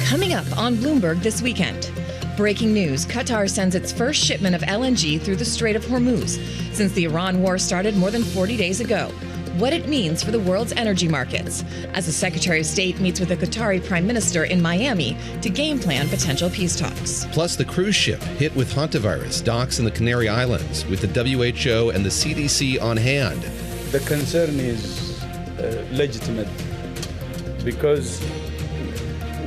Coming up on Bloomberg this weekend. Breaking news, Qatar sends its first shipment of LNG through the Strait of Hormuz since the Iran war started more than 40 days ago. What it means for the world's energy markets as the Secretary of State meets with the Qatari Prime Minister in Miami to game plan potential peace talks. Plus, the cruise ship hit with Hantavirus docks in the Canary Islands with the WHO and the CDC on hand. The concern is legitimate because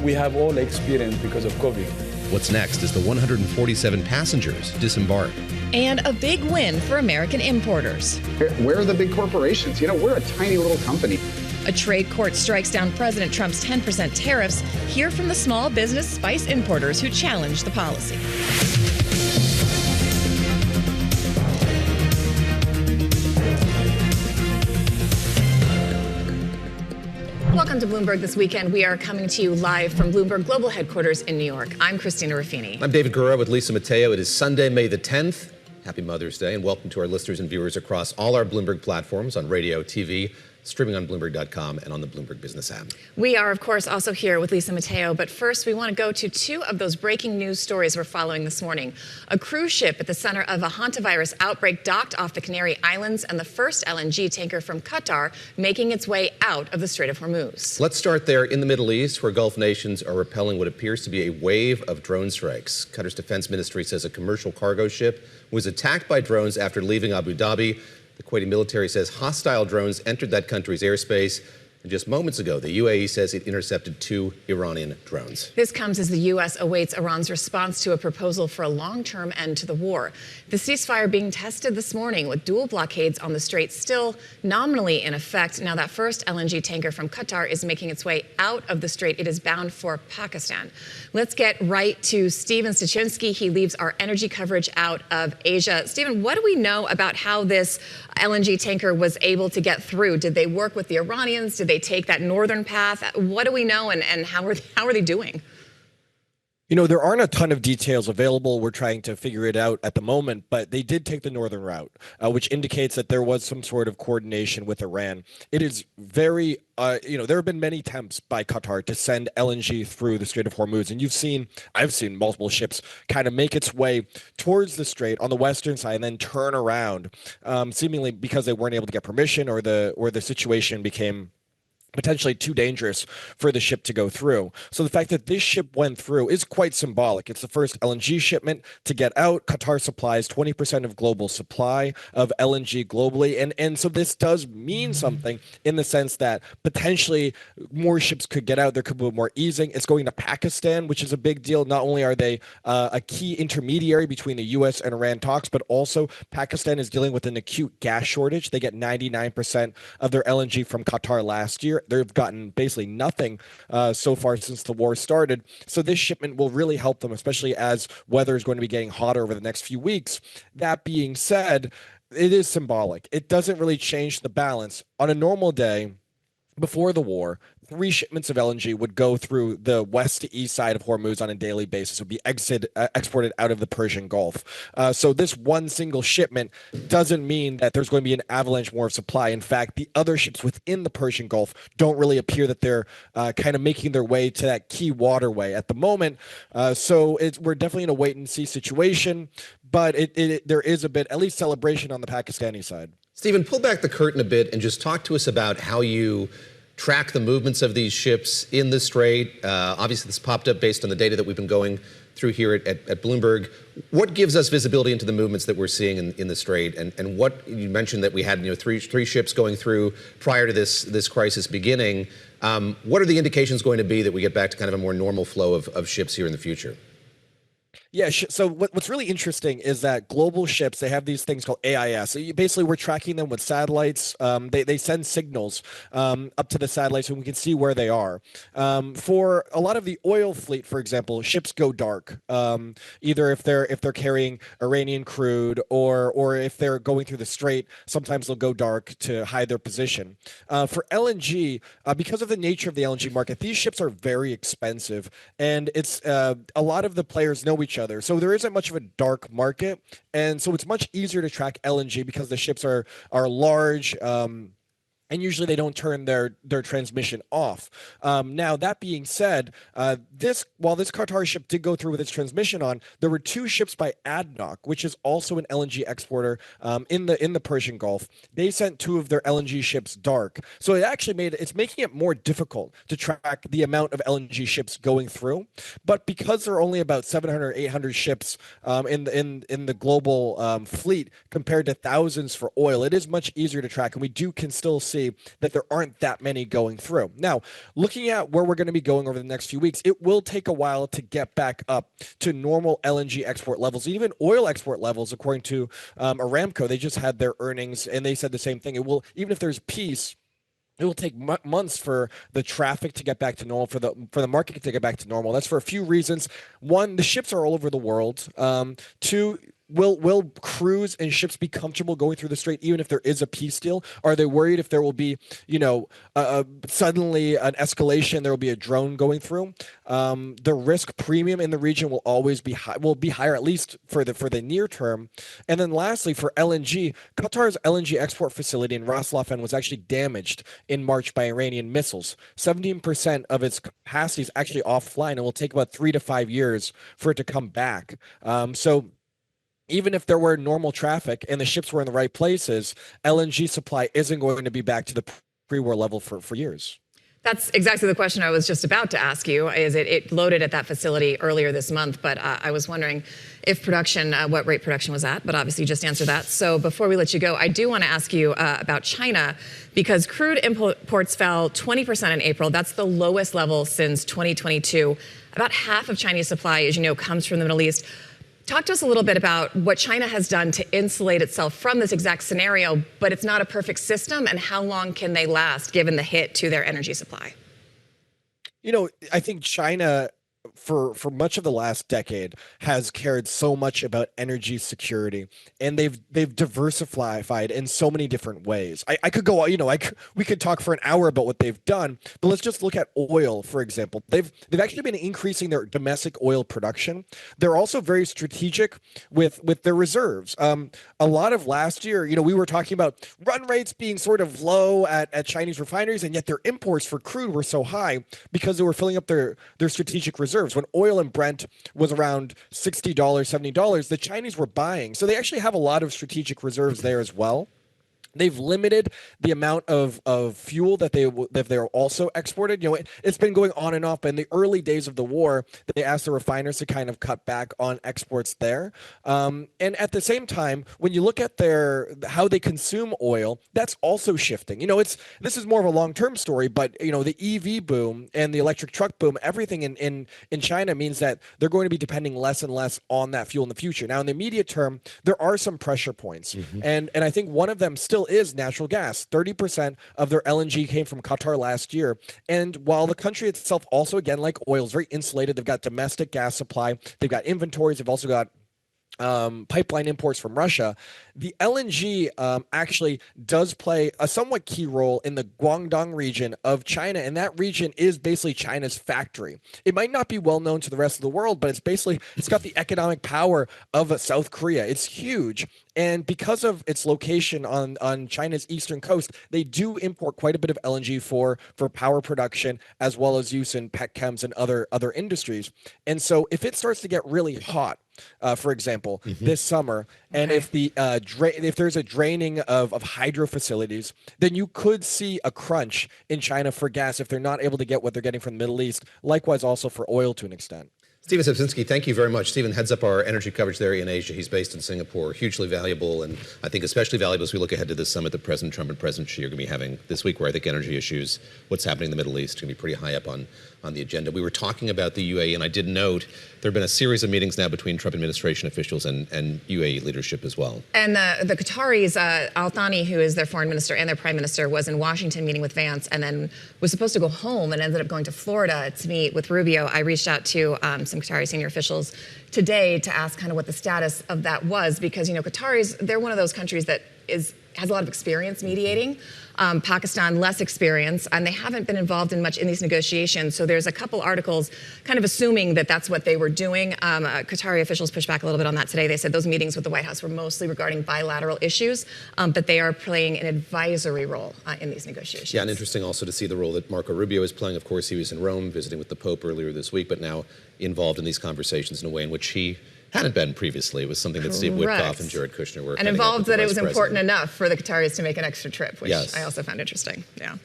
we have all experienced because of COVID. What's next is the 147 passengers disembark. And a big win for American importers. Where are the big corporations? You know, we're a tiny little company. A trade court strikes down President Trump's 10% tariffs. Hear from the small business spice importers who challenge the policy. Welcome to Bloomberg This Weekend. We are coming to you live from Bloomberg Global Headquarters in New York. I'm Christina Ruffini. I'm David Gura with Lisa Mateo. It is Sunday, May the 10th. Happy Mother's Day, and welcome to our listeners and viewers across all our Bloomberg platforms on radio, TV, streaming on Bloomberg.com and on the Bloomberg Business app. We are, of course, also here with Lisa Mateo. But first, we want to go to two of those breaking news stories we're following this morning. A cruise ship at the center of a hantavirus outbreak docked off the Canary Islands, and the first LNG tanker from Qatar making its way out of the Strait of Hormuz. Let's start there in the Middle East, where Gulf nations are repelling what appears to be a wave of drone strikes. Qatar's defense ministry says a commercial cargo ship was attacked by drones after leaving Abu Dhabi. The Kuwaiti military says hostile drones entered that country's airspace. And just moments ago, the UAE says it intercepted 2 Iranian drones. This comes as the U.S. awaits Iran's response to a proposal for a long-term end to the war. The ceasefire being tested this morning with dual blockades on the Strait still nominally in effect. Now, that first LNG tanker from Qatar is making its way out of the Strait. It is bound for Pakistan. Let's get right to Stephen Stachensky. He leads our energy coverage out of Asia. Stephen, what do we know about how this LNG tanker was able to get through? Did they work with the Iranians? Did they take that northern path? What do we know, and how are they doing? You know, there aren't a ton of details available. We're trying to figure it out at the moment, but they did take the northern route, which indicates that there was some sort of coordination with Iran. It is very, there have been many attempts by Qatar to send LNG through the Strait of Hormuz, and I've seen multiple ships kind of make its way towards the Strait on the western side and then turn around, seemingly because they weren't able to get permission or the situation became potentially too dangerous for the ship to go through. So the fact that this ship went through is quite symbolic. It's the first LNG shipment to get out. Qatar supplies 20% of global supply of LNG globally. And so this does mean something in the sense that potentially more ships could get out. There could be more easing. It's going to Pakistan, which is a big deal. Not only are they a key intermediary between the U.S. and Iran talks, but also Pakistan is dealing with an acute gas shortage. They get 99% of their LNG from Qatar last year. They've gotten basically nothing so far since the war started. So this shipment will really help them, especially as weather is going to be getting hotter over the next few weeks. That being said, it is symbolic. It doesn't really change the balance. On a normal day before the war, 3 shipments of LNG would go through the west to east side of Hormuz on a daily basis, would be exported out of the Persian Gulf. So this one single shipment doesn't mean that there's going to be an avalanche more of supply. In fact, the other ships within the Persian Gulf don't really appear that they're kind of making their way to that key waterway at the moment. So we're definitely in a wait-and-see situation, but there is a bit, at least celebration on the Pakistani side. Stephen, pull back the curtain a bit and just talk to us about how you track the movements of these ships in the Strait. Obviously, this popped up based on the data that we've been going through here at Bloomberg. What gives us visibility into the movements that we're seeing in the Strait? And what you mentioned that we had three ships going through prior to this crisis beginning. What are the indications going to be that we get back to kind of a more normal flow of ships here in the future? Yeah, so what's really interesting is that global ships, they have these things called AIS. So basically, we're tracking them with satellites. They send signals up to the satellites so we can see where they are. For a lot of the oil fleet, for example, ships go dark, either if they're carrying Iranian crude or if they're going through the Strait, sometimes they'll go dark to hide their position. For LNG, because of the nature of the LNG market, these ships are very expensive, and it's a lot of the players know each other. So there isn't much of a dark market. And so it's much easier to track LNG because the ships are large, and usually they don't turn their transmission off. Now, that being said, while this Qatar ship did go through with its transmission on, there were 2 ships by ADNOC, which is also an LNG exporter in the Persian Gulf. They sent 2 of their LNG ships dark. So it's making it more difficult to track the amount of LNG ships going through. But because there are only about 700, 800 ships in the global fleet compared to thousands for oil, it is much easier to track, and we can still see that there aren't that many going through. Now, looking at where we're going to be going over the next few weeks, it will take a while to get back up to normal LNG export levels, even oil export levels, according to Aramco. They just had their earnings, and they said the same thing. It will, even if there's peace, it will take months for the traffic to get back to normal, for the market to get back to normal. That's for a few reasons. One, the ships are all over the world. 2, Will crews and ships be comfortable going through the Strait even if there is a peace deal? Are they worried if there will be, suddenly an escalation, there will be a drone going through? The risk premium in the region will always be higher, at least for the near term. And then lastly, for LNG, Qatar's LNG export facility in Ras Laffan was actually damaged in March by Iranian missiles. 17% of its capacity is actually offline, and will take about 3 to 5 years for it to come back. So even if there were normal traffic and the ships were in the right places, LNG supply isn't going to be back to the pre-war level for years. That's exactly the question I was just about to ask you. Is it loaded at that facility earlier this month? But I was wondering if production, what rate production was at, but obviously you just answered that. So before we let you go, I do want to ask you about China, because crude imports fell 20% in April. That's the lowest level since 2022. About half of Chinese supply, as you know, comes from the Middle East. Talk to us a little bit about what China has done to insulate itself from this exact scenario, but it's not a perfect system, and how long can they last given the hit to their energy supply? I think China, for much of the last decade, has cared so much about energy security, and they've diversified in so many different ways. I could go, we could talk for an hour about what they've done, but let's just look at oil, for example. They've actually been increasing their domestic oil production. They're also very strategic with their reserves. A lot of last year, we were talking about run rates being sort of low at Chinese refineries, and yet their imports for crude were so high because they were filling up their strategic reserves. When oil and Brent was around $60, $70, the Chinese were buying. So they actually have a lot of strategic reserves there as well. They've limited the amount of fuel that they're also exported. It's been going on and off. But in the early days of the war, they asked the refiners to kind of cut back on exports there. And at the same time, when you look at how they consume oil, that's also shifting. This is more of a long-term story, but the EV boom and the electric truck boom, everything in China means that they're going to be depending less and less on that fuel in the future. Now, in the immediate term, there are some pressure points, and I think one of them still is natural gas. 30% of their LNG came from Qatar last year. And while the country itself also, again, like oil, is very insulated, they've got domestic gas supply, they've got inventories, they've also got pipeline imports from Russia. The LNG actually does play a somewhat key role in the Guangdong region of China, and that region is basically China's factory. It might not be well known to the rest of the world, but it's got the economic power of South Korea. It's huge. And because of its location on China's eastern coast, they do import quite a bit of LNG for power production, as well as use in petchems and other industries. And so if it starts to get really hot, for example, this summer, and if there's a draining of hydro facilities, then you could see a crunch in China for gas if they're not able to get what they're getting from the Middle East. Likewise, also for oil to an extent. Stephen Sepsinski, thank you very much. Stephen heads up our energy coverage there in Asia. He's based in Singapore. Hugely valuable, and I think especially valuable as we look ahead to this summit that President Trump and President Xi are going to be having this week, where I think energy issues, what's happening in the Middle East, are going to be pretty high up on the agenda. We were talking about the UAE, and I did note there have been a series of meetings now between Trump administration officials and UAE leadership as well. And the Qataris, Al Thani, who is their foreign minister and their prime minister, was in Washington meeting with Vance and then was supposed to go home and ended up going to Florida to meet with Rubio. I reached out to some Qatari senior officials today to ask kind of what the status of that was, because, Qataris, they're one of those countries that is has a lot of experience mediating. Pakistan, less experience, and they haven't been involved in much in these negotiations. So there's a couple articles kind of assuming that that's what they were doing. Qatari officials pushed back a little bit on that today. They said those meetings with the White House were mostly regarding bilateral issues, but they are playing an advisory role in these negotiations. Yeah, and interesting also to see the role that Marco Rubio is playing. Of course, he was in Rome visiting with the Pope earlier this week, but now involved in these conversations in a way in which he hadn't been previously. It was something that Steve Witkoff and Jared Kushner were. And involved that it was important enough for the Qataris to make an extra trip, which I also found interesting. Yeah.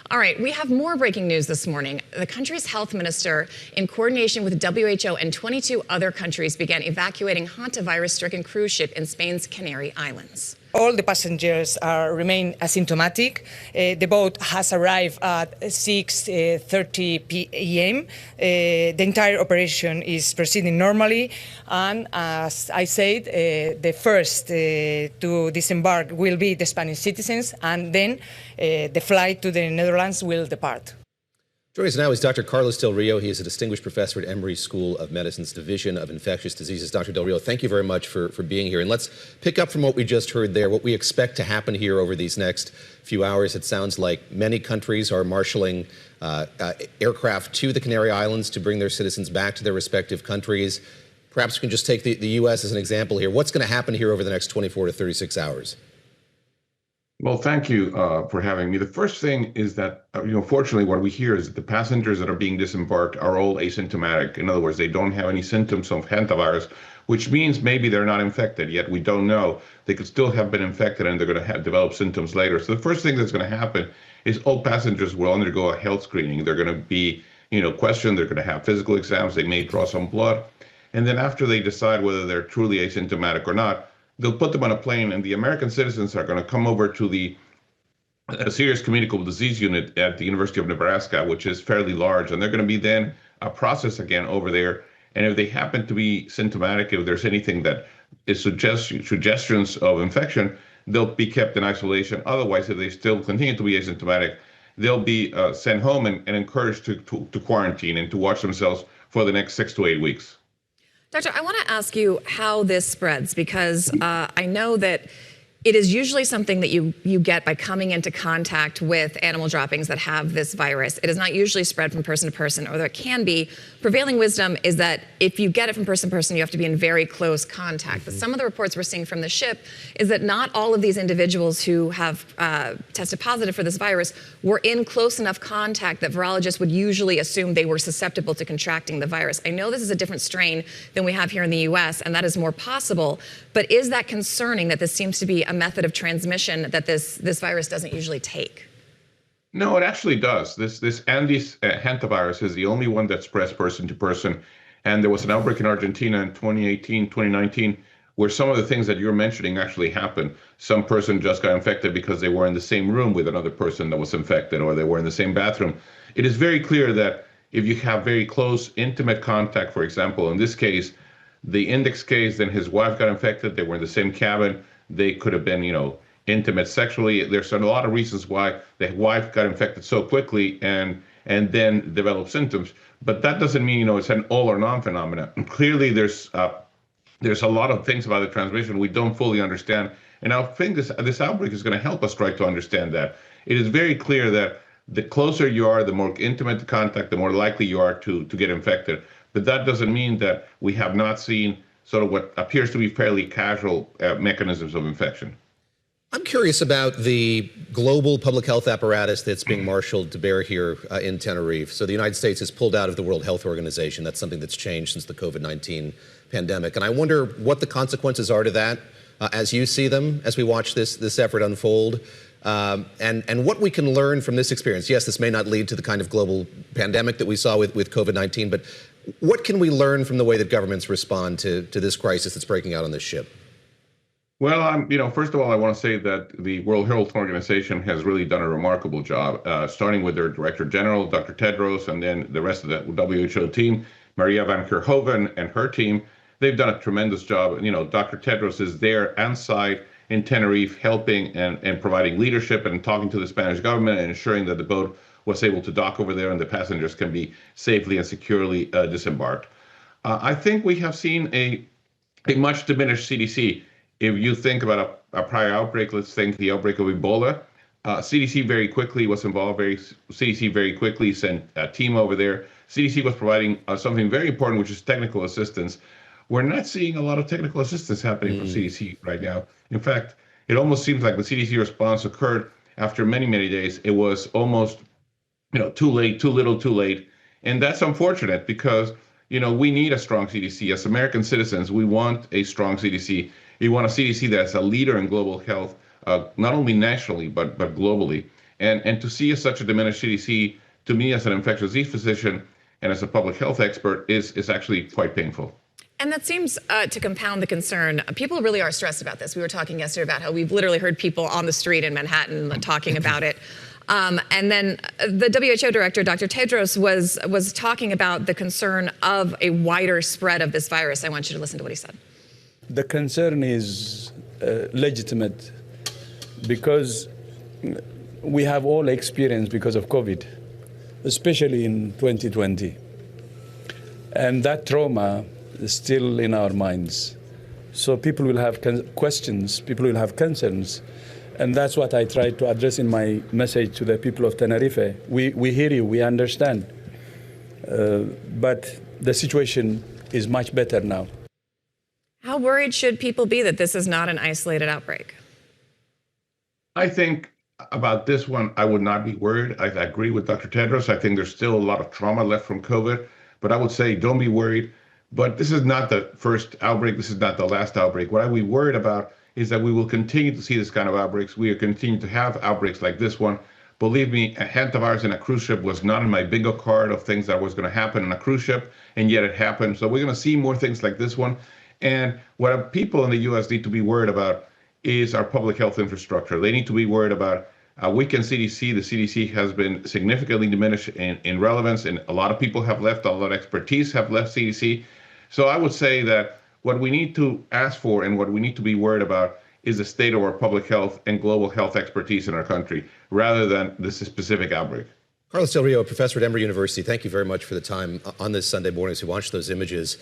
All right, we have more breaking news this morning. The country's health minister, in coordination with WHO and 22 other countries, began evacuating Hantavirus-stricken cruise ship in Spain's Canary Islands. All the passengers remain asymptomatic. The boat has arrived at 6:30 p.m. The entire operation is proceeding normally. And as I said, the first to disembark will be the Spanish citizens, and then the flight to the Netherlands will depart. Joining us now is Dr. Carlos Del Rio. He is a distinguished professor at Emory School of Medicine's Division of Infectious Diseases. Dr. Del Rio, thank you very much for being here. And let's pick up from what we just heard there, what we expect to happen here over these next few hours. It sounds like many countries are marshaling aircraft to the Canary Islands to bring their citizens back to their respective countries. Perhaps we can just take the U.S. as an example here. What's going to happen here over the next 24 to 36 hours? Well, thank you for having me. The first thing is that, fortunately, what we hear is that the passengers that are being disembarked are all asymptomatic. In other words, they don't have any symptoms of hantavirus, which means maybe they're not infected, yet we don't know. They could still have been infected and they're going to have developed symptoms later. So the first thing that's going to happen is all passengers will undergo a health screening. They're going to be, questioned. They're going to have physical exams. They may draw some blood. And then after they decide whether they're truly asymptomatic or not, they'll put them on a plane, and the American citizens are going to come over to the Serious Communicable Disease Unit at the University of Nebraska, which is fairly large, and they're going to be then processed again over there. And if they happen to be symptomatic, if there's anything that is suggestions of infection, they'll be kept in isolation. Otherwise, if they still continue to be asymptomatic, they'll be sent home and encouraged to quarantine and to watch themselves for the next 6 to 8 weeks. Doctor, I want to ask you how this spreads, because I know that it is usually something that you get by coming into contact with animal droppings that have this virus. It is not usually spread from person to person, or there can be. Prevailing wisdom is that if you get it from person to person, you have to be in very close contact. But some of the reports we're seeing from the ship is that not all of these individuals who have tested positive for this virus were in close enough contact that virologists would usually assume they were susceptible to contracting the virus. I know this is a different strain than we have here in the US, and that is more possible, but is that concerning that this seems to be a method of transmission that this virus doesn't usually take? No, it actually does. This Andes hantavirus is the only one that spreads person to person. And there was an outbreak in Argentina in 2018, 2019, where some of the things that you're mentioning actually happened. Some person just got infected because they were in the same room with another person that was infected, or they were in the same bathroom. It is very clear that if you have very close, intimate contact, for example, in this case, the index case, then his wife got infected, they were in the same cabin, they could have been, intimate sexually. There's a lot of reasons why the wife got infected so quickly and then developed symptoms. But that doesn't mean, it's an all or non phenomenon. Clearly, there's a lot of things about the transmission we don't fully understand. And I think this outbreak is going to help us try to understand that. It is very clear that the closer you are, the more intimate the contact, the more likely you are to get infected. But that doesn't mean that we have not seen sort of what appears to be fairly casual mechanisms of infection. I'm curious about the global public health apparatus that's being marshaled to bear here in Tenerife. So the United States has pulled out of the World Health Organization. That's something that's changed since the COVID-19 pandemic. And I wonder what the consequences are to that as you see them, as we watch this effort unfold, and what we can learn from this experience. Yes, this may not lead to the kind of global pandemic that we saw with COVID-19, but what can we learn from the way that governments respond to this crisis that's breaking out on this ship? Well, first of all, I want to say that the World Health Organization has really done a remarkable job, starting with their Director General, Dr. Tedros, and then the rest of the WHO team, Maria van Kerkhove and her team. They've done a tremendous job. Dr. Tedros is there on site in Tenerife, helping and providing leadership and talking to the Spanish government and ensuring that the boat was able to dock over there and the passengers can be safely and securely disembarked. I think we have seen a much diminished CDC. If you think about a prior outbreak, let's think the outbreak of Ebola, CDC very quickly was involved. CDC very quickly sent a team over there. CDC was providing something very important, which is technical assistance. We're not seeing a lot of technical assistance happening from CDC right now. In fact, it almost seems like the CDC response occurred after many, many days. It was almost, too late, too little, too late. And that's unfortunate because, we need a strong CDC. As American citizens, we want a strong CDC. We want a CDC that's a leader in global health, not only nationally, but globally. And to see such a diminished CDC, to me as an infectious disease physician and as a public health expert, is actually quite painful. And that seems to compound the concern. People really are stressed about this. We were talking yesterday about how we've literally heard people on the street in Manhattan talking about it. And then the WHO director, Dr. Tedros, was talking about the concern of a wider spread of this virus. I want you to listen to what he said. The concern is legitimate because we have all experienced because of COVID, especially in 2020. And that trauma is still in our minds. So people will have questions, people will have concerns. And that's what I try to address in my message to the people of Tenerife. We hear you, we understand. But the situation is much better now. How worried should people be that this is not an isolated outbreak? I think about this one, I would not be worried. I agree with Dr. Tedros. I think there's still a lot of trauma left from COVID. But I would say don't be worried. But this is not the first outbreak. This is not the last outbreak. What I would be worried about is that we will continue to see this kind of outbreaks. We will continue to have outbreaks like this one. Believe me, a hantavirus in a cruise ship was not in my bingo card of things that was going to happen in a cruise ship, and yet it happened. So we're going to see more things like this one. And what people in the U.S. need to be worried about is our public health infrastructure. They need to be worried about a weakened CDC. The CDC has been significantly diminished in relevance, and a lot of people have left, a lot of expertise have left CDC. So I would say that what we need to ask for and what we need to be worried about is the state of our public health and global health expertise in our country, rather than this specific outbreak. Carlos Del Rio, professor at Emory University, thank you very much for the time on this Sunday morning. As we watched those images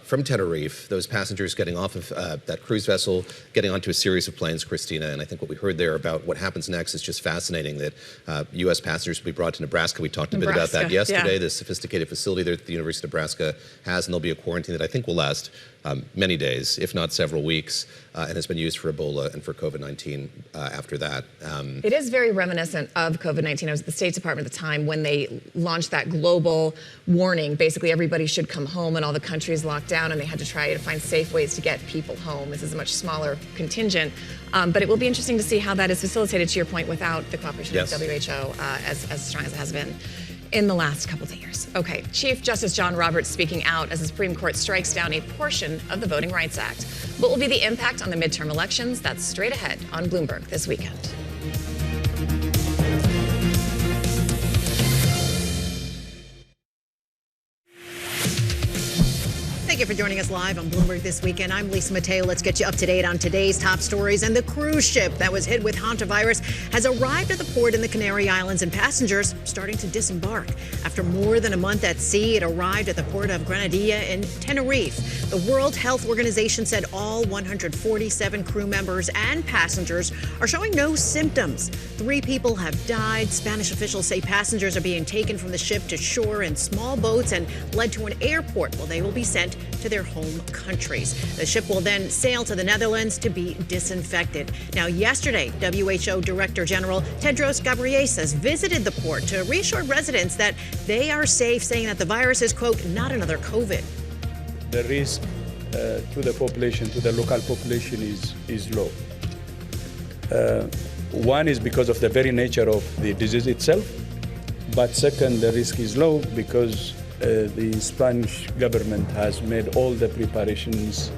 from Tenerife, those passengers getting off of that cruise vessel, getting onto a series of planes, Christina, and I think what we heard there about what happens next is just fascinating, that U.S. passengers will be brought to Nebraska. We talked a bit about that yesterday, the sophisticated facility that the University of Nebraska has, and there'll be a quarantine that I think will last many days, if not several weeks, and has been used for Ebola and for COVID-19 after that. It is very reminiscent of COVID-19. I was at the State Department at the time when they launched that global warning. Basically, everybody should come home, and all the countries locked down, and they had to try to find safe ways to get people home. This is a much smaller contingent, but it will be interesting to see how that is facilitated, to your point, without the cooperation of WHO as strong as it has been in the last couple of years. Okay, Chief Justice John Roberts speaking out as the Supreme Court strikes down a portion of the Voting Rights Act. What will be the impact on the midterm elections? That's straight ahead on Bloomberg this weekend. Thank you for joining us live on Bloomberg This Weekend. I'm Lisa Mateo. Let's get you up to date on today's top stories. And the cruise ship that was hit with hantavirus has arrived at the port in the Canary Islands, and passengers starting to disembark. After more than a month at sea, it arrived at the port of Granadilla in Tenerife. The World Health Organization said all 147 crew members and passengers are showing no symptoms. 3 people have died. Spanish officials say passengers are being taken from the ship to shore in small boats and led to an airport where they will be sent to their home countries. The ship will then sail to the Netherlands to be disinfected. Now, yesterday, WHO Director General Tedros Ghebreyesus visited the port to reassure residents that they are safe, saying that the virus is, quote, not another COVID. The risk to the population, to the local population is low. One is because of the very nature of the disease itself, but second, the risk is low because the Spanish government has made all the preparations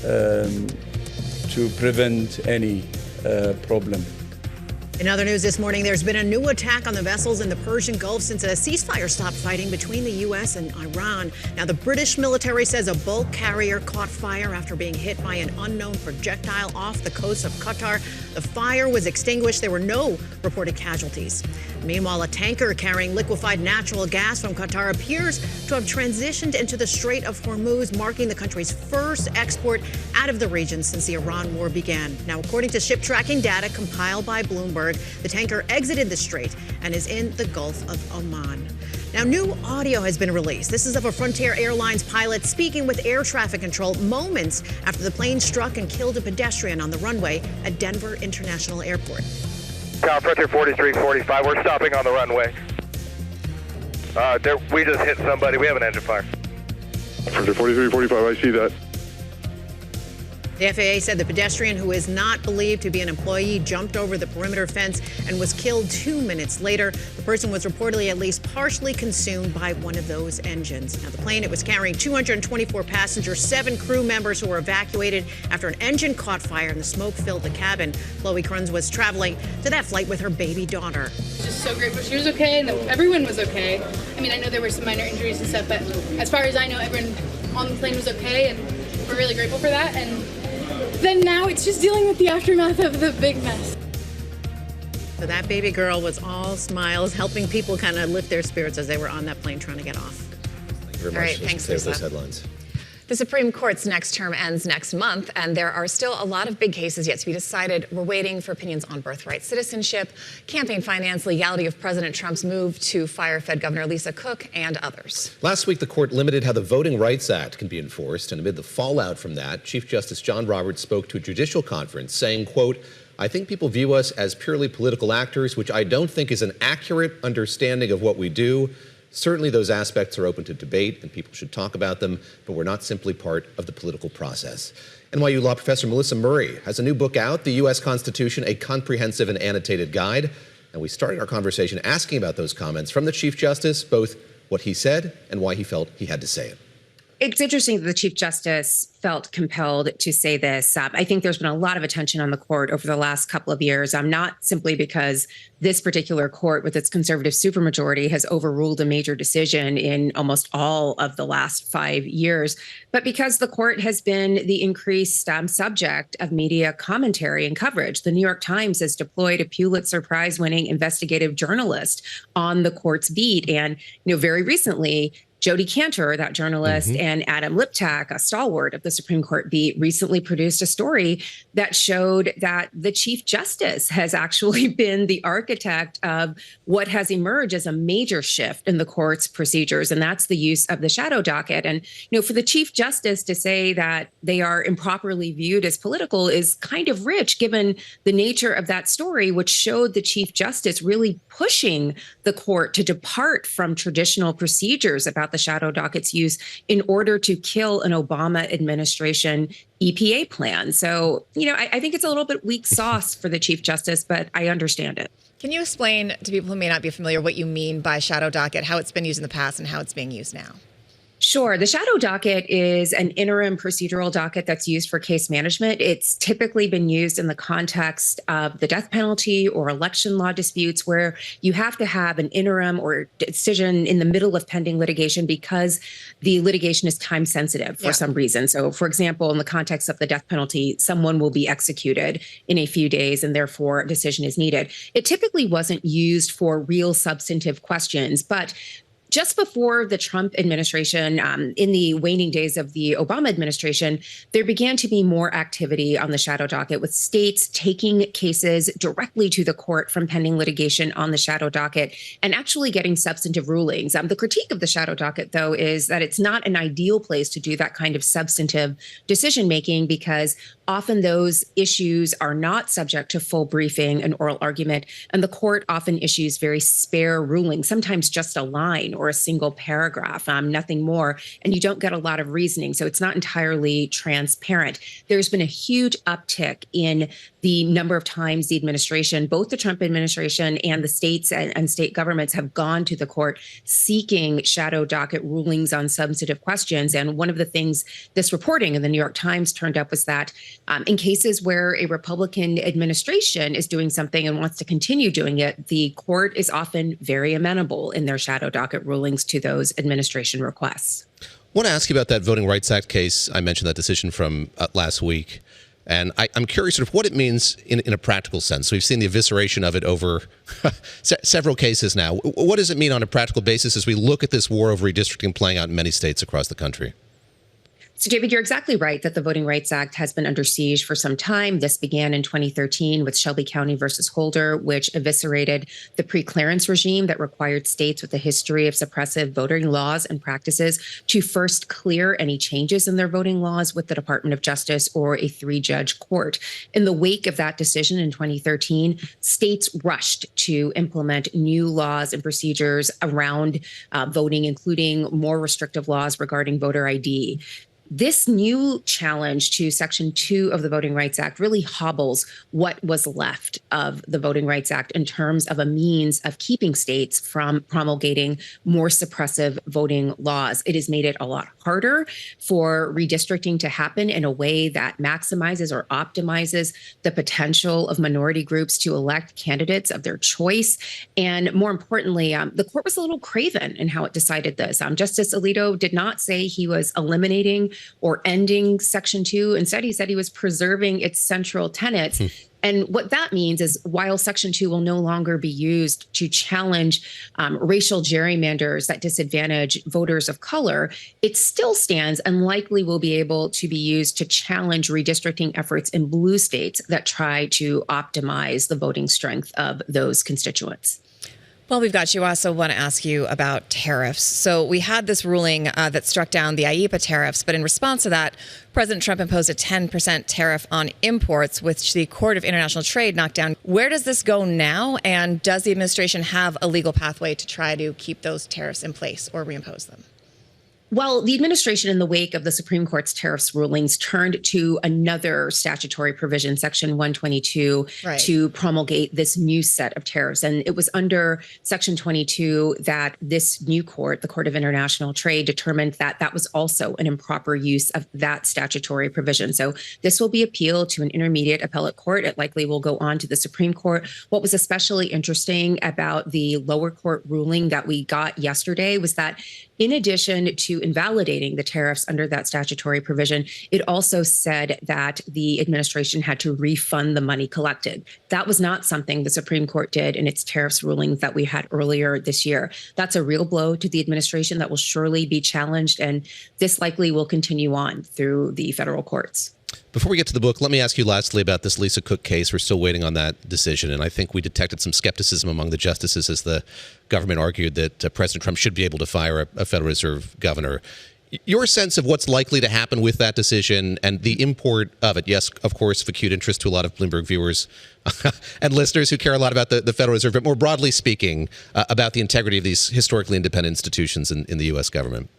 to prevent any problem. In other news this morning, there's been a new attack on the vessels in the Persian Gulf since a ceasefire stopped fighting between the U.S. and Iran. Now, the British military says a bulk carrier caught fire after being hit by an unknown projectile off the coast of Qatar. The fire was extinguished. There were no reported casualties. Meanwhile, a tanker carrying liquefied natural gas from Qatar appears to have transitioned into the Strait of Hormuz, marking the country's first export out of the region since the Iran war began. Now, according to ship tracking data compiled by Bloomberg, the tanker exited the strait and is in the Gulf of Oman. Now, new audio has been released. This is of a Frontier Airlines pilot speaking with air traffic control moments after the plane struck and killed a pedestrian on the runway at Denver International Airport. Frontier 4345, we're stopping on the runway. We just hit somebody. We have an engine fire. Frontier 4345, I see that. The FAA said the pedestrian, who is not believed to be an employee, jumped over the perimeter fence and was killed 2 minutes later. The person was reportedly at least partially consumed by one of those engines. Now, the plane, it was carrying 224 passengers, 7 crew members who were evacuated after an engine caught fire and the smoke filled the cabin. Chloe Kruns was traveling to that flight with her baby daughter. Just so grateful she was okay and that everyone was okay. I mean, I know there were some minor injuries and stuff, but as far as I know, everyone on the plane was okay, and we're really grateful for that. And then now it's just dealing with the aftermath of the big mess. So that baby girl was all smiles, helping people kind of lift their spirits as they were on that plane trying to get off. Thank you very much. All right, thanks, Lisa. Those headlines. The Supreme Court's next term ends next month, and there are still a lot of big cases yet to be decided. We're waiting for opinions on birthright citizenship, campaign finance, legality of President Trump's move to fire Fed Governor Lisa Cook, and others. Last week, the court limited how the Voting Rights Act can be enforced, and amid the fallout from that, Chief Justice John Roberts spoke to a judicial conference saying, quote, "I think people view us as purely political actors, which I don't think is an accurate understanding of what we do. Certainly those aspects are open to debate and people should talk about them, but we're not simply part of the political process." NYU law professor Melissa Murray has a new book out, The U.S. Constitution, a Comprehensive and Annotated Guide. And we started our conversation asking about those comments from the Chief Justice, both what he said and why he felt he had to say it. It's interesting that the Chief Justice felt compelled to say this. I think there's been a lot of attention on the court over the last couple of years, not simply because this particular court with its conservative supermajority has overruled a major decision in almost all of the last 5 years, but because the court has been the increased subject of media commentary and coverage. The New York Times has deployed a Pulitzer Prize-winning investigative journalist on the court's beat. And, very recently, Jodi Kantor, that journalist, and Adam Liptak, a stalwart of the Supreme Court beat, recently produced a story that showed that the Chief Justice has actually been the architect of what has emerged as a major shift in the court's procedures, and that's the use of the shadow docket. And, for the Chief Justice to say that they are improperly viewed as political is kind of rich, given the nature of that story, which showed the Chief Justice really pushing the court to depart from traditional procedures about the shadow docket's use in order to kill an Obama administration EPA plan. So, I think it's a little bit weak sauce for the Chief Justice, but I understand it. Can you explain to people who may not be familiar what you mean by shadow docket, how it's been used in the past and how it's being used now? Sure. The shadow docket is an interim procedural docket that's used for case management. It's typically been used in the context of the death penalty or election law disputes where you have to have an interim or decision in the middle of pending litigation because the litigation is time sensitive for some reason. So, for example, in the context of the death penalty, someone will be executed in a few days and therefore a decision is needed. It typically wasn't used for real substantive questions, but just before the Trump administration, in the waning days of the Obama administration, there began to be more activity on the shadow docket, with states taking cases directly to the court from pending litigation on the shadow docket and actually getting substantive rulings. The critique of the shadow docket, though, is that it's not an ideal place to do that kind of substantive decision making because often those issues are not subject to full briefing and oral argument, and the court often issues very spare rulings, sometimes just a line or a single paragraph, nothing more, and you don't get a lot of reasoning, so it's not entirely transparent. There's been a huge uptick in the number of times the administration, both the Trump administration and the states and state governments, have gone to the court seeking shadow docket rulings on substantive questions. And one of the things this reporting in the New York Times turned up was that in cases where a Republican administration is doing something and wants to continue doing it, the court is often very amenable in their shadow docket rulings to those administration requests. I want to ask you about that Voting Rights Act case. I mentioned that decision from last week. And I'm curious sort of what it means in a practical sense. So we've seen the evisceration of it over several cases now. What does it mean on a practical basis as we look at this war over redistricting playing out in many states across the country? So, David, you're exactly right that the Voting Rights Act has been under siege for some time. This began in 2013 with Shelby County versus Holder, which eviscerated the pre-clearance regime that required states with a history of suppressive voting laws and practices to first clear any changes in their voting laws with the Department of Justice or a 3-judge court. In the wake of that decision in 2013, states rushed to implement new laws and procedures around voting, including more restrictive laws regarding voter ID. This new challenge to Section 2 of the Voting Rights Act really hobbles what was left of the Voting Rights Act in terms of a means of keeping states from promulgating more suppressive voting laws. It has made it a lot harder for redistricting to happen in a way that maximizes or optimizes the potential of minority groups to elect candidates of their choice. And more importantly, the court was a little craven in how it decided this. Justice Alito did not say he was eliminating or ending Section 2. Instead, he said he was preserving its central tenets. And what that means is while Section 2 will no longer be used to challenge racial gerrymanders that disadvantage voters of color, it still stands and likely will be able to be used to challenge redistricting efforts in blue states that try to optimize the voting strength of those constituents. Well, we've got you. I also want to ask you about tariffs. So we had this ruling that struck down the IEEPA tariffs, but in response to that, President Trump imposed a 10% tariff on imports, which the Court of International Trade knocked down. Where does this go now? And does the administration have a legal pathway to try to keep those tariffs in place or reimpose them? Well, the administration, in the wake of the Supreme Court's tariffs rulings, turned to another statutory provision, Section 122, to promulgate this new set of tariffs. And it was under Section 22 that this new court, the Court of International Trade, determined that that was also an improper use of that statutory provision. So this will be appealed to an intermediate appellate court. It likely will go on to the Supreme Court. What was especially interesting about the lower court ruling that we got yesterday was that in addition to invalidating the tariffs under that statutory provision, it also said that the administration had to refund the money collected. That was not something the Supreme Court did in its tariffs rulings that we had earlier this year. That's a real blow to the administration that will surely be challenged, and this likely will continue on through the federal courts. Before we get to the book, let me ask you lastly about this Lisa Cook case. We're still waiting on that decision, and I think we detected some skepticism among the justices as the government argued that President Trump should be able to fire a Federal Reserve governor. Your sense of what's likely to happen with that decision and the import of it, yes, of course, of acute interest to a lot of Bloomberg viewers and listeners who care a lot about the Federal Reserve, but more broadly speaking, about the integrity of these historically independent institutions in the U.S. government.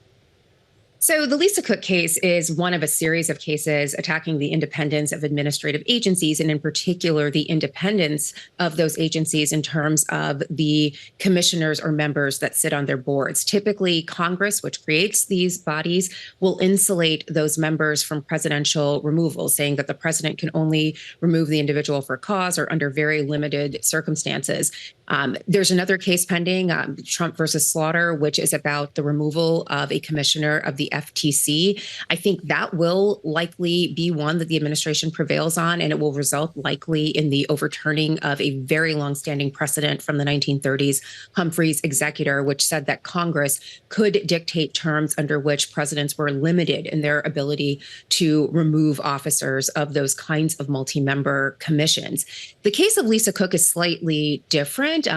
So the Lisa Cook case is one of a series of cases attacking the independence of administrative agencies, and in particular, the independence of those agencies in terms of the commissioners or members that sit on their boards. Typically, Congress, which creates these bodies, will insulate those members from presidential removal, saying that the president can only remove the individual for cause or under very limited circumstances. There's another case pending, Trump versus Slaughter, which is about the removal of a commissioner of the FTC. I think that will likely be one that the administration prevails on, and it will result likely in the overturning of a very longstanding precedent from the 1930s, Humphrey's executor, which said that Congress could dictate terms under which presidents were limited in their ability to remove officers of those kinds of multi-member commissions. The case of Lisa Cook is slightly different.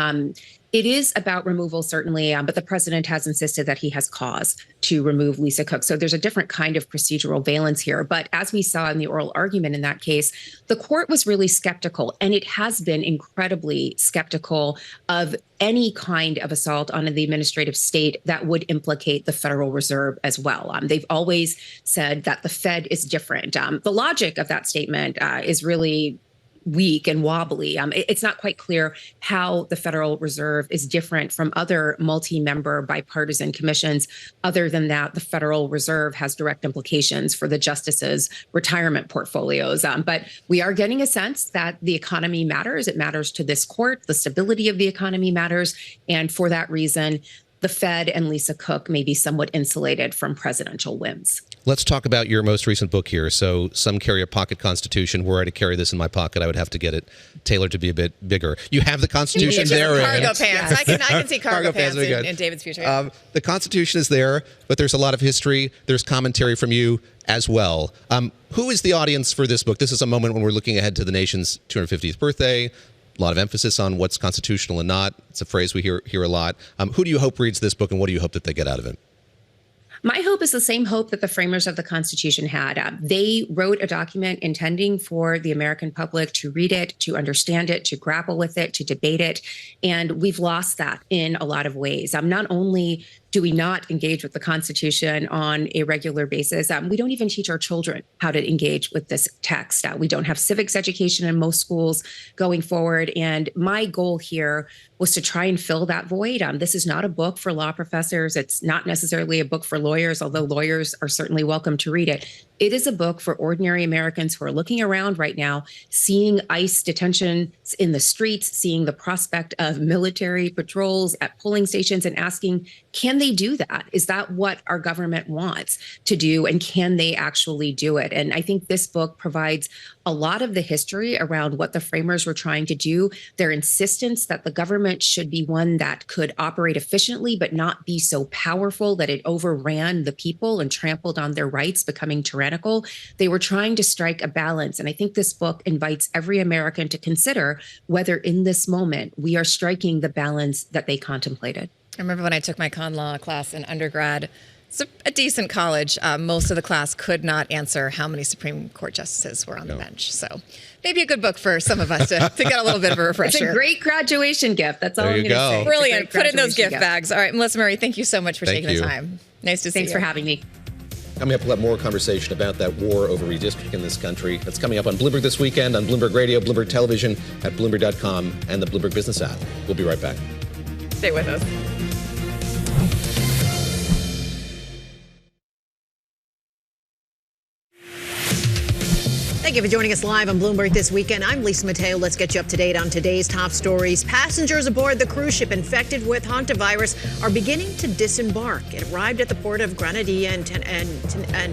It is about removal, certainly, but the president has insisted that he has cause to remove Lisa Cook. So there's a different kind of procedural valence here. But as we saw in the oral argument in that case, the court was really skeptical, and it has been incredibly skeptical of any kind of assault on the administrative state that would implicate the Federal Reserve as well. They've always said that the Fed is different. The logic of that statement is really weak and wobbly. It's not quite clear how the Federal Reserve is different from other multi-member bipartisan commissions. Other than that, the Federal Reserve has direct implications for the justices' retirement portfolios. But we are getting a sense that the economy matters. It matters to this court. The stability of the economy matters. And for that reason, the Fed and Lisa Cook may be somewhat insulated from presidential whims. Let's talk about your most recent book here. So some carry a pocket constitution. Were I to carry this in my pocket, I would have to get it tailored to be a bit bigger. You have the Constitution there. Cargo pants. Yes. I can see cargo pants in David's future. The Constitution is there, but there's a lot of history. There's commentary from you as well. Who is the audience for this book? This is a moment when we're looking ahead to the nation's 250th birthday. A lot of emphasis on what's constitutional and not. It's a phrase we hear a lot. Who do you hope reads this book, and what do you hope that they get out of it? My hope is the same hope that the framers of the Constitution had. They wrote a document intending for the American public to read it, to understand it, to grapple with it, to debate it. And we've lost that in a lot of ways. Not only do we not engage with the Constitution on a regular basis, we don't even teach our children how to engage with this text. We don't have civics education in most schools going forward. And my goal here was to try and fill that void. This is not a book for law professors. It's not necessarily a book for lawyers, although lawyers are certainly welcome to read it. It is a book for ordinary Americans who are looking around right now, seeing ICE detentions in the streets, seeing the prospect of military patrols at polling stations and asking, can they do that? Is that what our government wants to do? And can they actually do it? And I think this book provides a lot of the history around what the framers were trying to do, their insistence that the government should be one that could operate efficiently, but not be so powerful that it overran the people and trampled on their rights, becoming tyrannical. They were trying to strike a balance. And I think this book invites every American to consider whether in this moment we are striking the balance that they contemplated. I remember when I took my con law class in undergrad. It's a decent college. Most of the class could not answer how many Supreme Court justices were on the bench. So maybe a good book for some of us to get a little bit of a refresher. It's a great graduation gift. That's all I'm going to say. Brilliant. Put in those gift bags. All right, Melissa Murray, thank you so much for taking the time. Nice to see you. Thanks for having me. Coming up, we'll have more conversation about that war over redistricting in this country. That's coming up on Bloomberg this weekend, on Bloomberg Radio, Bloomberg Television, at Bloomberg.com, and the Bloomberg Business app. We'll be right back. Stay with us. Thank you for joining us live on Bloomberg This Weekend. I'm Lisa Mateo. Let's get you up to date on today's top stories. Passengers aboard the cruise ship infected with Hantavirus are beginning to disembark. It arrived at the port of Grenada and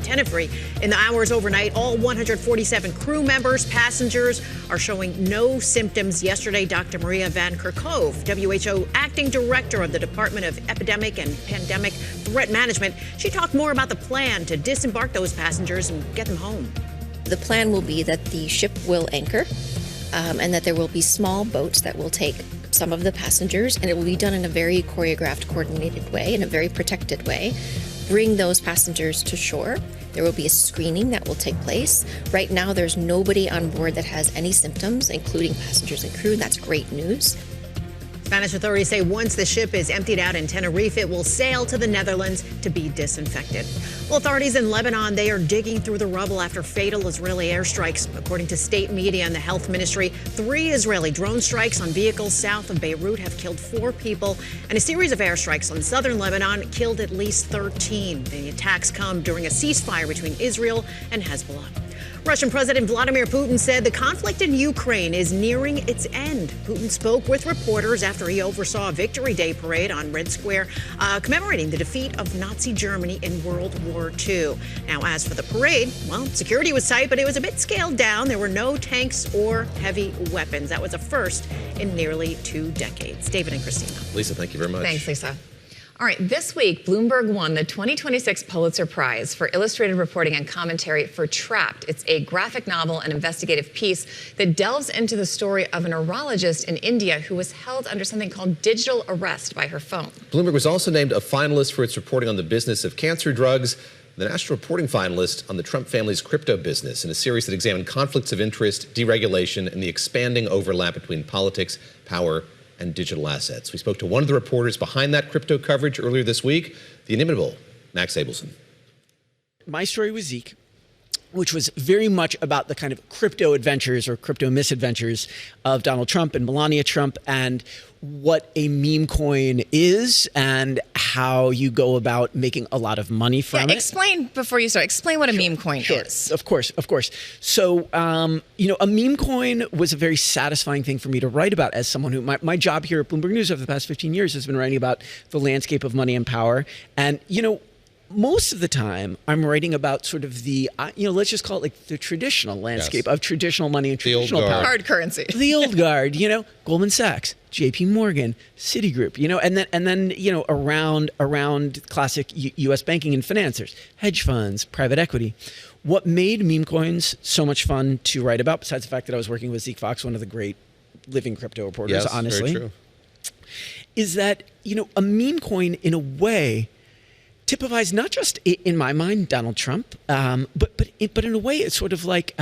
Tenerife in the hours overnight. All 147 crew members, passengers are showing no symptoms yesterday. Dr. Maria Van Kerkhove, WHO acting director of the Department of Epidemic and Pandemic Threat Management, she talked more about the plan to disembark those passengers and get them home. The plan will be that the ship will anchor and that there will be small boats that will take some of the passengers, and it will be done in a very choreographed, coordinated way, in a very protected way. Bring those passengers to shore. There will be a screening that will take place. Right now, there's nobody on board that has any symptoms, including passengers and crew. That's great news. Spanish authorities say once the ship is emptied out in Tenerife, it will sail to the Netherlands to be disinfected. Well, authorities in Lebanon, they are digging through the rubble after fatal Israeli airstrikes. According to state media and the health ministry, 3 Israeli drone strikes on vehicles south of Beirut have killed 4 people, and a series of airstrikes on southern Lebanon killed at least 13. The attacks come during a ceasefire between Israel and Hezbollah. Russian President Vladimir Putin said the conflict in Ukraine is nearing its end. Putin spoke with reporters after he oversaw a Victory Day parade on Red Square, commemorating the defeat of Nazi Germany in World War II. Now, as for the parade, well, security was tight, but it was a bit scaled down. There were no tanks or heavy weapons. That was a first in nearly 2 decades. David and Christina. Lisa, thank you very much. Thanks, Lisa. All right, this week, Bloomberg won the 2026 Pulitzer Prize for illustrated reporting and commentary for Trapped. It's a graphic novel and investigative piece that delves into the story of a neurologist in India who was held under something called digital arrest by her phone. Bloomberg was also named a finalist for its reporting on the business of cancer drugs, the national reporting finalist on the Trump family's crypto business, in a series that examined conflicts of interest, deregulation, and the expanding overlap between politics, power, and digital assets. We spoke to one of the reporters behind that crypto coverage earlier this week, the inimitable Max Abelson. My story with Zeke which was very much about the kind of crypto adventures or crypto misadventures of Donald Trump and Melania Trump, and what a meme coin is and how you go about making a lot of money from it. Explain before you start. Explain what a meme coin is. Of course. So, a meme coin was a very satisfying thing for me to write about as someone who, my job here at Bloomberg News over the past 15 years has been writing about the landscape of money and power. And, most of the time, I'm writing about sort of the, let's just call it like the traditional landscape of traditional money and traditional power. Hard currency. The old guard, Goldman Sachs, JP Morgan, Citigroup, and then around classic U.S. banking and financiers, hedge funds, private equity. What made meme coins so much fun to write about, besides the fact that I was working with Zeke Fox, one of the great living crypto reporters, honestly, very true, is that, a meme coin in a way typifies not just, in my mind, Donald Trump, but in a way it's sort of like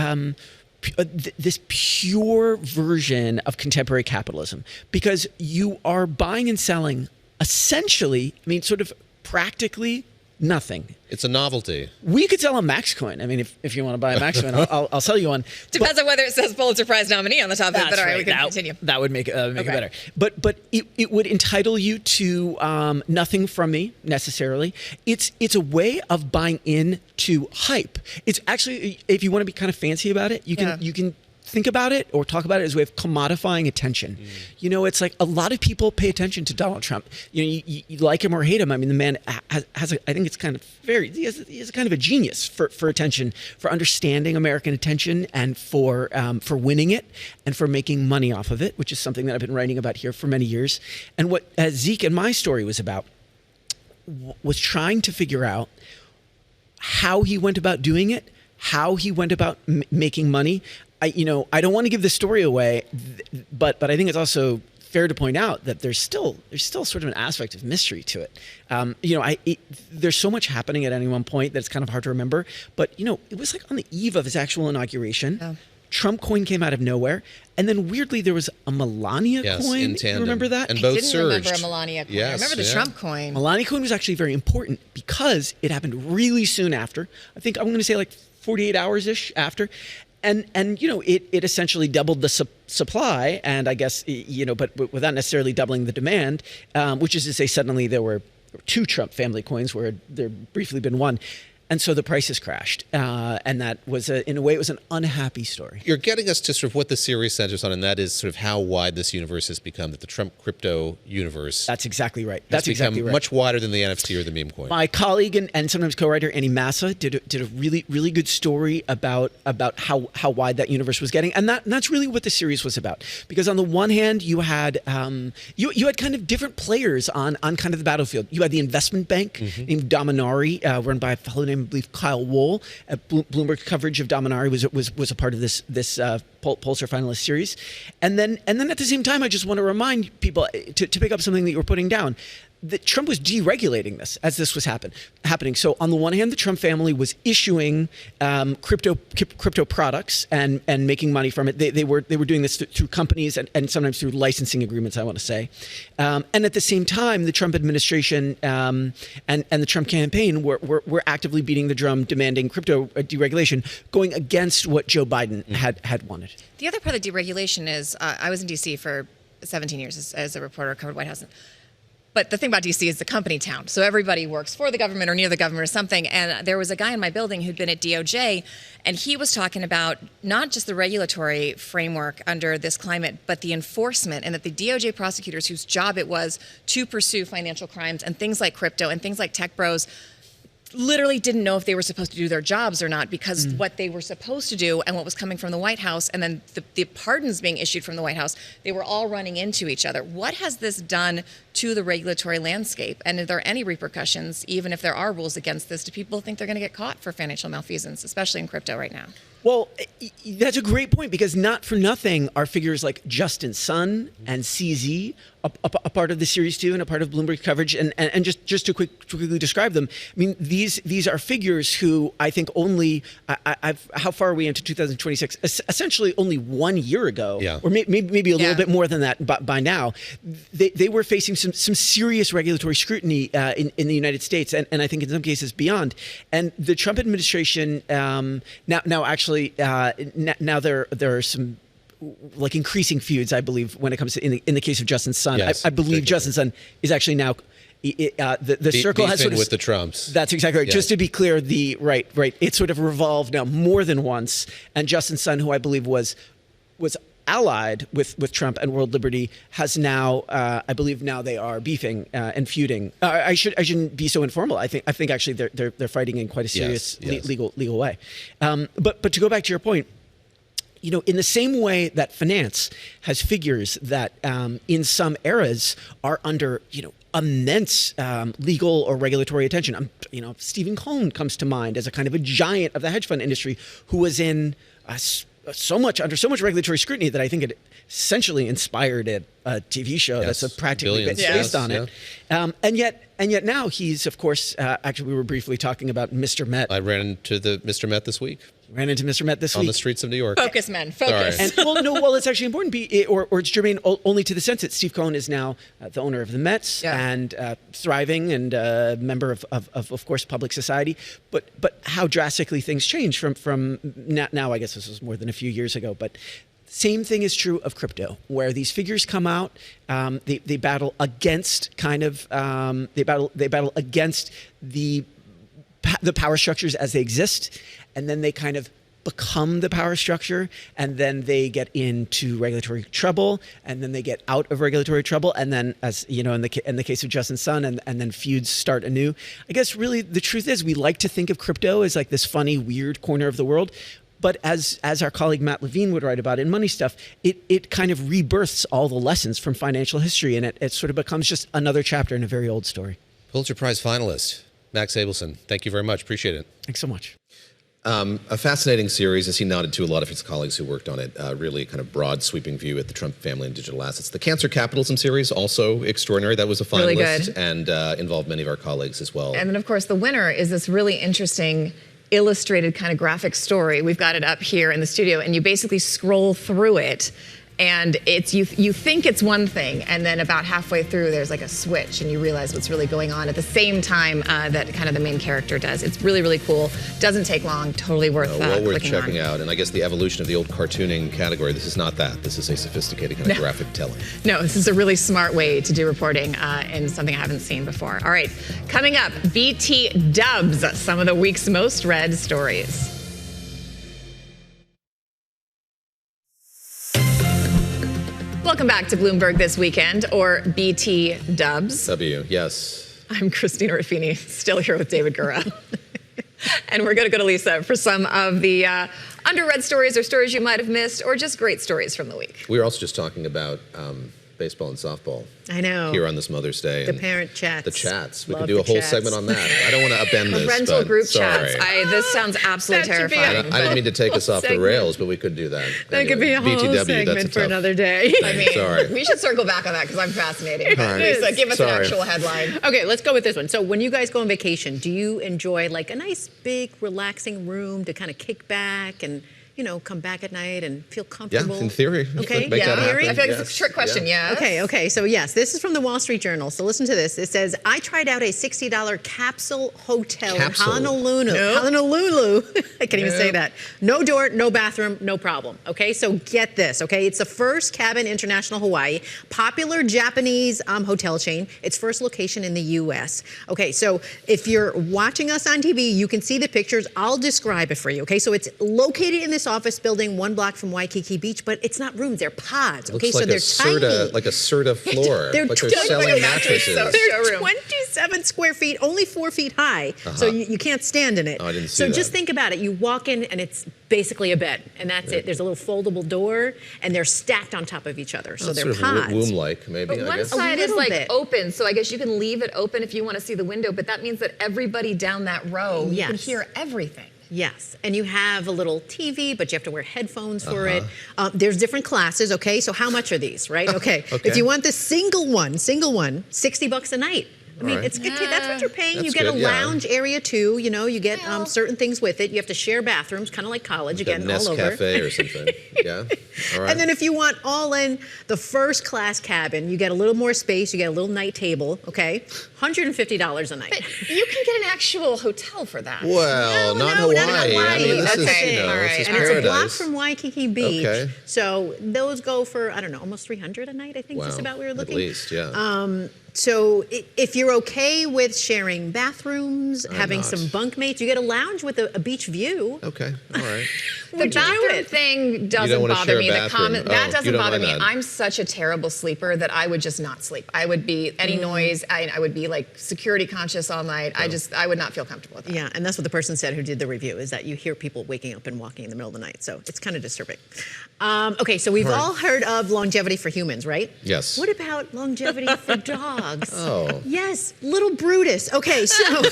this pure version of contemporary capitalism, because you are buying and selling essentially, sort of practically nothing. It's a novelty. We could sell a Max coin. If you want to buy a Max coin, I'll sell you one. Depends on whether it says Pulitzer Prize nominee on the top of it, but all right, we can continue. That would make it better. But it would entitle you to nothing from me, necessarily. It's a way of buying into hype. It's actually, if you want to be kind of fancy about it, you can think about it or talk about it as a way of commodifying attention. It's like a lot of people pay attention to Donald Trump. You like him or hate him. The man has I think it's kind of he has kind of a genius for attention, for understanding American attention, and for winning it and for making money off of it, which is something that I've been writing about here for many years. And what Zeke and my story was about was trying to figure out how he went about doing it, how he went about making money. I don't want to give the story away, but I think it's also fair to point out that there's still sort of an aspect of mystery to it. There's so much happening at any one point that it's kind of hard to remember. But it was like on the eve of his actual inauguration. Oh. Trump coin came out of nowhere, and then weirdly there was a Melania coin. In tandem. You remember that? And both surged. I didn't remember a Melania coin. I remember the Trump coin. Melania coin was actually very important because it happened really soon after. I think I'm going to say like 48 hours-ish after. And it essentially doubled the supply, and I guess, but without necessarily doubling the demand, which is to say suddenly there were two Trump family coins where there briefly been one. And so the prices crashed. And that was, in a way, it was an unhappy story. You're getting us to sort of what the series centers on, and that is sort of how wide this universe has become, that the Trump crypto universe. That's exactly right. That's exactly right. Much wider than the NFT or the meme coin. My colleague and sometimes co-writer Annie Massa did a really, really good story about how wide that universe was getting. And that's really what the series was about. Because on the one hand, you had you had kind of different players on kind of the battlefield. You had the investment bank named Dominari, run by a fellow named, I believe, Kyle Wohl. Bloomberg coverage of Dominari was a part of this Pulitzer finalist series, and then at the same time, I just want to remind people to pick up something that you were putting down, that Trump was deregulating this as this was happening. So on the one hand, the Trump family was issuing crypto products and making money from it. They were doing this through companies and sometimes through licensing agreements, I want to say. And at the same time, the Trump administration and the Trump campaign were actively beating the drum, demanding crypto deregulation, going against what Joe Biden had wanted. The other part of deregulation is I was in D.C. for 17 years as a reporter, covered White House. But the thing about D.C. is the company town. So everybody works for the government or near the government or something. And there was a guy in my building who'd been at DOJ, and he was talking about not just the regulatory framework under this climate, but the enforcement, and that the DOJ prosecutors whose job it was to pursue financial crimes and things like crypto and things like tech bros literally didn't know if they were supposed to do their jobs or not, because what they were supposed to do and what was coming from the White House and then the pardons being issued from the White House, they were all running into each other. What has this done to the regulatory landscape? And are there any repercussions, even if there are rules against this? Do people think they're going to get caught for financial malfeasance, especially in crypto right now? Well, that's a great point, because not for nothing are figures like Justin Sun and CZ a part of the series too, and a part of Bloomberg coverage. And just to quickly describe them, I mean, these are figures who I think only, how far are we into 2026? Essentially only 1 year ago, or maybe a little bit more than that by now, they were facing some serious regulatory scrutiny in the United States, and I think in some cases beyond. And the Trump administration now there are some like increasing feuds, I believe, when it comes to in the case of Justin Sun. Yes, I believe Justin Sun is actually now. The circle has sort of with the Trumps. That's exactly right. Yes. Just to be clear, right. It sort of revolved now more than once. And Justin Sun, who I believe was allied with Trump and World Liberty, has now, I believe now they are beefing and feuding. I shouldn't be so informal. I think actually they're fighting in quite a serious legal way. But to go back to your point, in the same way that finance has figures that in some eras are under, immense legal or regulatory attention. Stephen Cohn comes to mind as a kind of a giant of the hedge fund industry who was in under so much regulatory scrutiny that I think it essentially inspired a TV show that's practically based on it. And yet now he's, of course, actually we were briefly talking about Mr. Met. I ran into Mr. Met this week. On the streets of New York. Focus, men. Focus. And, it's actually important, or it's germane only to the sense that Steve Cohen is now the owner of the Mets and thriving and a member of course, public society. But how drastically things change from now, I guess this was more than a few years ago, but same thing is true of crypto, where these figures come out, they battle against they battle against the power structures as they exist, and then they kind of become the power structure, and then they get into regulatory trouble, and then they get out of regulatory trouble, and then, as in the case of Justin Sun, and then feuds start anew. I guess really the truth is we like to think of crypto as like this funny, weird corner of the world. But as our colleague Matt Levine would write about in Money Stuff, it kind of rebirths all the lessons from financial history, and it sort of becomes just another chapter in a very old story. Pulitzer Prize finalist, Max Abelson. Thank you very much. Appreciate it. Thanks so much. A fascinating series, as he nodded to a lot of his colleagues who worked on it, really kind of broad, sweeping view at the Trump family and digital assets. The Cancer Capitalism series, also extraordinary. That was a finalist really good. And involved many of our colleagues as well. And then, of course, the winner is this really interesting illustrated kind of graphic story. We've got it up here in the studio, and you basically scroll through it, and it's you think it's one thing, and then about halfway through there's like a switch, and you realize what's really going on at the same time that kind of the main character does. It's really, really cool. Doesn't take long. Totally worth well worth clicking checking on. out. And I guess the evolution of the old cartooning category. This is not that. This is a sophisticated kind of graphic telling. No, this is a really smart way to do reporting and something I haven't seen before. All right, coming up, BT dubs some of the week's most read stories. Welcome back to Bloomberg This Weekend, or BT Dubs. W, yes. I'm Christina Ruffini, still here with David Gura. And we're going to go to Lisa for some of the underread stories or stories you might have missed, or just great stories from the week. We were also just talking about baseball and softball. I know. Here on this Mother's Day. The parent chats. The chats. We Love could do a whole chats. segment on that. I don't want to upend this. Rental group sorry. chats. This sounds absolutely terrifying. I didn't mean to take us off the rails, but we could do that. That could be a whole BTW, segment for another day. I mean, sorry. We should circle back on that because I'm fascinating. All right. Lisa, give us an Sorry. actual headline. Okay, let's go with this one. So when you guys go on vacation, do you enjoy like a nice, big, relaxing room to kind of kick back and, come back at night and feel comfortable? Yeah, in theory. Okay, Make that happen. I feel like it's a trick question, yeah. Okay. So yes, this is from the Wall Street Journal. So listen to this. It says, I tried out a $60 capsule hotel in Honolulu. Honolulu. I can't even say that. No door, no bathroom, no problem. Okay, so get this. Okay, it's the First Cabin International Hawaii, popular Japanese hotel chain. Its first location in the U.S. Okay, so if you're watching us on TV, you can see the pictures. I'll describe it for you. Okay, so it's located in this office building 1 block from Waikiki Beach, but it's not rooms, they're pods. Okay, Looks so like they're tiny. Like a Serta floor. They're like they're selling mattresses. They're 27 square feet, only 4 feet high. So you can't stand in it. Oh, I didn't see so that. just think about it. You walk in and it's basically a bed, and that's it. There's a little foldable door, and they're stacked on top of each other. So they're sort of pods. womb-like, maybe, But I one guess. side is little like bit. open, so I guess you can leave it open if you want to see the window, but that means that everybody down that row, you can hear everything. Yes, and you have a little TV, but you have to wear headphones for it. There's different classes, okay? So how much are these, right? Okay. If you want the single one, $60 a night. I mean, right. it's okay. That's what you're paying. That's You get good, a yeah. lounge area too. You know, you get certain things with it. You have to share bathrooms, kind of like college again, Nest all over. Cafe or something. Yeah. All right. And then if you want all in the first class cabin, you get a little more space. You get a little night table. Okay, $150 a night. But you can get an actual hotel for that. Well, not no, Hawaii. not Hawaii. I mean, this Okay, is, all right. this is And paradise. it's a block from Waikiki Beach. Okay. So those go for, I don't know, almost $300 a night, I think. Wow. Just about we were looking. At least, yeah. So if you're okay with sharing bathrooms, having not. some bunkmates, you get a lounge with a beach view. Okay, all right. The bathroom thing don't doesn't wanna bother share a me. The bathroom. comment Oh, that you doesn't don't bother mind me. that. I'm such a terrible sleeper that I would just not sleep. I would be any noise. I would be like security conscious all night. I would not feel comfortable with that. Yeah, and that's what the person said who did the review, is that you hear people waking up and walking in the middle of the night. So it's kind of disturbing. Okay, so we've all heard of longevity for humans, right? Yes. What about longevity for dogs? Oh. Yes, little Brutus. Okay, so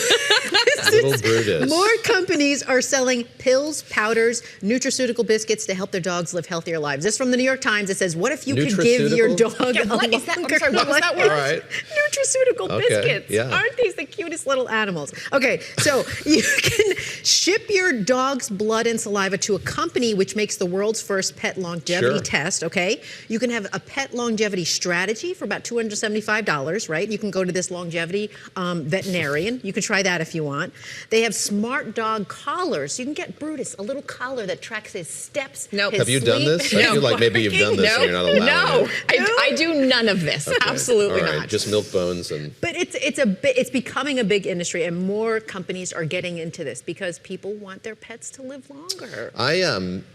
Little Brutus. more companies are selling pills, powders, nutraceutical biscuits to help their dogs live healthier lives. This is from the New York Times. It says, what if you could give your Nutraceutical? dog Yeah, a what is that? I'm longer sorry, what was that life? word? All right. Nutraceutical Okay, biscuits. yeah. Aren't these the cutest little animals? Okay, so you can ship your dog's blood and saliva to a company which makes the world's first pet longevity Sure. test, okay? You can have a pet longevity strategy for about $275, right? You can go to this longevity veterinarian. You can try that if you want. They have smart dog collars. You can get Brutus a little collar that tracks his steps. Nope. his Have you done sleep. this? I feel like maybe you've done this and you're not allowing No, it. I do none of this. Okay. Absolutely All right. not. Just milk bones and... But it's becoming a big industry, and more companies are getting into this because people want their pets to live longer. I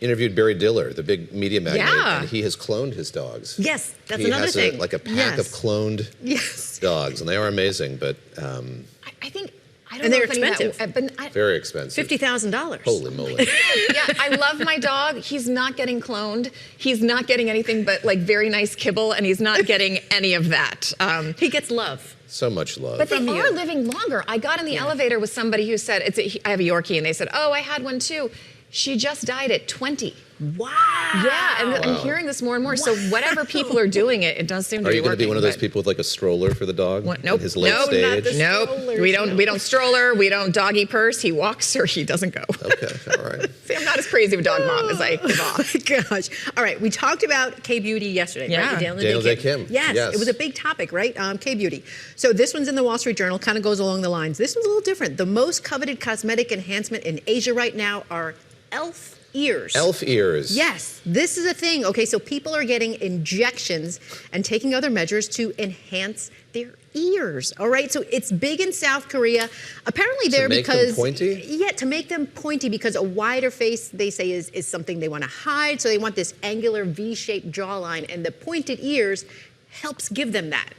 interviewed Barry Diller, the big media magnate, Yeah. and he has cloned his dogs. Yes, that's he another has thing. like a pack Yes. of cloned Yes. dogs, and they are amazing, but I think I don't And know they're if any of that- expensive. but I, very expensive. $50,000. Holy moly. yeah, I love my dog. He's not getting cloned. He's not getting anything but like very nice kibble, and he's not getting any of that. He gets love. So much love. But they are living longer. I got in the elevator with somebody who said, I have a Yorkie, and they said, oh, I had one too. She just died at 20. Wow. Yeah, and I'm hearing this more and more. So whatever people are doing it does seem to Are be you going to be working, one of those but- people with like a stroller for the dog? Nope. In his late Nope. stage? Nope. We don't stroller. We don't doggy purse. He walks or he doesn't go. Okay. All right. See, I'm not as crazy of a dog mom as I give off. Oh my gosh. All right, we talked about K-Beauty yesterday, Yeah. right? The Daniel Day Kim. Yes, Yes. it was a big topic, right? K-Beauty. So this one's in the Wall Street Journal, kind of goes along the lines. This one's a little different. The most coveted cosmetic enhancement in Asia right now are elf ears. Elf ears. Yes, this is a thing. Okay, so people are getting injections and taking other measures to enhance their ears. All right, so it's big in South Korea. Apparently, To they're make them because pointy? Yeah, to make them pointy because a wider face, they say, is something they want to hide. So they want this angular V-shaped jawline, and the pointed ears helps give them that.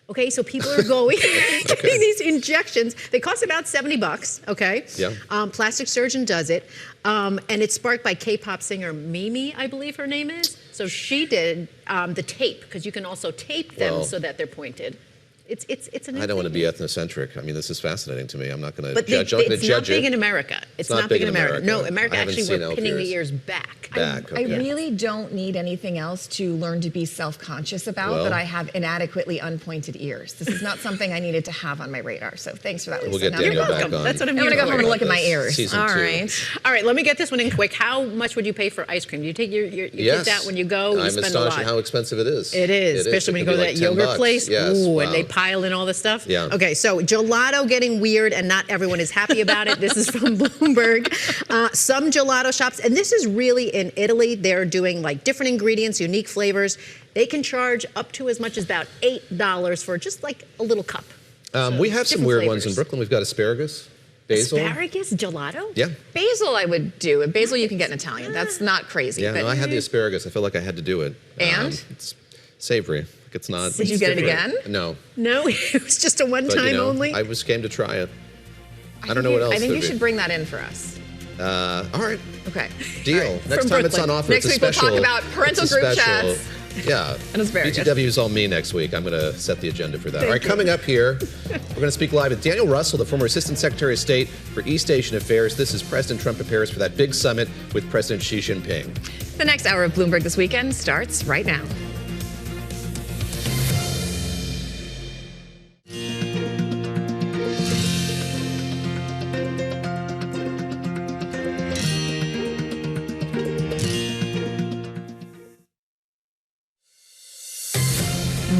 Okay, so people are going getting these injections. They cost about $70. Okay, Yeah. Plastic surgeon does it, and it's sparked by K-pop singer Mimi, I believe her name is. So she did the tape because you can also tape them Well, so that they're pointed. It's a new I don't want to thing. be ethnocentric. I mean, this is fascinating to me. I'm not going to But judge. I'm not going it's to not judge big it. in America. It's not big in America. No, America I haven't actually seen we're elf pinning the ears. ears back. Back, I okay. really don't need anything else to learn to be self-conscious about Well- that I have inadequately unpointed ears. This is not something I needed to have on my radar. So thanks for that, Lisa. We'll get Now- Daniel You're back welcome. on. That's what I'm I'm here going to go for. home and look at my This ears. season All 2. right. All right, let me get this one in quick. How much would you pay for ice cream? Do you take your Yes. get that when you go? You I'm spend a astonished lot. at how expensive it is. It is, especially It when you can go to be that like yogurt $10. place. Yes. Ooh, Wow. and they pile in all this stuff. Yeah. Okay, so gelato getting weird, and not everyone is happy about it. This is from Bloomberg. Some gelato shops, and this is really in Italy. They're doing like different ingredients, unique flavors. They can charge up to as much as about $8 for just like a little cup. We have some different weird ones flavors. in Brooklyn. We've got asparagus, basil. Asparagus gelato? Yeah. Basil I would do. Basil you can get in Italian. That's not crazy. Yeah, but no, I had the asparagus. I felt like I had to do it. And? It's savory. It's not. Did you get it again? No. No, it was just a But, one-time only. I just came to try it. I don't know what else I think you there'd be. should bring that in for us. All right. Okay. Deal. All right. Next From time it's Brooklyn. on offer. Next it's a week we'll special. talk about parental it's a group special- chats. Yeah. And asparagus. BTW is all me next week. I'm going to set the agenda for that. Thank All right, you. coming up here, we're going to speak live with Daniel Russel, the former Assistant Secretary of State for East Asian Affairs. This is President Trump prepares for that big summit with President Xi Jinping. The next hour of Bloomberg This Weekend starts right now.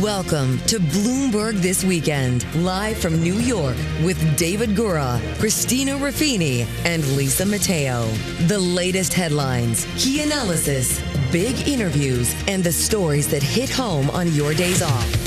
Welcome to Bloomberg This Weekend, live from New York with David Gura, Christina Ruffini, and Lisa Mateo. The latest headlines, key analysis, big interviews, and the stories that hit home on your days off.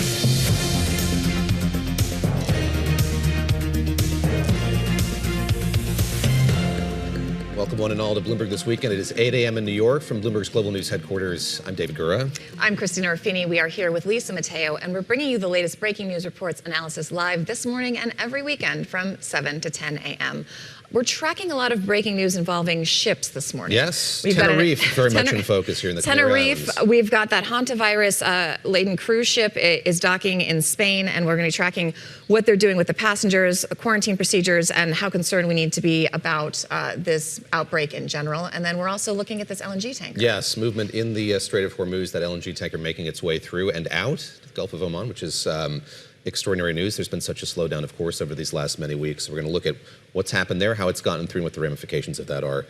Welcome one and all to Bloomberg This Weekend. It is 8 a.m. in New York from Bloomberg's Global News headquarters. I'm David Gura. I'm Christina Ruffini. We are here with Lisa Mateo, and we're bringing you the latest breaking news reports analysis live this morning and every weekend from 7 to 10 a.m. We're tracking a lot of breaking news involving ships this morning. Yes, Tenerife very much in focus here in the Tenerife. We've got that Hantavirus-laden cruise ship is docking in Spain, and we're going to be tracking what they're doing with the passengers, quarantine procedures, and how concerned we need to be about this outbreak in general. And then we're also looking at this LNG tanker. Yes, movement in the Strait of Hormuz, that LNG tanker making its way through and out to the Gulf of Oman, which is extraordinary news. There's been such a slowdown, of course, over these last many weeks. So we're going to look at what's happened there, how it's gotten through, and what the ramifications of that are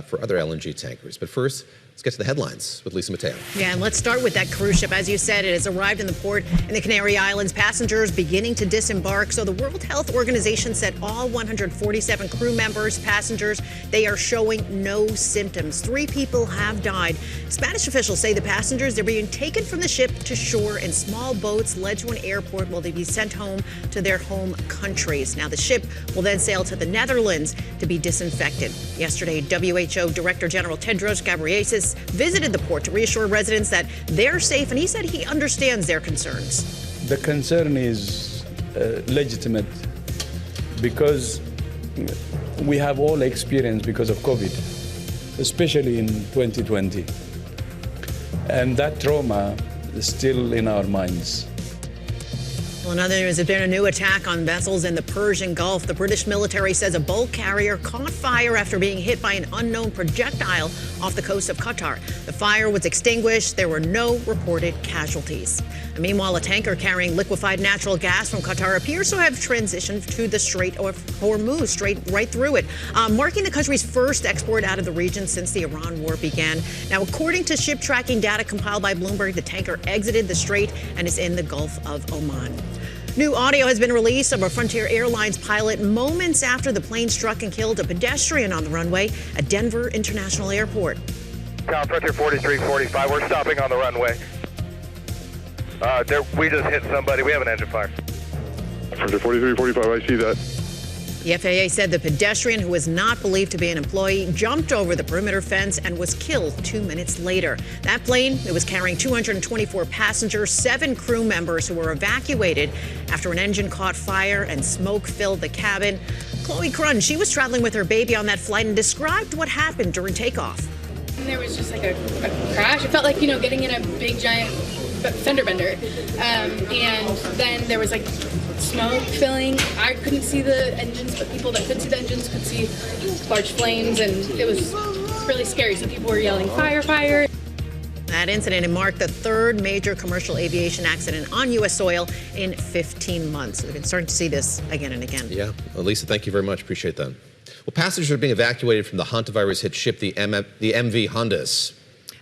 for other LNG tankers. But first, let's get to the headlines with Lisa Mateo. Yeah, and let's start with that cruise ship. As you said, it has arrived in the port in the Canary Islands. Passengers beginning to disembark. So the World Health Organization said all 147 crew members, passengers, they are showing no symptoms. 3 people have died. Spanish officials say the passengers, they're being taken from the ship to shore in small boats led to an airport while they be sent home to their home countries. Now, the ship will then sail to the Netherlands to be disinfected. Yesterday, WHO Director General Tedros Ghebreyesus visited the port to reassure residents that they're safe, and he said he understands their concerns. The concern is legitimate because we have all experienced because of COVID, especially in 2020. And that trauma is still in our minds. Well, in other news, there's been a new attack on vessels in the Persian Gulf. The British military says a bulk carrier caught fire after being hit by an unknown projectile off the coast of Qatar. The fire was extinguished. There were no reported casualties. And meanwhile, a tanker carrying liquefied natural gas from Qatar appears to have transitioned to the Strait of Hormuz, straight right through it, marking the country's first export out of the region since the Iran war began. Now, according to ship tracking data compiled by Bloomberg, the tanker exited the strait and is in the Gulf of Oman. New audio has been released of a Frontier Airlines pilot moments after the plane struck and killed a pedestrian on the runway at Denver International Airport. Frontier 4345, we're stopping on the runway. We just hit somebody. We have an engine fire. Frontier 4345, I see that. The FAA said the pedestrian, who was not believed to be an employee, jumped over the perimeter fence and was killed 2 minutes later. That plane, it was carrying 224 passengers, 7 crew members who were evacuated after an engine caught fire and smoke filled the cabin. Chloe Crunn, she was traveling with her baby on that flight and described what happened during takeoff. And there was just like a crash. It felt like, getting in a big giant fender bender. And then there was like smoke filling. I couldn't see the engines, but people that could see the engines could see large flames, and it was really scary. So people were yelling, "Fire, fire!" That incident marked the 3rd major commercial aviation accident on U.S. soil in 15 months. We've been starting to see this again and again. Yeah. Well, Lisa, thank you very much. Appreciate that. Well, passengers are being evacuated from the Hantavirus-hit ship, the MV Hondas.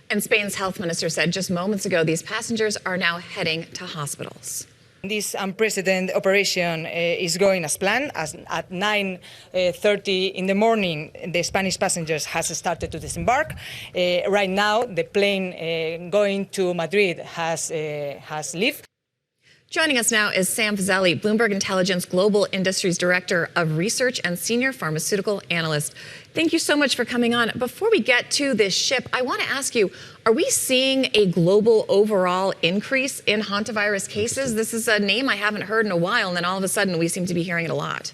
And Spain's health minister said just moments ago these passengers are now heading to hospitals. This unprecedented operation is going as planned. As at 9:30 in the morning, the Spanish passengers has started to disembark. Right now, the plane going to Madrid has left. Joining us now is Sam Fazeli, Bloomberg Intelligence Global Industries Director of Research and Senior Pharmaceutical Analyst. Thank you so much for coming on. Before we get to this ship, I want to ask you, are we seeing a global overall increase in hantavirus cases? This is a name I haven't heard in a while, and then all of a sudden we seem to be hearing it a lot.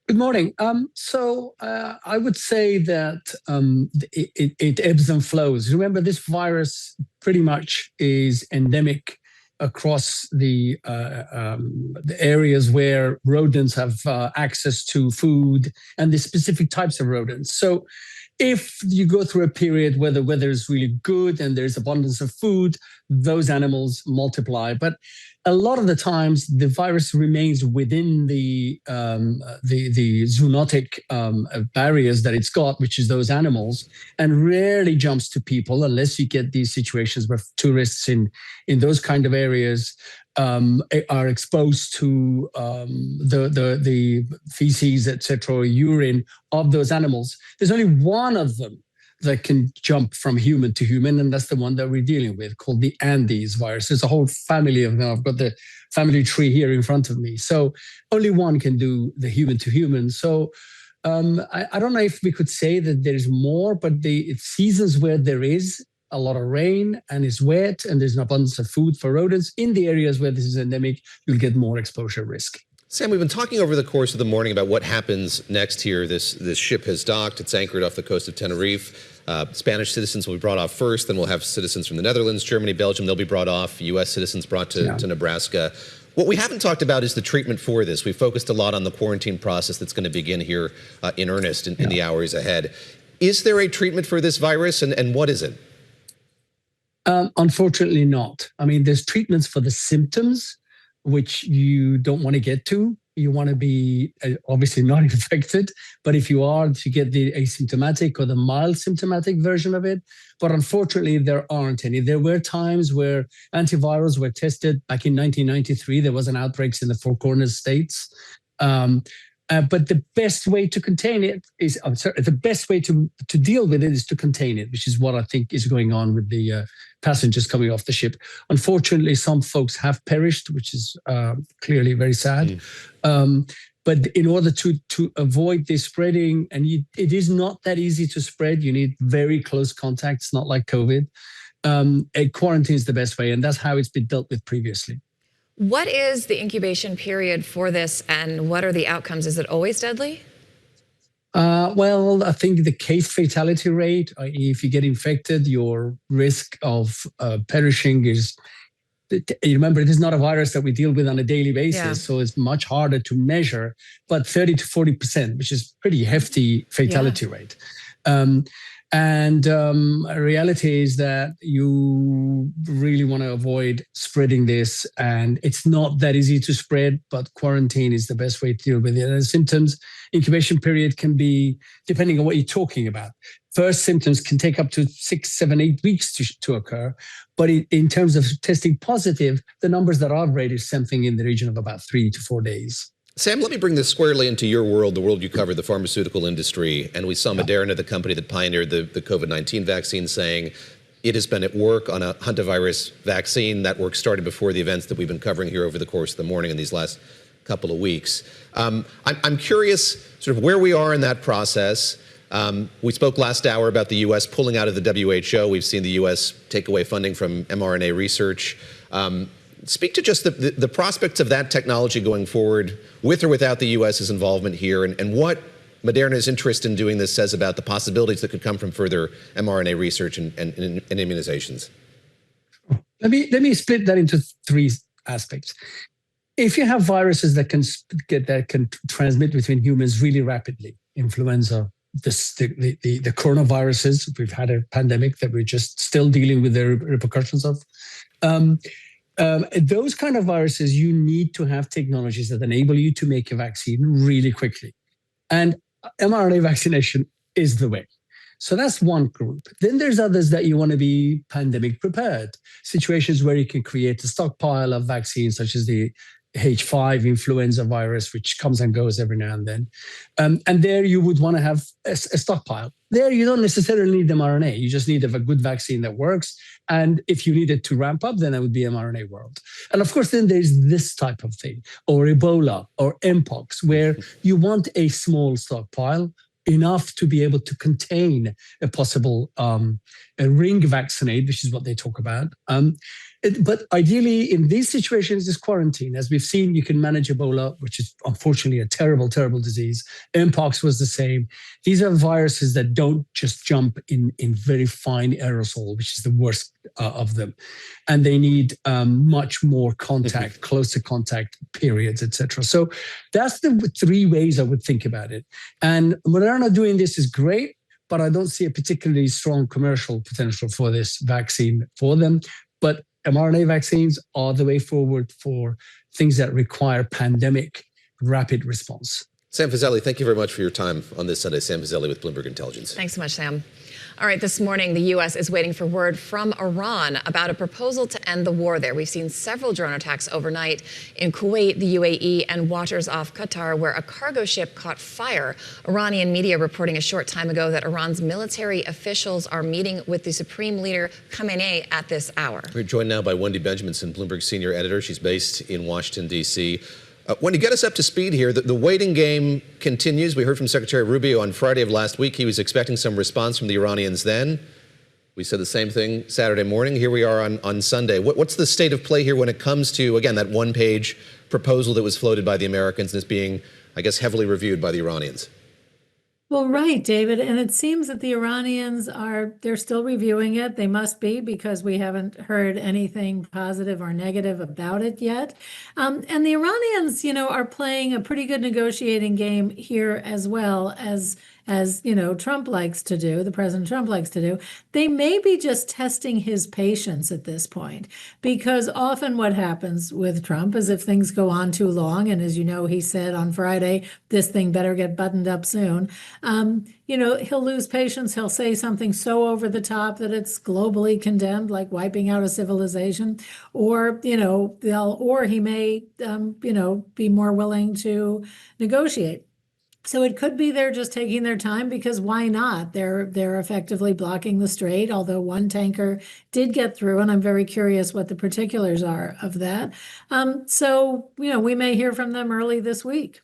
Good morning. I would say that it ebbs and flows. Remember, this virus pretty much is endemic across the areas where rodents have access to food and the specific types of rodents. So if you go through a period where the weather is really good and there's abundance of food, those animals multiply. But a lot of the times, the virus remains within the zoonotic barriers that it's got, which is those animals, and rarely jumps to people unless you get these situations where tourists in those kind of areas are exposed to the feces, etc., or urine of those animals. There's only one of them that can jump from human to human, and that's the one that we're dealing with, called the Andes virus. There's a whole family of them. I've got the family tree here in front of me. So only one can do the human to human. So I don't know if we could say that there's more, but it's seasons where there is a lot of rain and it's wet and there's an abundance of food for rodents. In the areas where this is endemic, you'll get more exposure risk. Sam, we've been talking over the course of the morning about what happens next here. This ship has docked. It's anchored off the coast of Tenerife. Spanish citizens will be brought off first. Then we'll have citizens from the Netherlands, Germany, Belgium. They'll be brought off. U.S. citizens brought to Nebraska. What we haven't talked about is the treatment for this. We focused a lot on the quarantine process that's going to begin here in earnest in the hours ahead. Is there a treatment for this virus, and what is it? Unfortunately not. I mean, there's treatments for the symptoms, which you don't want to get to. You want to be obviously not infected, but if you are, to get the asymptomatic or the mild symptomatic version of it. But unfortunately, there aren't any. There were times where antivirals were tested. Back in 1993, there was an outbreak in the Four Corners states. But the best way to contain it is, the best way to deal with it is to contain it, which is what I think is going on with the passengers coming off the ship. Unfortunately, some folks have perished, which is clearly very sad. But in order to avoid this spreading, and it is not that easy to spread, you need very close contacts, not like COVID. A quarantine is the best way, and that's how it's been dealt with previously. What is the incubation period for this, and what are the outcomes? Is it always deadly? Well, I think the case fatality rate, if you get infected, your risk of perishing is, remember, it is not a virus that we deal with on a daily basis, so it's much harder to measure, but 30 to 40%, which is pretty hefty fatality rate. And reality is that you really want to avoid spreading this, and it's not that easy to spread, but quarantine is the best way to deal with it. And symptoms, incubation period can be, depending on what you're talking about. First symptoms can take up to 6, 7, 8 weeks to occur, but in terms of testing positive, the numbers that I've read is something in the region of about 3 to 4 days. Sam, let me bring this squarely into your world, the world you cover, the pharmaceutical industry. And we saw Moderna, the company that pioneered the COVID-19 vaccine, saying it has been at work on a hantavirus vaccine. That work started before the events that we've been covering here over the course of the morning in these last couple of weeks. I'm curious sort of where we are in that process. We spoke last hour about the U.S. pulling out of the WHO. We've seen the U.S. take away funding from mRNA research. Speak to just the prospects of that technology going forward, with or without the U.S.'s involvement here, and what Moderna's interest in doing this says about the possibilities that could come from further mRNA research and immunizations. Let me split that into 3 aspects. If you have viruses that can transmit between humans really rapidly, influenza, the coronaviruses, we've had a pandemic that we're just still dealing with the repercussions of. Those kind of viruses, you need to have technologies that enable you to make a vaccine really quickly. And mRNA vaccination is the way. So that's one group. Then there's others that you want to be pandemic prepared, situations where you can create a stockpile of vaccines, such as the H5 influenza virus, which comes and goes every now and then. And there you would want to have a stockpile. There you don't necessarily need mRNA. You just need a good vaccine that works. And if you needed to ramp up, then that would be mRNA world. And of course, then there's this type of thing, or Ebola, or Mpox, where you want a small stockpile, enough to be able to contain a possible a ring vaccinate, which is what they talk about. But ideally, in these situations, is quarantine. As we've seen, you can manage Ebola, which is unfortunately a terrible, terrible disease. Mpox was the same. These are viruses that don't just jump in very fine aerosol, which is the worst of them. And they need much more contact, closer contact periods, etc. So that's the 3 ways I would think about it. And Moderna doing this is great. but I don't see a particularly strong commercial potential for this vaccine for them. But mRNA vaccines are the way forward for things that require pandemic rapid response. Sam Fazeli, thank you very much for your time on this Sunday. Sam Fazeli with Bloomberg Intelligence. Thanks so much, Sam. All right, this morning, the U.S. is waiting for word from Iran about a proposal to end the war there. We've seen several drone attacks overnight in Kuwait, the UAE, and waters off Qatar, where a cargo ship caught fire. Iranian media reporting a short time ago that Iran's military officials are meeting with the Supreme Leader Khamenei at this hour. We're joined now by Wendy Benjaminson, Bloomberg senior editor. She's based in Washington, D.C. Wendy, get us up to speed here. The waiting game continues. We heard from Secretary Rubio on Friday of last week. He was expecting some response from the Iranians then. We said the same thing Saturday morning. Here we are on Sunday. What's the state of play here when it comes to, again, that one-page proposal that was floated by the Americans and is being, I guess, heavily reviewed by the Iranians? Well, right, David. And it seems that the Iranians they're still reviewing it. They must be, because we haven't heard anything positive or negative about it yet. And the Iranians, are playing a pretty good negotiating game here as well as Trump likes to do, the President Trump likes to do. They may be just testing his patience at this point, because often what happens with Trump is if things go on too long, and as you know, he said on Friday, this thing better get buttoned up soon. He'll lose patience. He'll say something so over the top that it's globally condemned, like wiping out a civilization, or he may, be more willing to negotiate. So it could be they're just taking their time, because why not? They're effectively blocking the Strait, although one tanker did get through, and I'm very curious what the particulars are of that. We may hear from them early this week.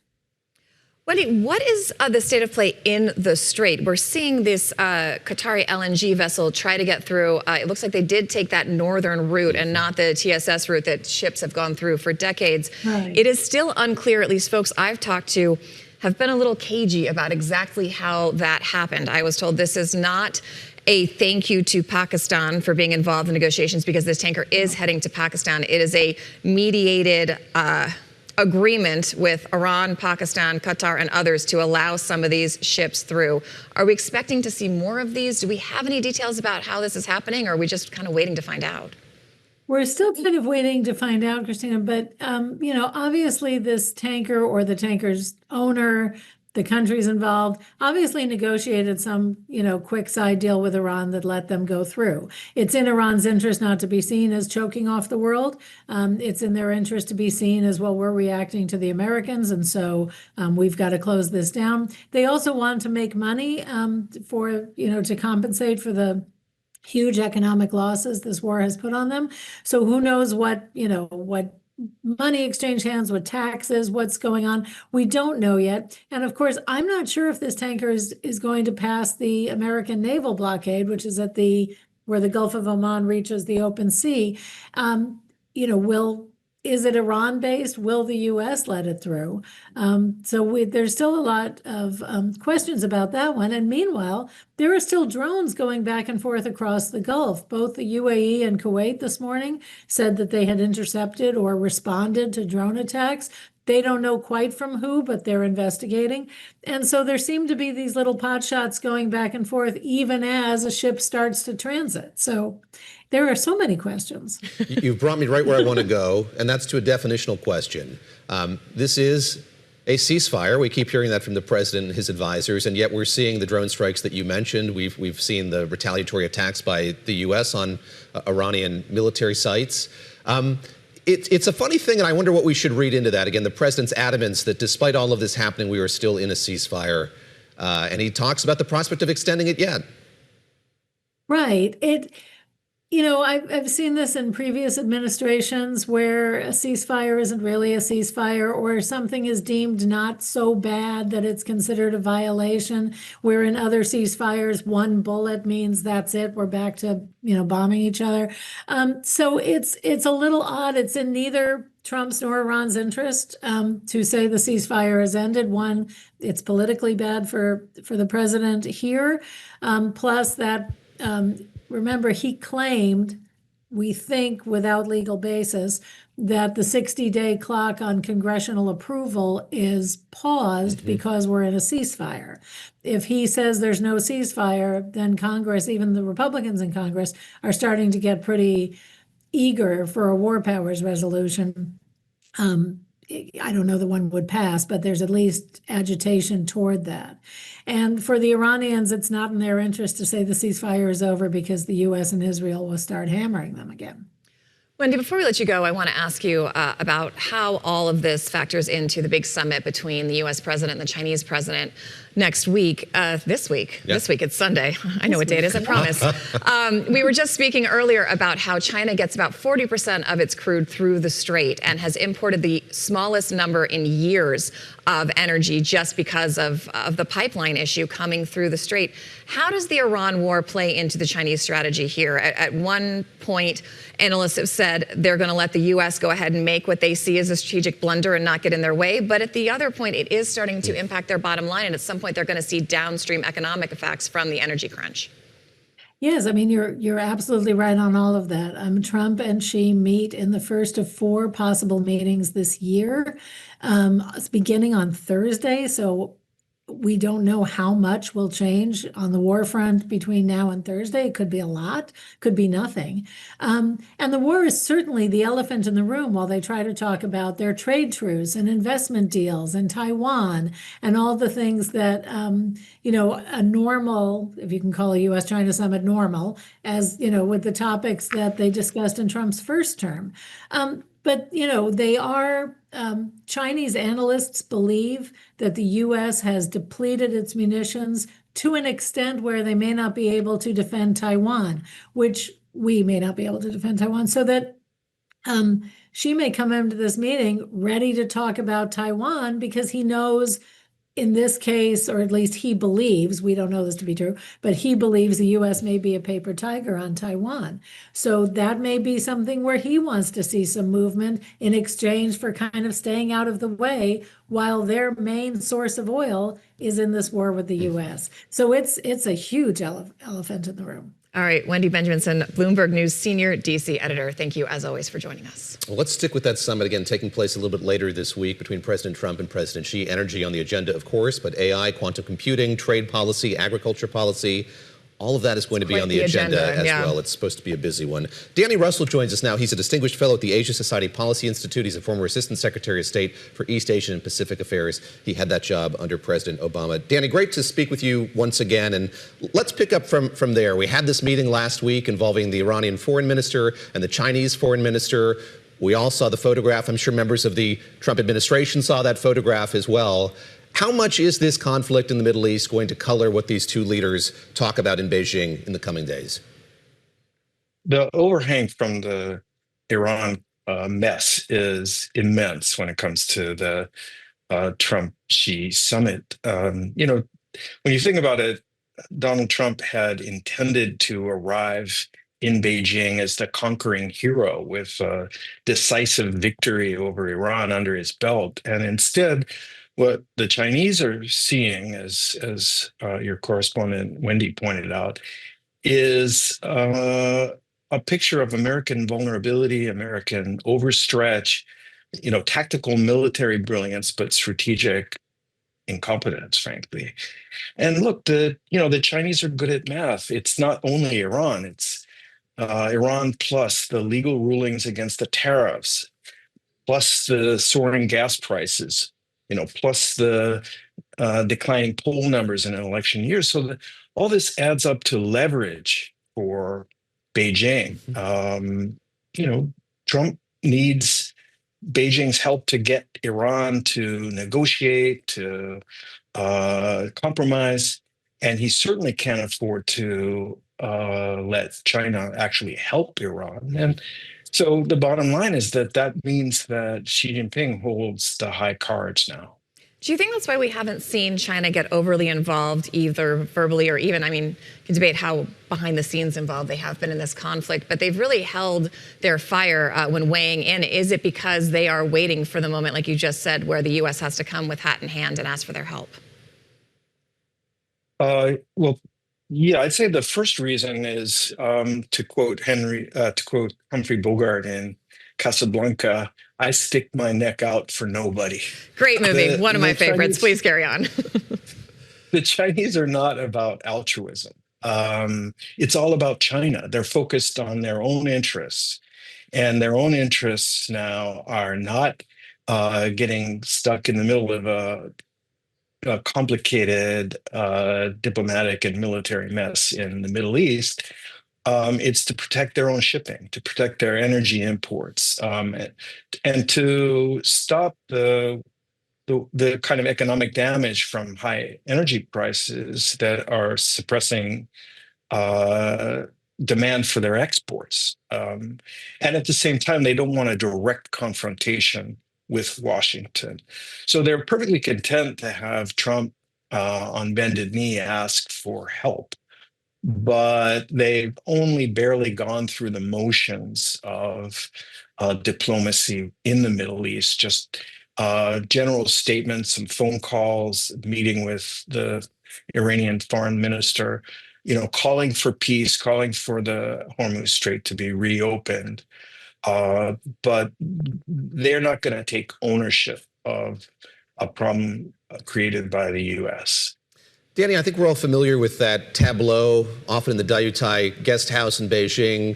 Wendy, what is the state of play in the Strait? We're seeing this Qatari LNG vessel try to get through. It looks like they did take that northern route and not the TSS route that ships have gone through for decades. Right. It is still unclear, at least folks I've talked to have been a little cagey about exactly how that happened. I was told this is not a thank you to Pakistan for being involved in negotiations, because this tanker is heading to Pakistan. It is a mediated agreement with Iran, Pakistan, Qatar, and others to allow some of these ships through. Are we expecting to see more of these? Do we have any details about how this is happening, or are we just kind of waiting to find out? We're still kind of waiting to find out, Christina, but, obviously this tanker or the tanker's owner, the countries involved, obviously negotiated some, quick side deal with Iran that let them go through. It's in Iran's interest not to be seen as choking off the world. It's in their interest to be seen as, well, we're reacting to the Americans, and so we've got to close this down. They also want to make money to compensate for the huge economic losses this war has put on them. So who knows what money exchange hands, what taxes, what's going on. We don't know yet. And of course, I'm not sure if this tanker is going to pass the American naval blockade, which is where the Gulf of Oman reaches the open sea. Is it Iran-based? Will the U.S. let it through? There's still a lot of questions about that one. And meanwhile, there are still drones going back and forth across the Gulf. Both the UAE and Kuwait this morning said that they had intercepted or responded to drone attacks. They don't know quite from who, but they're investigating. And so there seem to be these little pot shots going back and forth, even as a ship starts to transit. So there are so many questions. You've brought me right where I want to go, and that's to a definitional question. This is a ceasefire. We keep hearing that from the president and his advisors, and yet we're seeing the drone strikes that you mentioned. We've seen the retaliatory attacks by the U.S. on Iranian military sites. It's a funny thing, and I wonder what we should read into that. Again, the president's adamance that despite all of this happening, we are still in a ceasefire, and he talks about the prospect of extending it yet. Right. I've seen this in previous administrations where a ceasefire isn't really a ceasefire, or something is deemed not so bad that it's considered a violation, where in other ceasefires, one bullet means that's it, we're back to, bombing each other. So it's a little odd. It's in neither Trump's nor Iran's interest to say the ceasefire has ended. One, it's politically bad for the president here, plus that remember, he claimed we think without legal basis that the 60-day clock on congressional approval is paused because we're in a ceasefire. If he says there's no ceasefire, then Congress, even the Republicans in Congress, are starting to get pretty eager for a war powers resolution. I don't know that one would pass, but there's at least agitation toward that. And for the Iranians, it's not in their interest to say the ceasefire is over because the U.S. and Israel will start hammering them again. Wendy, before we let you go, I want to ask you about how all of this factors into the big summit between the U.S. president and the Chinese president next week. This week, it's Sunday. I know what day it is, I promise. We were just speaking earlier about how China gets about 40% of its crude through the Strait and has imported the smallest number in years of energy just because of the pipeline issue coming through the Strait. How does the Iran war play into the Chinese strategy here? At one point, analysts have said they're going to let the U.S. go ahead and make what they see as a strategic blunder and not get in their way. But at the other point, it is starting to impact their bottom line. And at some point, they're going to see downstream economic effects from the energy crunch. Yes, I mean, you're absolutely right on all of that. Trump and Xi meet in the first of 4 possible meetings this year. It's beginning on Thursday, so we don't know how much will change on the war front between now and Thursday. It could be a lot, could be nothing. And the war is certainly the elephant in the room while they try to talk about their trade truce and investment deals and Taiwan and all the things that, a normal, if you can call a U.S.-China summit normal, as, with the topics that they discussed in Trump's first term. But, they are, Chinese analysts believe that the U.S. has depleted its munitions to an extent where they may not be able to defend Taiwan, which we may not be able to defend Taiwan, so that Xi may come into this meeting ready to talk about Taiwan because he knows in this case, or at least he believes, we don't know this to be true, but he believes the U.S. may be a paper tiger on Taiwan. So that may be something where he wants to see some movement in exchange for kind of staying out of the way while their main source of oil is in this war with the U.S. So it's a huge elephant in the room. All right, Wendy Benjaminson, Bloomberg News senior DC editor. Thank you, as always, for joining us. Well, let's stick with that summit again, taking place a little bit later this week between President Trump and President Xi. Energy on the agenda, of course, but AI, quantum computing, trade policy, agriculture policy, all of that is going to be on the agenda as well. It's supposed to be a busy one. Danny Russel joins us now. He's a distinguished fellow at the Asia Society Policy Institute. He's a former Assistant Secretary of State for East Asian and Pacific Affairs. He had that job under President Obama. Danny, great to speak with you once again. And let's pick up from there. We had this meeting last week involving the Iranian foreign minister and the Chinese foreign minister. We all saw the photograph. I'm sure members of the Trump administration saw that photograph as well. How much is this conflict in the Middle East going to color what these two leaders talk about in Beijing in the coming days? The overhang from the Iran mess is immense when it comes to the Trump-Xi summit. When you think about it, Donald Trump had intended to arrive in Beijing as the conquering hero with a decisive victory over Iran under his belt. And instead, what the Chinese are seeing, as your correspondent Wendy pointed out, is a picture of American vulnerability, American overstretch, tactical military brilliance, but strategic incompetence, frankly. And look, the Chinese are good at math. It's not only Iran, it's Iran plus the legal rulings against the tariffs, plus the soaring gas prices, plus the declining poll numbers in an election year. So all this adds up to leverage for Beijing. Trump needs Beijing's help to get Iran to negotiate, to compromise, and he certainly can't afford to let China actually help Iran. And so the bottom line is that means that Xi Jinping holds the high cards now. Do you think that's why we haven't seen China get overly involved, either verbally or even, you can debate how behind the scenes involved they have been in this conflict, but they've really held their fire when weighing in. Is it because they are waiting for the moment, like you just said, where the U.S. has to come with hat in hand and ask for their help? Well, Yeah, I'd say the first reason is to quote Humphrey Bogart in Casablanca, I stick my neck out for nobody. Great movie. One of my favorites. Please carry on. The Chinese are not about altruism. It's all about China. They're focused on their own interests. And their own interests now are not getting stuck in the middle of a complicated diplomatic and military mess in the Middle East. It's to protect their own shipping, to protect their energy imports, and to stop the kind of economic damage from high energy prices that are suppressing demand for their exports. And at the same time, they don't want a direct confrontation with Washington. So they're perfectly content to have Trump on bended knee ask for help. But they've only barely gone through the motions of diplomacy in the Middle East, just general statements, some phone calls, meeting with the Iranian foreign minister, calling for peace, calling for the Hormuz Strait to be reopened. But they're not going to take ownership of a problem created by the U.S. Danny, I think we're all familiar with that tableau, often in the Dayutai guest house in Beijing.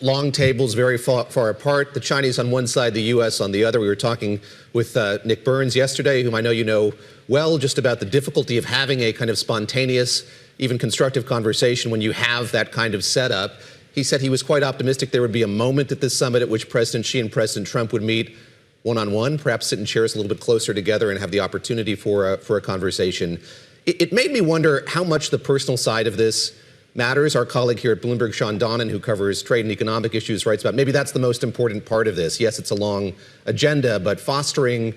Long tables, very far apart. The Chinese on one side, the U.S. on the other. We were talking with Nick Burns yesterday, whom I know you know well, just about the difficulty of having a kind of spontaneous, even constructive conversation when you have that kind of setup. He said he was quite optimistic there would be a moment at this summit at which President Xi and President Trump would meet one-on-one, perhaps sit in chairs a little bit closer together and have the opportunity for a conversation. It made me wonder how much the personal side of this matters. Our colleague here at Bloomberg, Sean Donnan, who covers trade and economic issues, writes about maybe that's the most important part of this. Yes, it's a long agenda, but fostering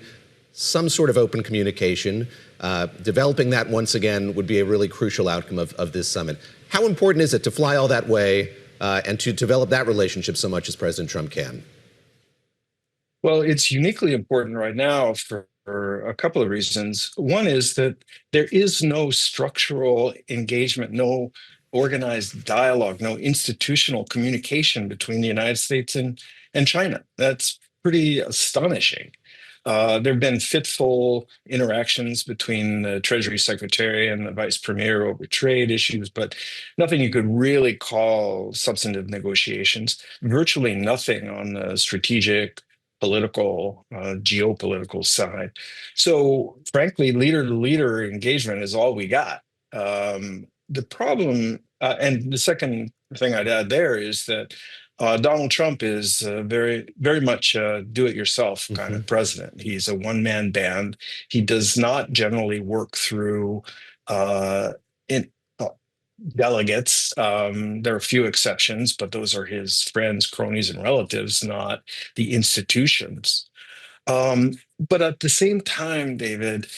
some sort of open communication, developing that once again would be a really crucial outcome of this summit. How important is it to fly all that way and to develop that relationship so much as President Trump can? Well, it's uniquely important right now for a couple of reasons. One is that there is no structural engagement, no organized dialogue, no institutional communication between the United States and China. That's pretty astonishing. There have been fitful interactions between the Treasury Secretary and the Vice Premier over trade issues, but nothing you could really call substantive negotiations. Virtually nothing on the strategic, political, geopolitical side. So frankly, leader-to-leader engagement is all we got. The problem, and the second thing I'd add there is that Donald Trump is very, very much a do-it-yourself kind of president. He's a one-man band. He does not generally work through delegates. There are a few exceptions, but those are his friends, cronies, and relatives, not the institutions. But at the same time, David,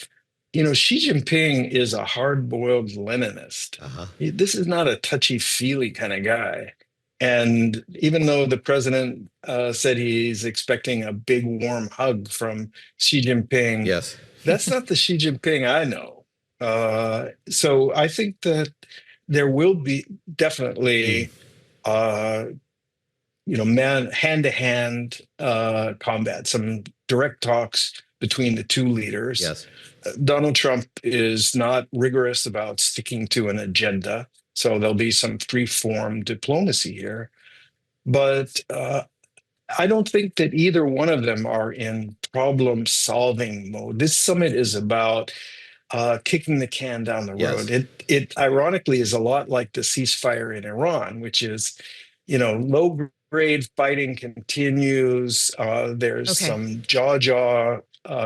Xi Jinping is a hard-boiled Leninist. This is not a touchy-feely kind of guy. And even though the president said he's expecting a big warm hug from Xi Jinping, yes, that's not the Xi Jinping I know. So I think that there will be definitely, hand-to-hand combat, some direct talks between the two leaders. Yes. Donald Trump is not rigorous about sticking to an agenda, so there'll be some free-form diplomacy here. But I don't think that either one of them are in problem-solving mode. This summit is about kicking the can down the road. Yes. It ironically is a lot like the ceasefire in Iran, which is, low-grade fighting continues. There's some jaw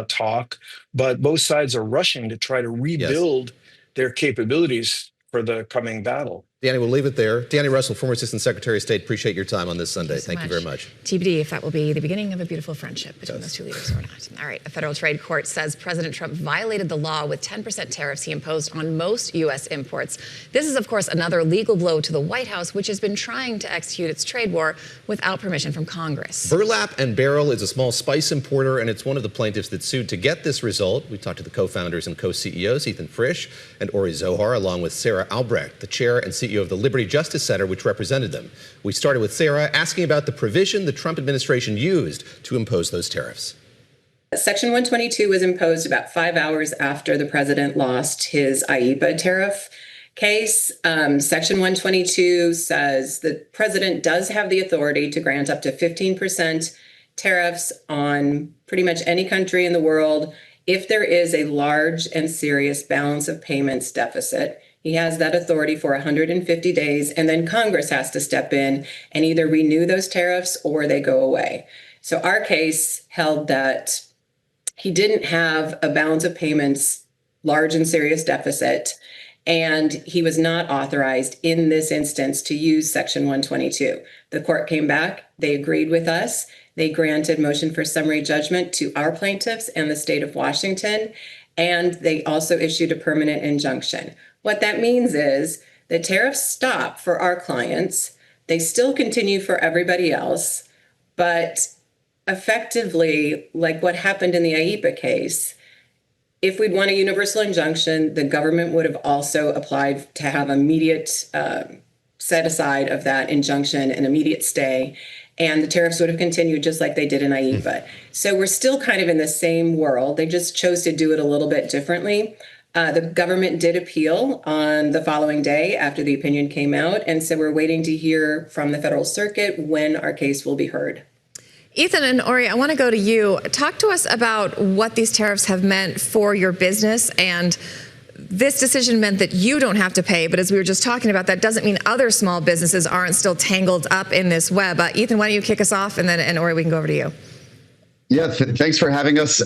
talk, but both sides are rushing to try to rebuild their capabilities for the coming battle. Danny, we'll leave it there. Danny Russel, former Assistant Secretary of State, appreciate your time on this Sunday. Thank you very much. TBD if that will be the beginning of a beautiful friendship between those two leaders or not. All right, a federal trade court says President Trump violated the law with 10% tariffs he imposed on most U.S. imports. This is, of course, another legal blow to the White House, which has been trying to execute its trade war without permission from Congress. Burlap and Barrel is a small spice importer, and it's one of the plaintiffs that sued to get this result. We talked to the co-founders and co-CEOs, Ethan Frisch and Ori Zohar, along with Sara Albrecht, the chair and CEO of the Liberty Justice Center, which represented them. We started with Sara asking about the provision the Trump administration used to impose those tariffs. Section 122 was imposed about 5 hours after the president lost his IEEPA tariff case. Section 122 says the president does have the authority to grant up to 15% tariffs on pretty much any country in the world if there is a large and serious balance of payments deficit. He has that authority for 150 days, and then Congress has to step in and either renew those tariffs or they go away. So our case held that he didn't have a balance of payments, large and serious deficit, and he was not authorized in this instance to use Section 122. The court came back, they agreed with us, they granted motion for summary judgment to our plaintiffs and the state of Washington, and they also issued a permanent injunction. What that means is the tariffs stop for our clients. They still continue for everybody else, but effectively, like what happened in the IEEPA case, if we'd won a universal injunction, the government would have also applied to have immediate set aside of that injunction, an immediate stay, and the tariffs would have continued just like they did in IEEPA. So we're still kind of in the same world. They just chose to do it a little bit differently. The government did appeal on the following day after the opinion came out, and so we're waiting to hear from the Federal Circuit when our case will be heard. Ethan and Ori, I want to go to you. Talk to us about what these tariffs have meant for your business. And this decision meant that you don't have to pay, but as we were just talking about, that doesn't mean other small businesses aren't still tangled up in this web. Ethan, why don't you kick us off, and Ori, we can go over to you. Yeah, thanks for having us.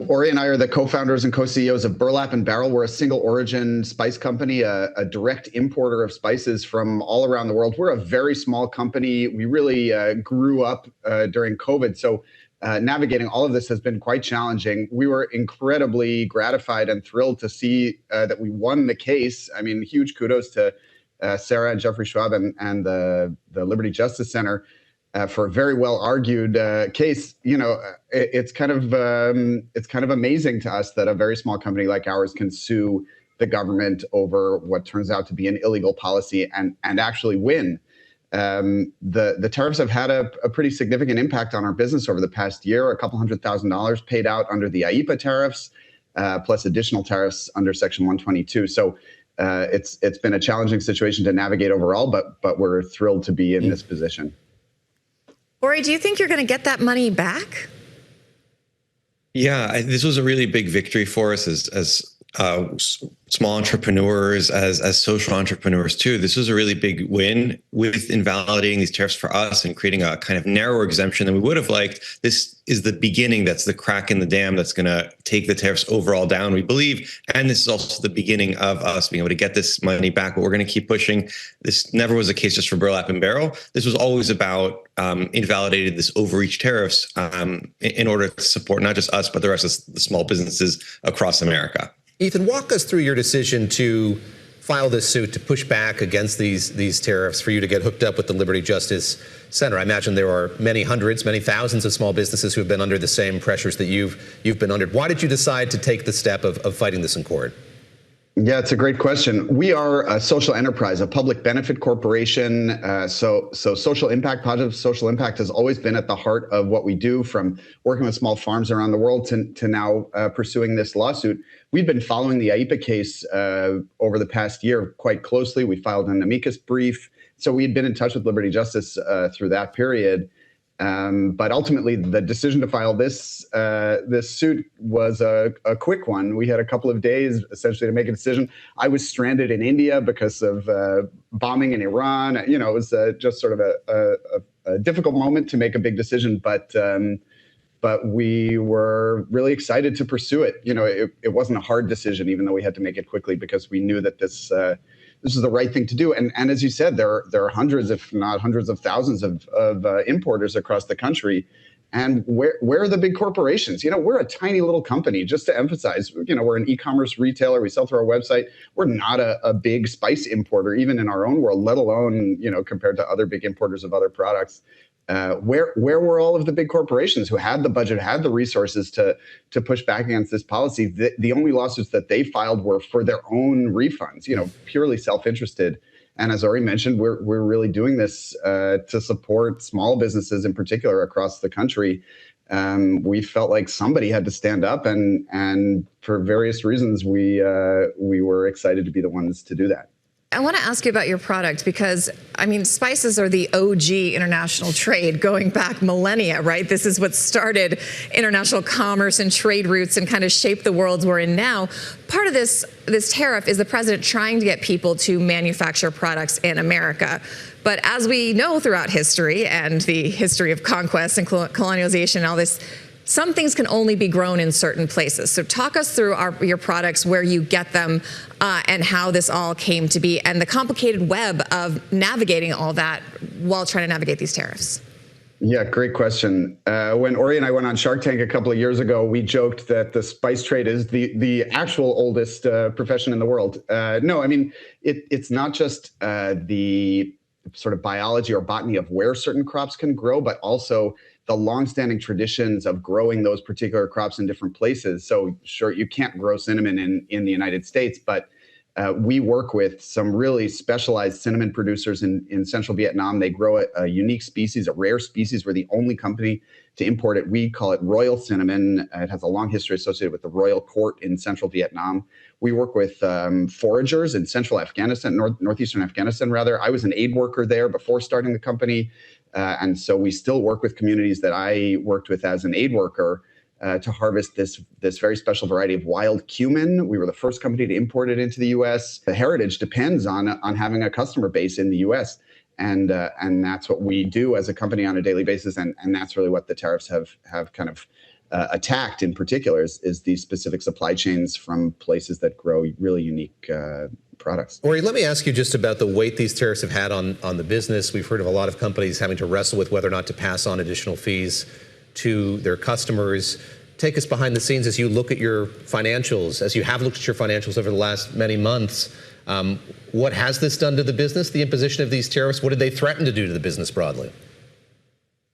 Ori and I are the co-founders and co-CEOs of Burlap and Barrel. We're a single origin spice company, a direct importer of spices from all around the world. We're a very small company. We really grew up during COVID. So navigating all of this has been quite challenging. We were incredibly gratified and thrilled to see that we won the case. I mean, huge kudos to Sara and Jeffrey Schwab and the Liberty Justice Center. For a very well argued case. You know, it's kind of amazing to us that a very small company like ours can sue the government over what turns out to be an illegal policy and actually win. The tariffs have had a pretty significant impact on our business over the past year. $200,000 paid out under the IEEPA tariffs, plus additional tariffs under Section 122. So it's been a challenging situation to navigate overall, but we're thrilled to be in this position. Ori, do you think you're going to get that money back? Yeah, this was a really big victory for us as small entrepreneurs, as social entrepreneurs too. This was a really big win with invalidating these tariffs for us and creating a kind of narrower exemption than we would have liked. This is the beginning. That's the crack in the dam that's going to take the tariffs overall down, we believe. And this is also the beginning of us being able to get this money back. But we're going to keep pushing. This never was a case just for Burlap and Barrel. This was always about invalidated this overreach tariffs in order to support not just us, but the rest of the small businesses across America. Ethan, walk us through your decision to file this suit to push back against these tariffs for you to get hooked up with the Liberty Justice Center. I imagine there are many hundreds, many thousands of small businesses who have been under the same pressures that you've been under. Why did you decide to take the step of fighting this in court? Yeah, it's a great question. We are a social enterprise, a public benefit corporation. So social impact, positive social impact has always been at the heart of what we do, from working with small farms around the world to now pursuing this lawsuit. We've been following the IEEPA case over the past year quite closely. We filed an amicus brief. So we had been in touch with Liberty Justice through that period. But ultimately, the decision to file this suit was a quick one. We had a couple of days essentially to make a decision. I was stranded in India because of bombing in Iran. You know, it was just sort of a difficult moment to make a big decision. But we were really excited to pursue it. You know, it wasn't a hard decision, even though we had to make it quickly, because we knew that this the right thing to do. And as you said, there are hundreds, if not hundreds of thousands of importers across the country. And where are the big corporations? We're a tiny little company, just to emphasize, we're an e-commerce retailer. We sell through our website. We're not a big spice importer, even in our own world, let alone, compared to other big importers of other products. Where were all of the big corporations who had the budget, had the resources to push back against this policy? The only lawsuits that they filed were for their own refunds, purely self-interested. And as Ori mentioned, we're really doing this to support small businesses in particular across the country. We felt like somebody had to stand up, and for various reasons, we were excited to be the ones to do that. I want to ask you about your product because, spices are the OG international trade going back millennia, right? This is what started international commerce and trade routes and kind of shaped the world we're in now. Part of this tariff is the president trying to get people to manufacture products in America. But as we know throughout history and the history of conquest and colonialization and all this, some things can only be grown in certain places. So talk us through your products, where you get them, and how this all came to be, and the complicated web of navigating all that while trying to navigate these tariffs. Yeah, great question. When Ori and I went on Shark Tank a couple of years ago, we joked that the spice trade is the actual oldest profession in the world. It's not just the sort of biology or botany of where certain crops can grow, but also the longstanding traditions of growing those particular crops in different places. So sure, you can't grow cinnamon in the United States, but we work with some really specialized cinnamon producers in central Vietnam. They grow a unique species, a rare species. We're the only company to import it. We call it royal cinnamon. It has a long history associated with the royal court in central Vietnam. We work with foragers in central Afghanistan, northeastern Afghanistan, rather. I was an aid worker there before starting the company. And so we still work with communities that I worked with as an aid worker to harvest this very special variety of wild cumin. We were the first company to import it into the U.S. The heritage depends on having a customer base in the U.S. And that's what we do as a company on a daily basis. And that's really what the tariffs have kind of attacked in particular is these specific supply chains from places that grow really unique products. Ori, let me ask you just about the weight these tariffs have had on the business. We've heard of a lot of companies having to wrestle with whether or not to pass on additional fees to their customers. Take us behind the scenes as you look at your financials, as you have looked at your financials over the last many months. What has this done to the business, the imposition of these tariffs? What did they threaten to do to the business broadly?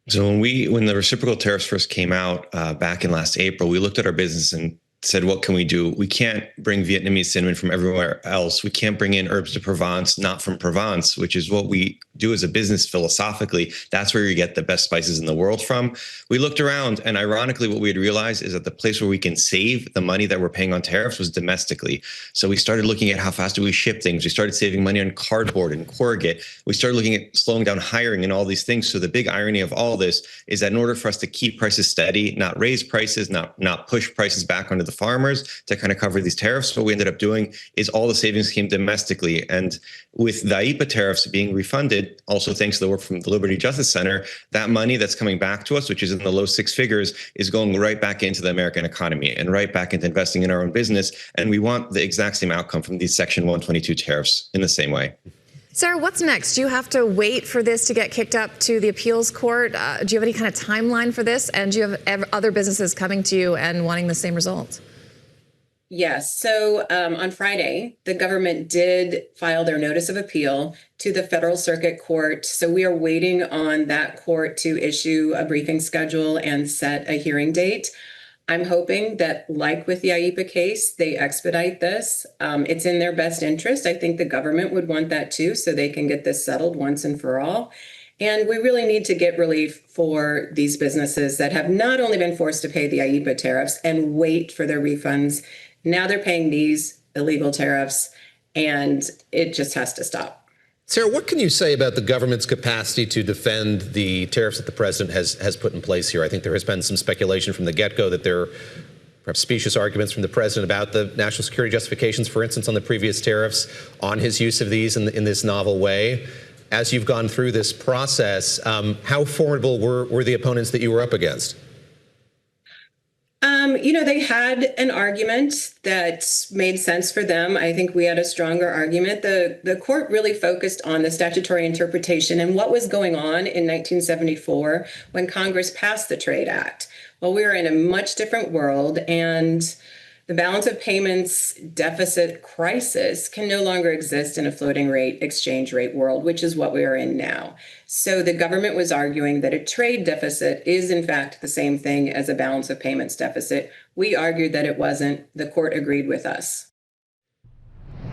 So when the reciprocal tariffs first came out back in last April, we looked at our business and said, what can we do? We can't bring Vietnamese cinnamon from everywhere else. We can't bring in herbs de Provence, not from Provence, which is what we do as a business philosophically. That's where you get the best spices in the world from. We looked around, and ironically, what we had realized is that the place where we can save the money that we're paying on tariffs was domestically. So we started looking at how fast do we ship things. We started saving money on cardboard and corrugate. We started looking at slowing down hiring and all these things. So the big irony of all this is that in order for us to keep prices steady, not raise prices, not push prices back onto the farmers to kind of cover these tariffs, what we ended up doing is all the savings came domestically. And with the IEEPA tariffs being refunded, also thanks to the work from the Liberty Justice Center, that money that's coming back to us, which is in the low six figures, is going right back into the American economy and right back into investing in our own business. And we want the exact same outcome from these Section 122 tariffs in the same way. Sarah, what's next? Do you have to wait for this to get kicked up to the appeals court? Do you have any kind of timeline for this? And do you have other businesses coming to you and wanting the same result? Yes. So on Friday, the government did file their notice of appeal to the Federal Circuit Court. So we are waiting on that court to issue a briefing schedule and set a hearing date. I'm hoping that, like with the IEEPA case, they expedite this. It's in their best interest. I think the government would want that too, so they can get this settled once and for all. And we really need to get relief for these businesses that have not only been forced to pay the IEEPA tariffs and wait for their refunds. Now they're paying these illegal tariffs, and it just has to stop. Sarah, what can you say about the government's capacity to defend the tariffs that the president has put in place here? I think there has been some speculation from the get-go that there are perhaps specious arguments from the president about the national security justifications, for instance, on the previous tariffs, on his use of these in this novel way. As you've gone through this process, how formidable were the opponents that you were up against? They had an argument that made sense for them. I think we had a stronger argument. The court really focused on the statutory interpretation and what was going on in 1974 when Congress passed the Trade Act. Well, we were in a much different world, and the balance of payments deficit crisis can no longer exist in a floating rate exchange rate world, which is what we are in now. So the government was arguing that a trade deficit is in fact the same thing as a balance of payments deficit. We argued that it wasn't. The court agreed with us.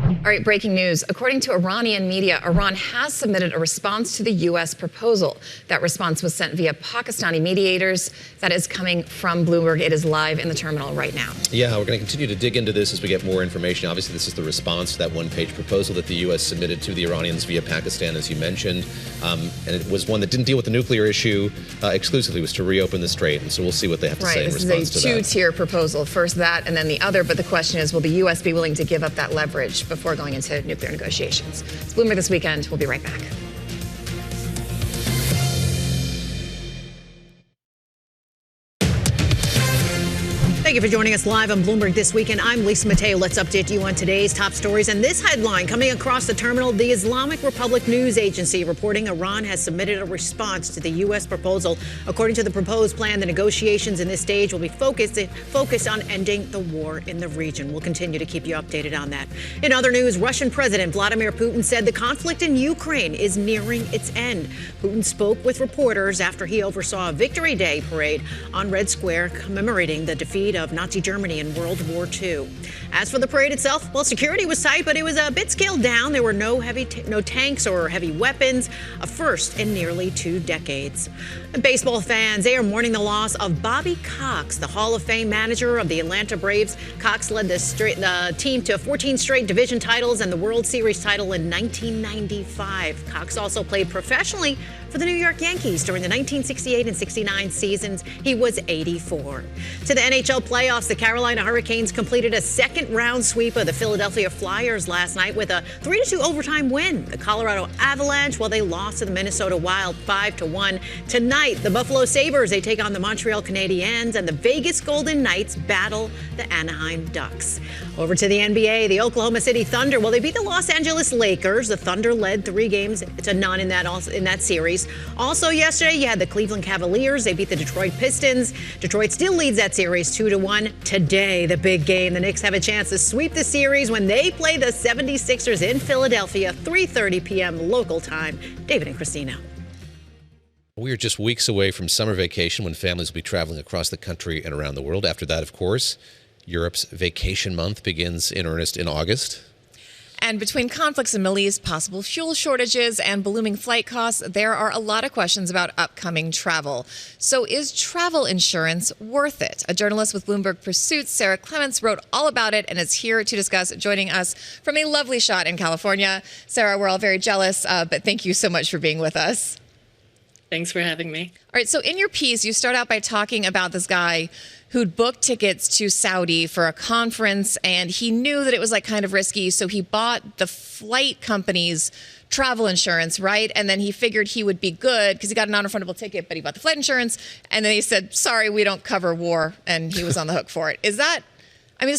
All right, breaking news. According to Iranian media, Iran has submitted a response to the U.S. proposal. That response was sent via Pakistani mediators. That is coming from Bloomberg. It is live in the terminal right now. Yeah, we're going to continue to dig into this as we get more information. Obviously, this is the response to that one-page proposal that the U.S. submitted to the Iranians via Pakistan, as you mentioned. And it was one that didn't deal with the nuclear issue exclusively, was to reopen the Strait. And so we'll see what they have to say in response to that. This is a two-tier proposal. First that, and then the other. But the question is, will the U.S. be willing to give up that leverage before going into nuclear negotiations? It's Bloomberg This Weekend. We'll be right back. Thank you for joining us live on Bloomberg This Weekend. I'm Lisa Mateo. Let's update you on today's top stories. And this headline coming across the terminal, the Islamic Republic News Agency reporting Iran has submitted a response to the U.S. proposal. According to the proposed plan, the negotiations in this stage will be focused on ending the war in the region. We'll continue to keep you updated on that. In other news, Russian President Vladimir Putin said the conflict in Ukraine is nearing its end. Putin spoke with reporters after he oversaw a Victory Day parade on Red Square commemorating the defeat of Nazi Germany in World War II. As for the parade itself, well, security was tight, but it was a bit scaled down. There were no tanks or heavy weapons, a first in nearly 2 decades. And baseball fans, they are mourning the loss of Bobby Cox, the Hall of Fame manager of the Atlanta Braves. Cox led the team to 14 straight division titles and the World Series title in 1995. Cox also played professionally for the New York Yankees during the 1968 and 69 seasons. He was 84. To the NHL playoffs, the Carolina Hurricanes completed a second-round sweep of the Philadelphia Flyers last night with a 3-2 overtime win. The Colorado Avalanche, well, they lost to the Minnesota Wild 5-1. Tonight, the Buffalo Sabres, they take on the Montreal Canadiens, and the Vegas Golden Knights battle the Anaheim Ducks. Over to the NBA, the Oklahoma City Thunder, well, they beat the Los Angeles Lakers. The Thunder led 3 games to none in that series. Also yesterday, you had the Cleveland Cavaliers. They beat the Detroit Pistons. Detroit still leads that series 2-1. Today, the big game. The Knicks have a chance to sweep the series when they play the 76ers in Philadelphia, 3:30 p.m. local time. David and Christina. We are just weeks away from summer vacation when families will be traveling across the country and around the world. After that, of course, Europe's vacation month begins in earnest in August. And between conflicts in the Middle East, possible fuel shortages, and ballooning flight costs, there are a lot of questions about upcoming travel. So is travel insurance worth it? A journalist with Bloomberg Pursuits, Sara Clements, wrote all about it and is here to discuss, joining us from a lovely shot in California. Sara, we're all very jealous, but thank you so much for being with us. Thanks for having me. All right, so in your piece, you start out by talking about this guy who'd booked tickets to Saudi for a conference, and he knew that it was kind of risky, so he bought the flight company's travel insurance, right? And then he figured he would be good because he got a non-refundable ticket, but he bought the flight insurance, and then he said, sorry, we don't cover war, and he was on the hook for it. Is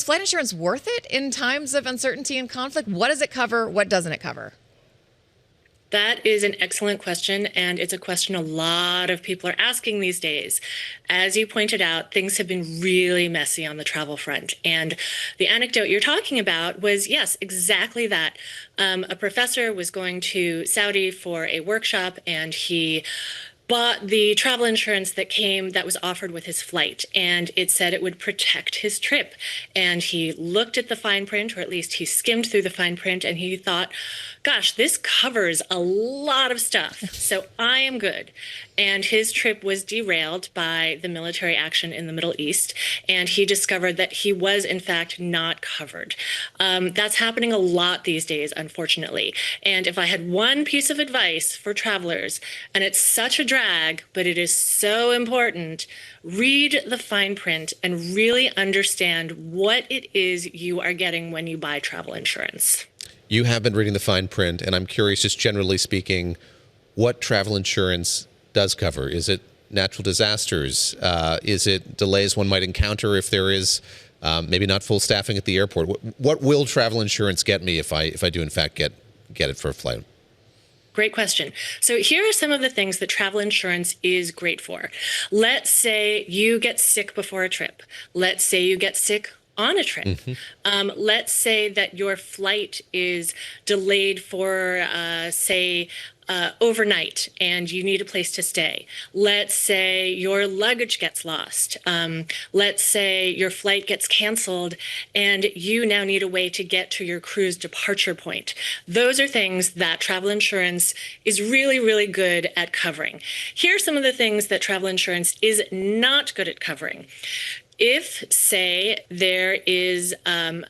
flight insurance worth it in times of uncertainty and conflict? What does it cover? What doesn't it cover? That is an excellent question, and it's a question a lot of people are asking these days. As you pointed out, things have been really messy on the travel front. And the anecdote you're talking about was, yes, exactly that. A professor was going to Saudi for a workshop, and he bought the travel insurance that was offered with his flight, and it said it would protect his trip. And he looked at the fine print, or at least he skimmed through the fine print, and he thought, gosh, this covers a lot of stuff, so I am good. And his trip was derailed by the military action in the Middle East, and he discovered that he was, in fact, not covered. That's happening a lot these days, unfortunately. And if I had one piece of advice for travelers, and it's such a drag, but it is so important, read the fine print and really understand what it is you are getting when you buy travel insurance. You have been reading the fine print, and I'm curious, just generally speaking, what travel insurance does cover. Is it natural disasters? Is it delays one might encounter if there is maybe not full staffing at the airport? What will travel insurance get me if I do in fact get it for a flight? Great question. So here are some of the things that travel insurance is great for. Let's say you get sick before a trip. Let's say you get sick on a trip. Let's say that your flight is delayed for, overnight and you need a place to stay. Let's say your luggage gets lost. Let's say your flight gets canceled and you now need a way to get to your cruise departure point. Those are things that travel insurance is really, really good at covering. Here are some of the things that travel insurance is not good at covering. If, say, there is an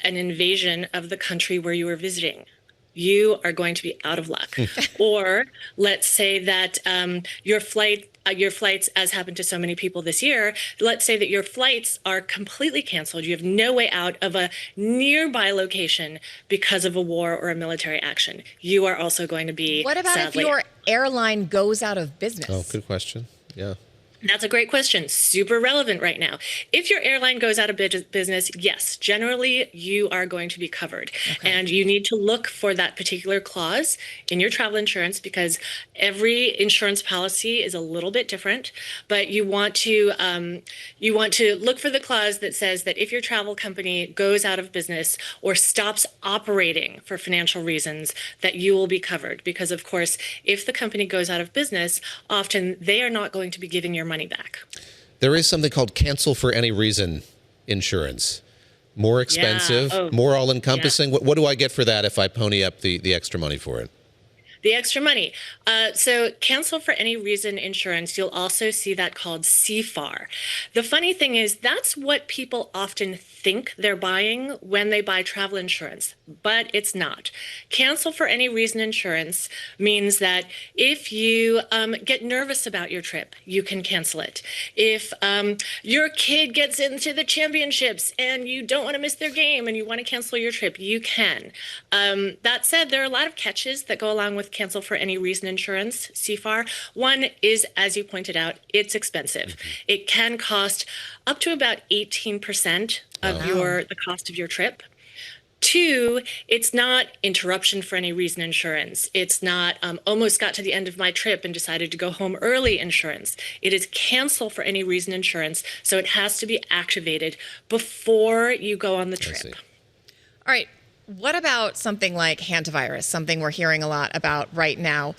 invasion of the country where you are visiting, you are going to be out of luck. Or let's say that your flights, as happened to so many people this year, let's say that your flights are completely canceled. You have no way out of a nearby location because of a war or a military action. You are also going to be What about sadly, if your airline goes out of business? Oh, good question. Yeah. That's a great question. Super relevant right now. If your airline goes out of business, yes, generally you are going to be covered. Okay. And you need to look for that particular clause in your travel insurance because every insurance policy is a little bit different. But you want to look for the clause that says that if your travel company goes out of business or stops operating for financial reasons, that you will be covered. Because of course, if the company goes out of business, often they are not going to be giving your money back. There is something called cancel for any reason insurance. More expensive, more all-encompassing. What do I get for that if I pony up the extra money for it? The extra money. So cancel for any reason insurance, you'll also see that called CFAR. The funny thing is that's what people often think they're buying when they buy travel insurance, but it's not. Cancel for any reason insurance means that if you get nervous about your trip, you can cancel it. If your kid gets into the championships and you don't want to miss their game and you want to cancel your trip, you can. That said, there are a lot of catches that go along with cancel for any reason insurance, CFAR. One is, as you pointed out, it's expensive. It can cost up to about 18% of the cost of your trip. Two, it's not interruption for any reason insurance. It's not almost got to the end of my trip and decided to go home early insurance. It is cancel for any reason insurance, so it has to be activated before you go on the trip. All right. What about something like hantavirus, something we're hearing a lot about right now?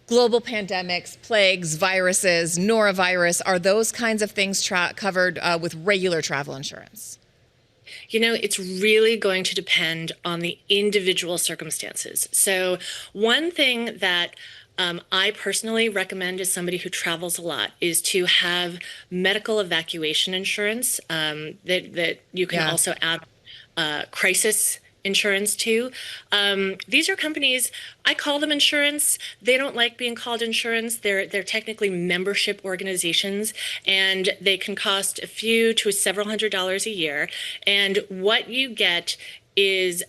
Global pandemics, plagues, viruses, norovirus, are those kinds of things covered with regular travel insurance? You know, it's really going to depend on the individual circumstances. So one thing that I personally recommend as somebody who travels a lot is to have medical evacuation insurance that you can also add crisis insurance too. These are companies, I call them insurance. They don't like being called insurance. They're technically membership organizations, and they can cost a few to several $100s a year. And what you get is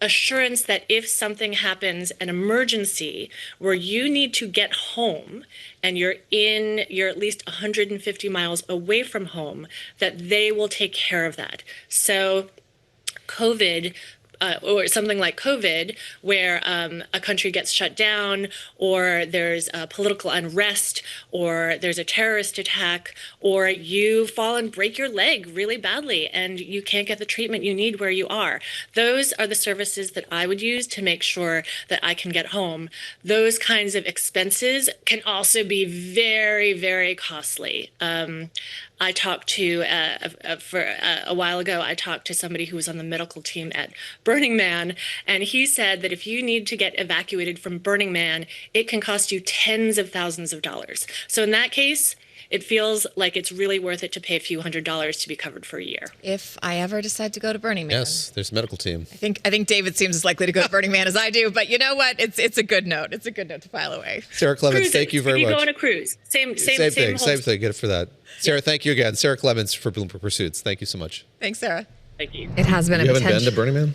assurance that if something happens, an emergency where you need to get home and you're at least 150 miles away from home, that they will take care of that. So COVID, or something like COVID, where a country gets shut down, or there's political unrest, or there's a terrorist attack, or you fall and break your leg really badly and you can't get the treatment you need where you are. Those are the services that I would use to make sure that I can get home. Those kinds of expenses can also be very, very costly. I talked to, a while ago, I talked to somebody who was on the medical team at Burning Man, and he said that if you need to get evacuated from Burning Man, it can cost you tens of thousands of dollars. So in that case, it feels like it's really worth it to pay a few $100s to be covered for a year. If I ever decide to go to Burning Man. Yes, there's a medical team. I think David seems as likely to go to Burning Man as I do, but you know what? It's a good note. It's a good note to file away. Sara Clements, thank you very much. You go on a cruise. Same thing. Get it for that. Sara, thank you again. Sara Clements for Bloomberg Pursuits. Thank you so much. Thanks, Sara. Thank you. It has been you haven't been to Burning Man?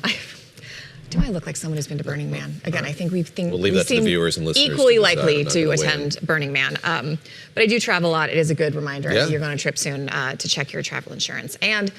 Do I look like someone who's been to Burning Man? Again, I think we'll leave that to the viewers and listeners equally to decide. likely I'm not to gonna attend Burning Man. But I do travel a lot. It is a good reminder Yeah. as you're going on a trip soon to check your travel insurance. And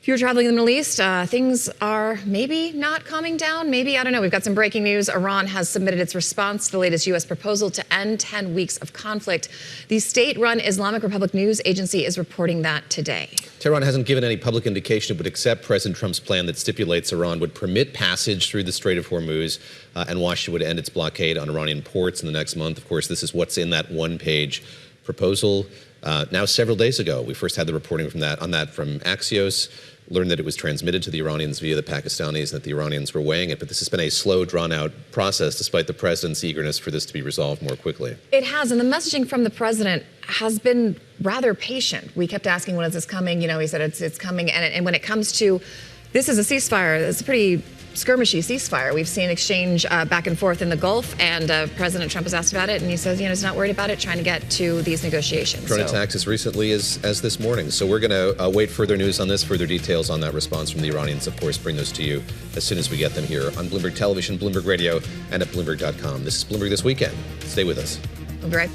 if you're traveling in the Middle East, things are maybe not calming down. Maybe, I don't know. We've got some breaking news. Iran has submitted its response to the latest U.S. proposal to end 10 weeks of conflict. The state-run Islamic Republic News Agency is reporting that today. Tehran hasn't given any public indication it would accept President Trump's plan that stipulates Iran would permit passage through the Strait of Hormuz and Washington would end its blockade on Iranian ports in the next month. Of course, this is what's in that one-page proposal. Now, several days ago, we first had the reporting from Axios, learned that it was transmitted to the Iranians via the Pakistanis and that the Iranians were weighing it. But this has been a slow, drawn-out process, despite the president's eagerness for this to be resolved more quickly. It has, and the messaging from the president has been rather patient. We kept asking, when is this coming? You know, he said it's coming. And when it comes to, this is a ceasefire, it's a pretty skirmishy ceasefire. We've seen exchange back and forth in the Gulf, and President Trump was asked about it, and he says, he's not worried about it, trying to get to these negotiations. Drone attacks as recently as this morning. So we're going to wait further news on this, further details on that response from the Iranians, of course, bring those to you as soon as we get them here on Bloomberg Television, Bloomberg Radio, and at Bloomberg.com. This is Bloomberg This Weekend. Stay with us. We'll be right.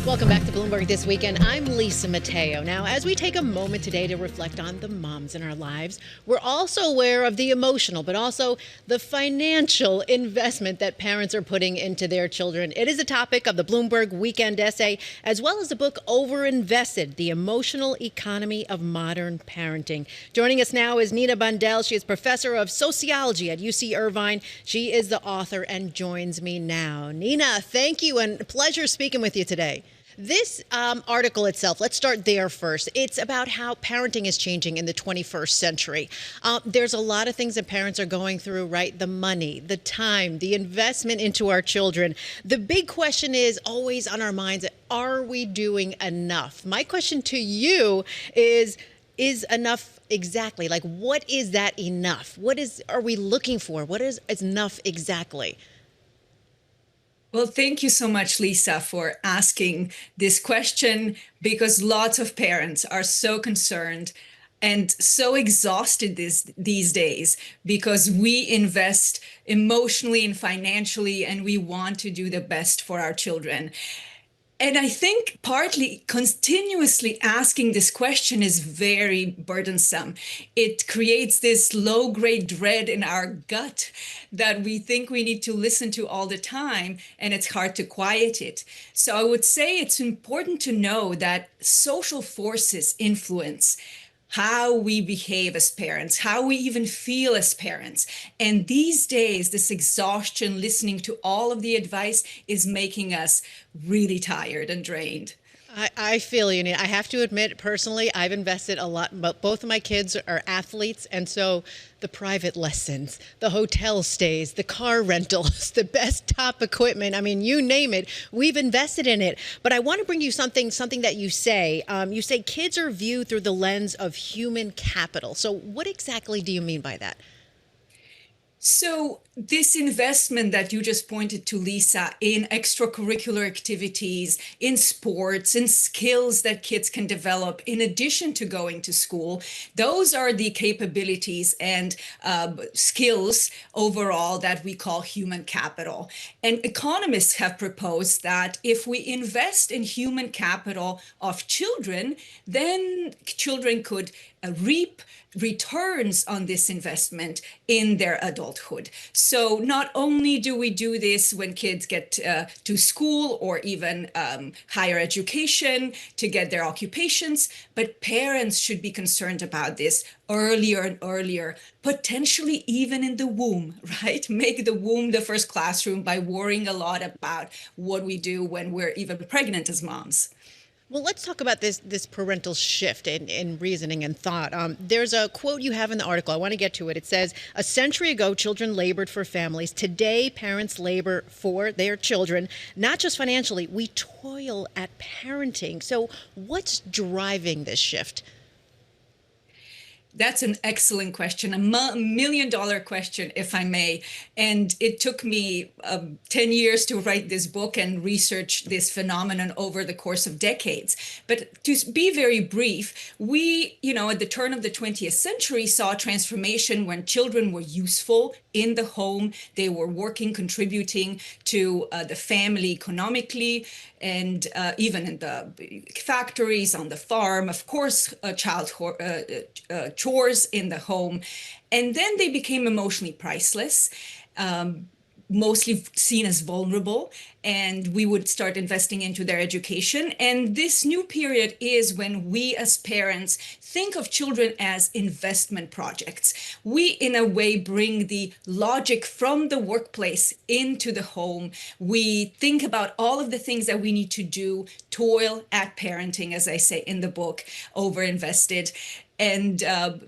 Welcome back to Bloomberg This Weekend. I'm Lisa Mateo. Now, as we take a moment today to reflect on the moms in our lives, we're also aware of the emotional, but also the financial investment that parents are putting into their children. It is a topic of the Bloomberg Weekend essay, as well as the book Overinvested, The Emotional Economy of Modern Parenting. Joining us now is Nina Bandelj. She is professor of sociology at UC Irvine. She is the author and joins me now. Nina, thank you and pleasure speaking with you today. This article itself, let's start there first. It's about how parenting is changing in the 21st century. There's a lot of things that parents are going through, right? The money, the time, the investment into our children. The big question is always on our minds, are we doing enough? My question to you is enough exactly? Like, what is that enough? Are we looking for? What is enough exactly? Well, thank you so much, Lisa, for asking this question, because lots of parents are so concerned and so exhausted these days because we invest emotionally and financially and we want to do the best for our children. And I think partly continuously asking this question is very burdensome. It creates this low-grade dread in our gut that we think we need to listen to all the time, and it's hard to quiet it. So I would say it's important to know that social forces influence how we behave as parents, how we even feel as parents. And these days, this exhaustion, listening to all of the advice is making us really tired and drained. I feel you. I have to admit, personally, I've invested a lot, but both of my kids are athletes. And so the private lessons, the hotel stays, the car rentals, the best top equipment, I mean, you name it, we've invested in it. But I want to bring you something that you say. You say kids are viewed through the lens of human capital. So what exactly do you mean by that? So this investment that you just pointed to, Lisa, in extracurricular activities, in sports, in skills that kids can develop in addition to going to school, those are the capabilities and skills overall that we call human capital. And economists have proposed that if we invest in human capital of children, then children could reap returns on this investment in their adulthood. So not only do we do this when kids get to school or even higher education to get their occupations, but parents should be concerned about this earlier and earlier, potentially even in the womb, right? Make the womb the first classroom by worrying a lot about what we do when we're even pregnant as moms. Well, let's talk about this parental shift in reasoning and thought. There's a quote you have in the article. I want to get to it. It says, a century ago, children labored for families. Today, parents labor for their children, not just financially. We toil at parenting. So what's driving this shift? That's an excellent question, a million-dollar question, if I may. And it took me 10 years to write this book and research this phenomenon over the course of decades. But to be very brief, we, at the turn of the 20th century, saw transformation when children were useful in the home. They were working, contributing to the family economically, and even in the factories, on the farm, of course, chores in the home. And then they became emotionally priceless, mostly seen as vulnerable, and we would start investing into their education. And this new period is when we as parents think of children as investment projects. We, in a way, bring the logic from the workplace into the home. We think about all of the things that we need to do, toil at parenting, as I say in the book, Overinvested, and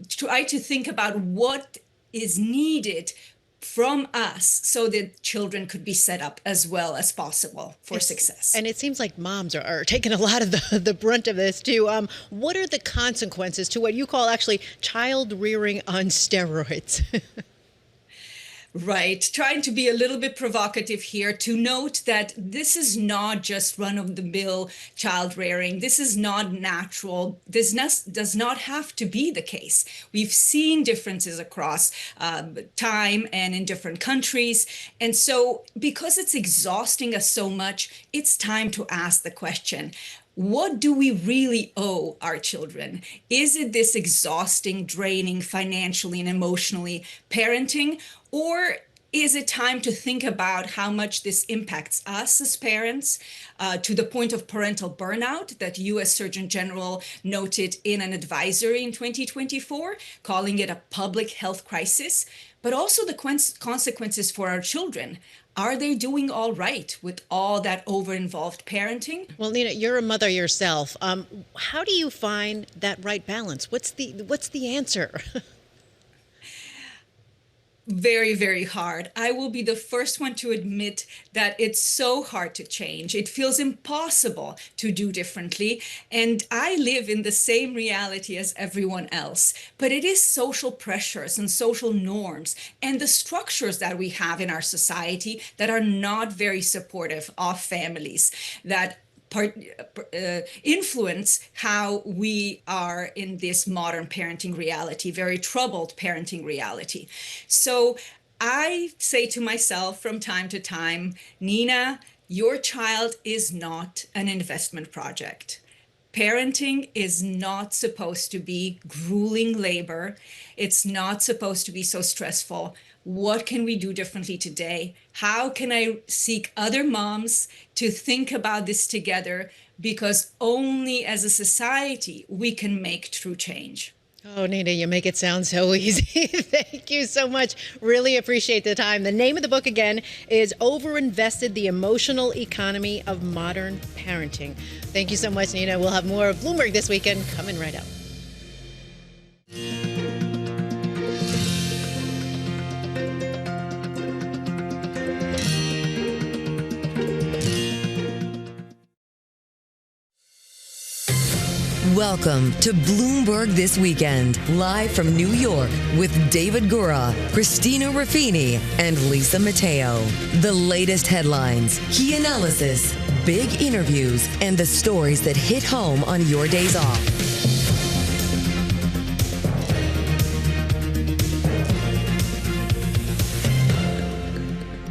try to think about what is needed from us so that children could be set up as well as possible for success. And it seems like moms are taking a lot of the brunt of this too. What are the consequences to what you call actually child rearing on steroids? Right. Trying to be a little bit provocative here to note that this is not just run-of-the-mill child rearing. This is not natural. This does not have to be the case. We've seen differences across time and in different countries. And so because it's exhausting us so much, it's time to ask the question, what do we really owe our children? Is it this exhausting, draining financially and emotionally parenting? Or is it time to think about how much this impacts us as parents to the point of parental burnout that U.S. Surgeon General noted in an advisory in 2024, calling it a public health crisis, but also the consequences for our children. Are they doing all right with all that over-involved parenting? Well, Nina, you're a mother yourself. How do you find that right balance? What's the answer? Very, very hard. I will be the first one to admit that it's so hard to change. It feels impossible to do differently. And I live in the same reality as everyone else. But it is social pressures and social norms and the structures that we have in our society that are not very supportive of families, that influence how we are in this modern parenting reality, very troubled parenting reality. So I say to myself from time to time, Nina, your child is not an investment project. Parenting is not supposed to be grueling labor. It's not supposed to be so stressful. What can we do differently today? How can I seek other moms to think about this together? Because only as a society we can make true change. Oh, Nina, you make it sound so easy. Thank you so much. Really appreciate the time. The name of the book, again, is Overinvested, The Emotional Economy of Modern Parenting. Thank you so much, Nina. We'll have more of Bloomberg This Weekend coming right up. Welcome to Bloomberg This Weekend, live from New York with David Gura, Christina Ruffini, and Lisa Mateo. The latest headlines, key analysis, big interviews, and the stories that hit home on your days off.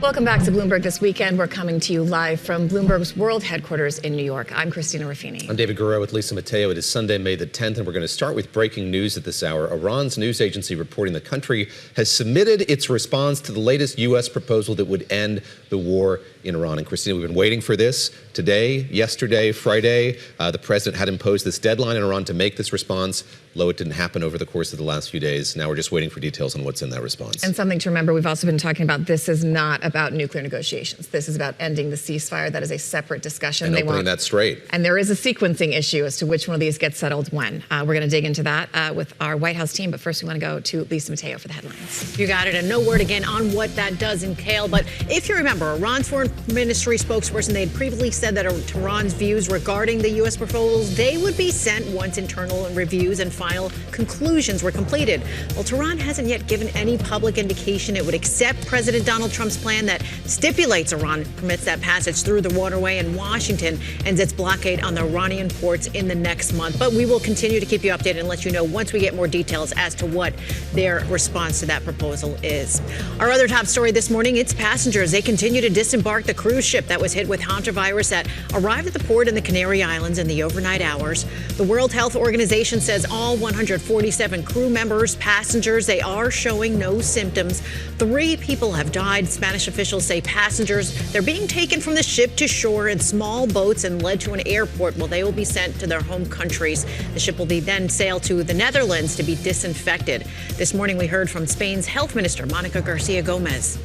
Welcome back to Bloomberg This Weekend. We're coming to you live from Bloomberg's world headquarters in New York. I'm Christina Ruffini. I'm David Gura with Lisa Mateo. It is Sunday, May the 10th, and we're going to start with breaking news at this hour. Iran's news agency reporting the country has submitted its response to the latest U.S. proposal that would end the war in Iran. And Christina, we've been waiting for this today, yesterday, Friday. The president had imposed this deadline in Iran to make this response. Though it didn't happen over the course of the last few days. Now we're just waiting for details on what's in that response. And something to remember, we've also been talking about this is not a about nuclear negotiations. This is about ending the ceasefire. That is a separate discussion. And opening that Strait. And there is a sequencing issue as to which one of these gets settled when. We're going to dig into that with our White House team. But first, we want to go to Lisa Mateo for the headlines. You got it. And no word again on what that does entail. But if you remember, Iran's foreign ministry spokesperson, they had previously said that Tehran's views regarding the U.S. proposals, they would be sent once internal reviews and final conclusions were completed. Well, Tehran hasn't yet given any public indication it would accept President Donald Trump's plan that stipulates Iran permits that passage through the waterway, and Washington ends its blockade on the Iranian ports in the next month. But we will continue to keep you updated and let you know once we get more details as to what their response to that proposal is. Our other top story this morning, it's passengers. They continue to disembark the cruise ship that was hit with hantavirus that arrived at the port in the Canary Islands in the overnight hours. The World Health Organization says all 147 crew members, passengers, they are showing no symptoms. 3 people have died. Spanish officials say passengers, they're being taken from the ship to shore in small boats and led to an airport while they will be sent to their home countries. The ship will be then sail to the Netherlands to be disinfected. This morning we heard from Spain's health minister, Monica Garcia Gomez.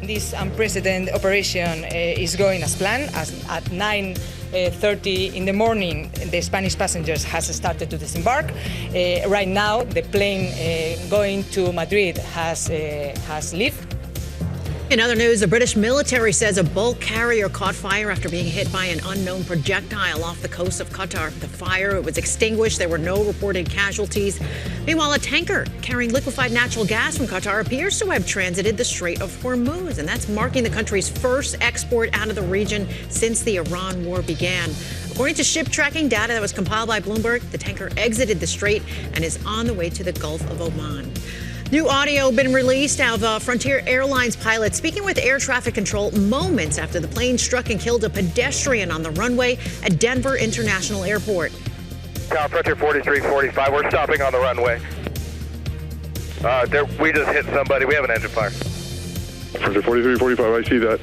This unprecedented operation is going as planned. At 9:30 in the morning, the Spanish passengers has started to disembark. Right now, the plane going to Madrid has left. In other news, the British military says a bulk carrier caught fire after being hit by an unknown projectile off the coast of Qatar. The fire, it was extinguished. There were no reported casualties. Meanwhile, a tanker carrying liquefied natural gas from Qatar appears to have transited the Strait of Hormuz, and that's marking the country's first export out of the region since the Iran war began. According to ship tracking data that was compiled by Bloomberg, the tanker exited the Strait and is on the way to the Gulf of Oman. New audio been released of Frontier Airlines pilot speaking with air traffic control moments after the plane struck and killed a pedestrian on the runway at Denver International Airport. Tower Frontier 4345, we're stopping on the runway. We just hit somebody. We have an engine fire. Frontier 4345, I see that.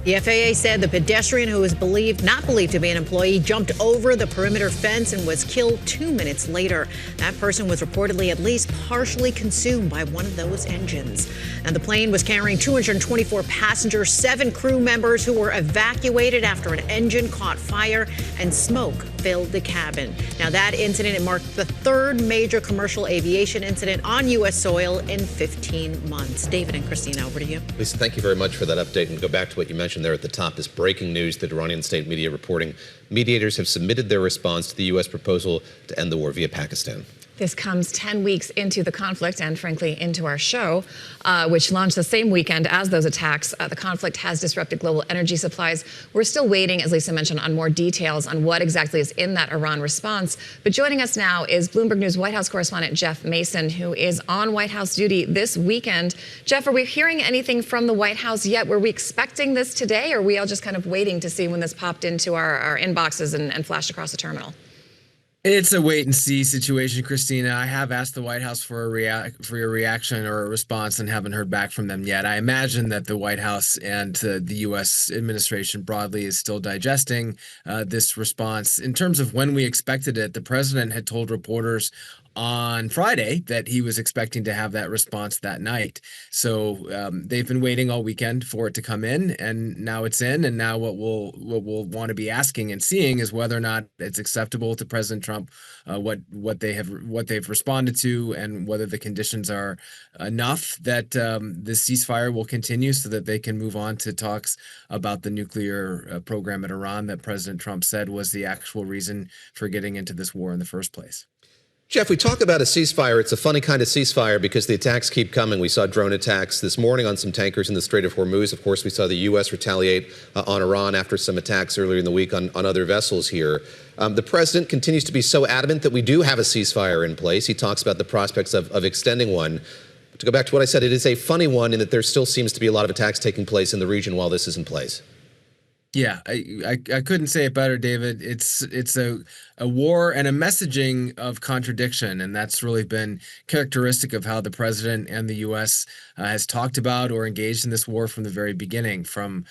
The FAA said the pedestrian, who was not believed to be an employee, jumped over the perimeter fence and was killed 2 minutes later. That person was reportedly at least partially consumed by one of those engines. And the plane was carrying 224 passengers, 7 crew members who were evacuated after an engine caught fire and smoke filled the cabin. Now, that incident, it marked the 3rd major commercial aviation incident on U.S. soil in 15 months. David and Christina, over to you. Lisa, thank you very much for that update. And go back to what you mentioned there at the top, this breaking news that Iranian state media reporting mediators have submitted their response to the U.S. proposal to end the war via Pakistan. This comes 10 weeks into the conflict and, frankly, into our show, which launched the same weekend as those attacks. The conflict has disrupted global energy supplies. We're still waiting, as Lisa mentioned, on more details on what exactly is in that Iran response. But joining us now is Bloomberg News White House correspondent Jeff Mason, who is on White House duty this weekend. Jeff, are we hearing anything from the White House yet? Were we expecting this today, or are we all just kind of waiting to see when this popped into our inboxes and flashed across the terminal? It's a wait-and-see situation, Christina. I have asked the White House for a reaction or a response and haven't heard back from them yet. I imagine that the White House and the U.S. administration broadly is still digesting this response. In terms of when we expected it, the president had told reporters on Friday that he was expecting to have that response that night. So they've been waiting all weekend for it to come in, and now it's in. And now what we'll want to be asking and seeing is whether or not it's acceptable to President Trump, what they've responded to, and whether the conditions are enough that the ceasefire will continue so that they can move on to talks about the nuclear program at Iran that President Trump said was the actual reason for getting into this war in the first place. Jeff, we talk about a ceasefire. It's a funny kind of ceasefire because the attacks keep coming. We saw drone attacks this morning on some tankers in the Strait of Hormuz. Of course, we saw the U.S. retaliate on Iran after some attacks earlier in the week on other vessels here. The president continues to be so adamant that we do have a ceasefire in place. He talks about the prospects of extending one. But to go back to what I said, it is a funny one in that there still seems to be a lot of attacks taking place in the region while this is in place. Yeah, I couldn't say it better, David. It's a war and a messaging of contradiction. And that's really been characteristic of how the president and the U.S. Has talked about or engaged in this war from the very beginning, from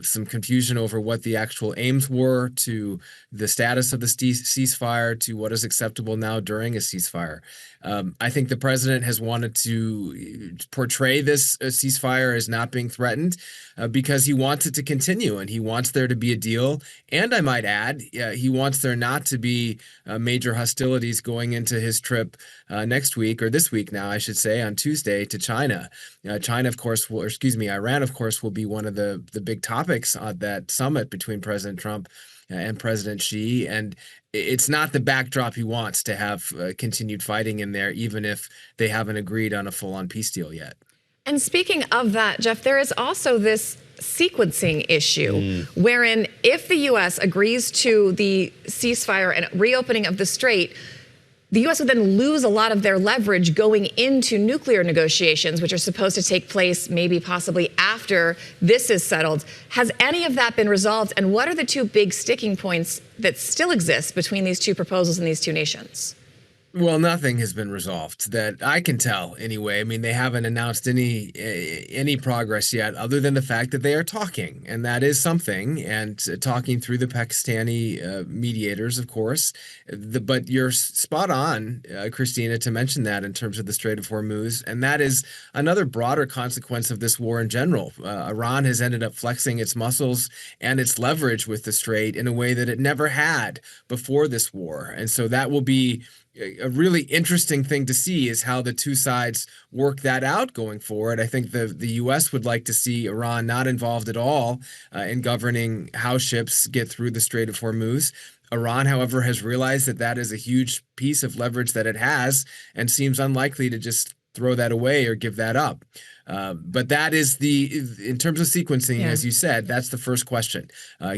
some confusion over what the actual aims were to the status of the ceasefire to what is acceptable now during a ceasefire. I think the president has wanted to portray this ceasefire as not being threatened because he wants it to continue and he wants there to be a deal. And I might add, he wants there not to be major hostilities going into his trip next week, or this week now, I should say, on Tuesday to China. China, of course, Iran, of course, will be one of the big topics on that summit between President Trump and President Xi. And it's not the backdrop he wants to have continued fighting in there, even if they haven't agreed on a full-on peace deal yet. And speaking of that, Jeff, there is also this sequencing issue wherein if the U.S. agrees to the ceasefire and reopening of the Strait, the U.S. would then lose a lot of their leverage going into nuclear negotiations, which are supposed to take place maybe possibly after this is settled. Has any of that been resolved? And what are the two big sticking points that still exist between these two proposals and these two nations? Well, nothing has been resolved that I can tell anyway. I mean, they haven't announced any progress yet other than the fact that they are talking, and that is something, and talking through the Pakistani mediators, of course. But you're spot on, Christina, to mention that in terms of the Strait of Hormuz, and that is another broader consequence of this war in general. Iran has ended up flexing its muscles and its leverage with the Strait in a way that it never had before this war, and so that will be a really interesting thing to see is how the two sides work that out going forward. I think the U.S. would like to see Iran not involved at all in governing how ships get through the Strait of Hormuz. Iran, however, has realized that that is a huge piece of leverage that it has and seems unlikely to just throw that away or give that up. But that is in terms of sequencing, as you said, that's the first question.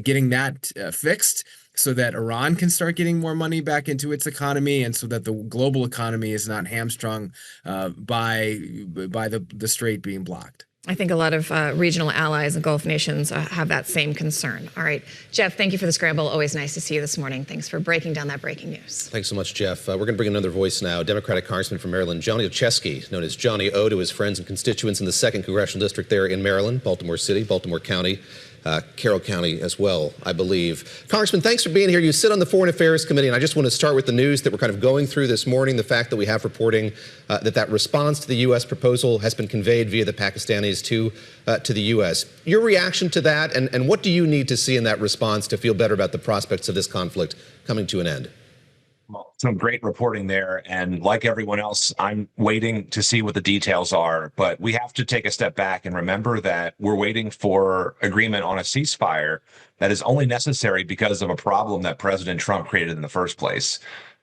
Getting that fixed so that Iran can start getting more money back into its economy and so that the global economy is not hamstrung by the Strait being blocked. I think a lot of regional allies and Gulf nations have that same concern. All right, Jeff, thank you for the scramble. Always nice to see you this morning. Thanks for breaking down that breaking news. Thanks so much, Jeff. We're going to bring another voice now. Democratic Congressman from Maryland, Johnny Olszewski, known as Johnny O to his friends and constituents in the 2nd Congressional District there in Maryland, Baltimore City, Baltimore County. Carroll County as well, I believe. Congressman, thanks for being here. You sit on the Foreign Affairs Committee, and I just want to start with the news that we're kind of going through this morning, the fact that we have reporting that response to the U.S. proposal has been conveyed via the Pakistanis to the U.S. Your reaction to that, and what do you need to see in that response to feel better about the prospects of this conflict coming to an end? Well, some great reporting there. And like everyone else, I'm waiting to see what the details are. But we have to take a step back and remember that we're waiting for agreement on a ceasefire that is only necessary because of a problem that President Trump created in the first place.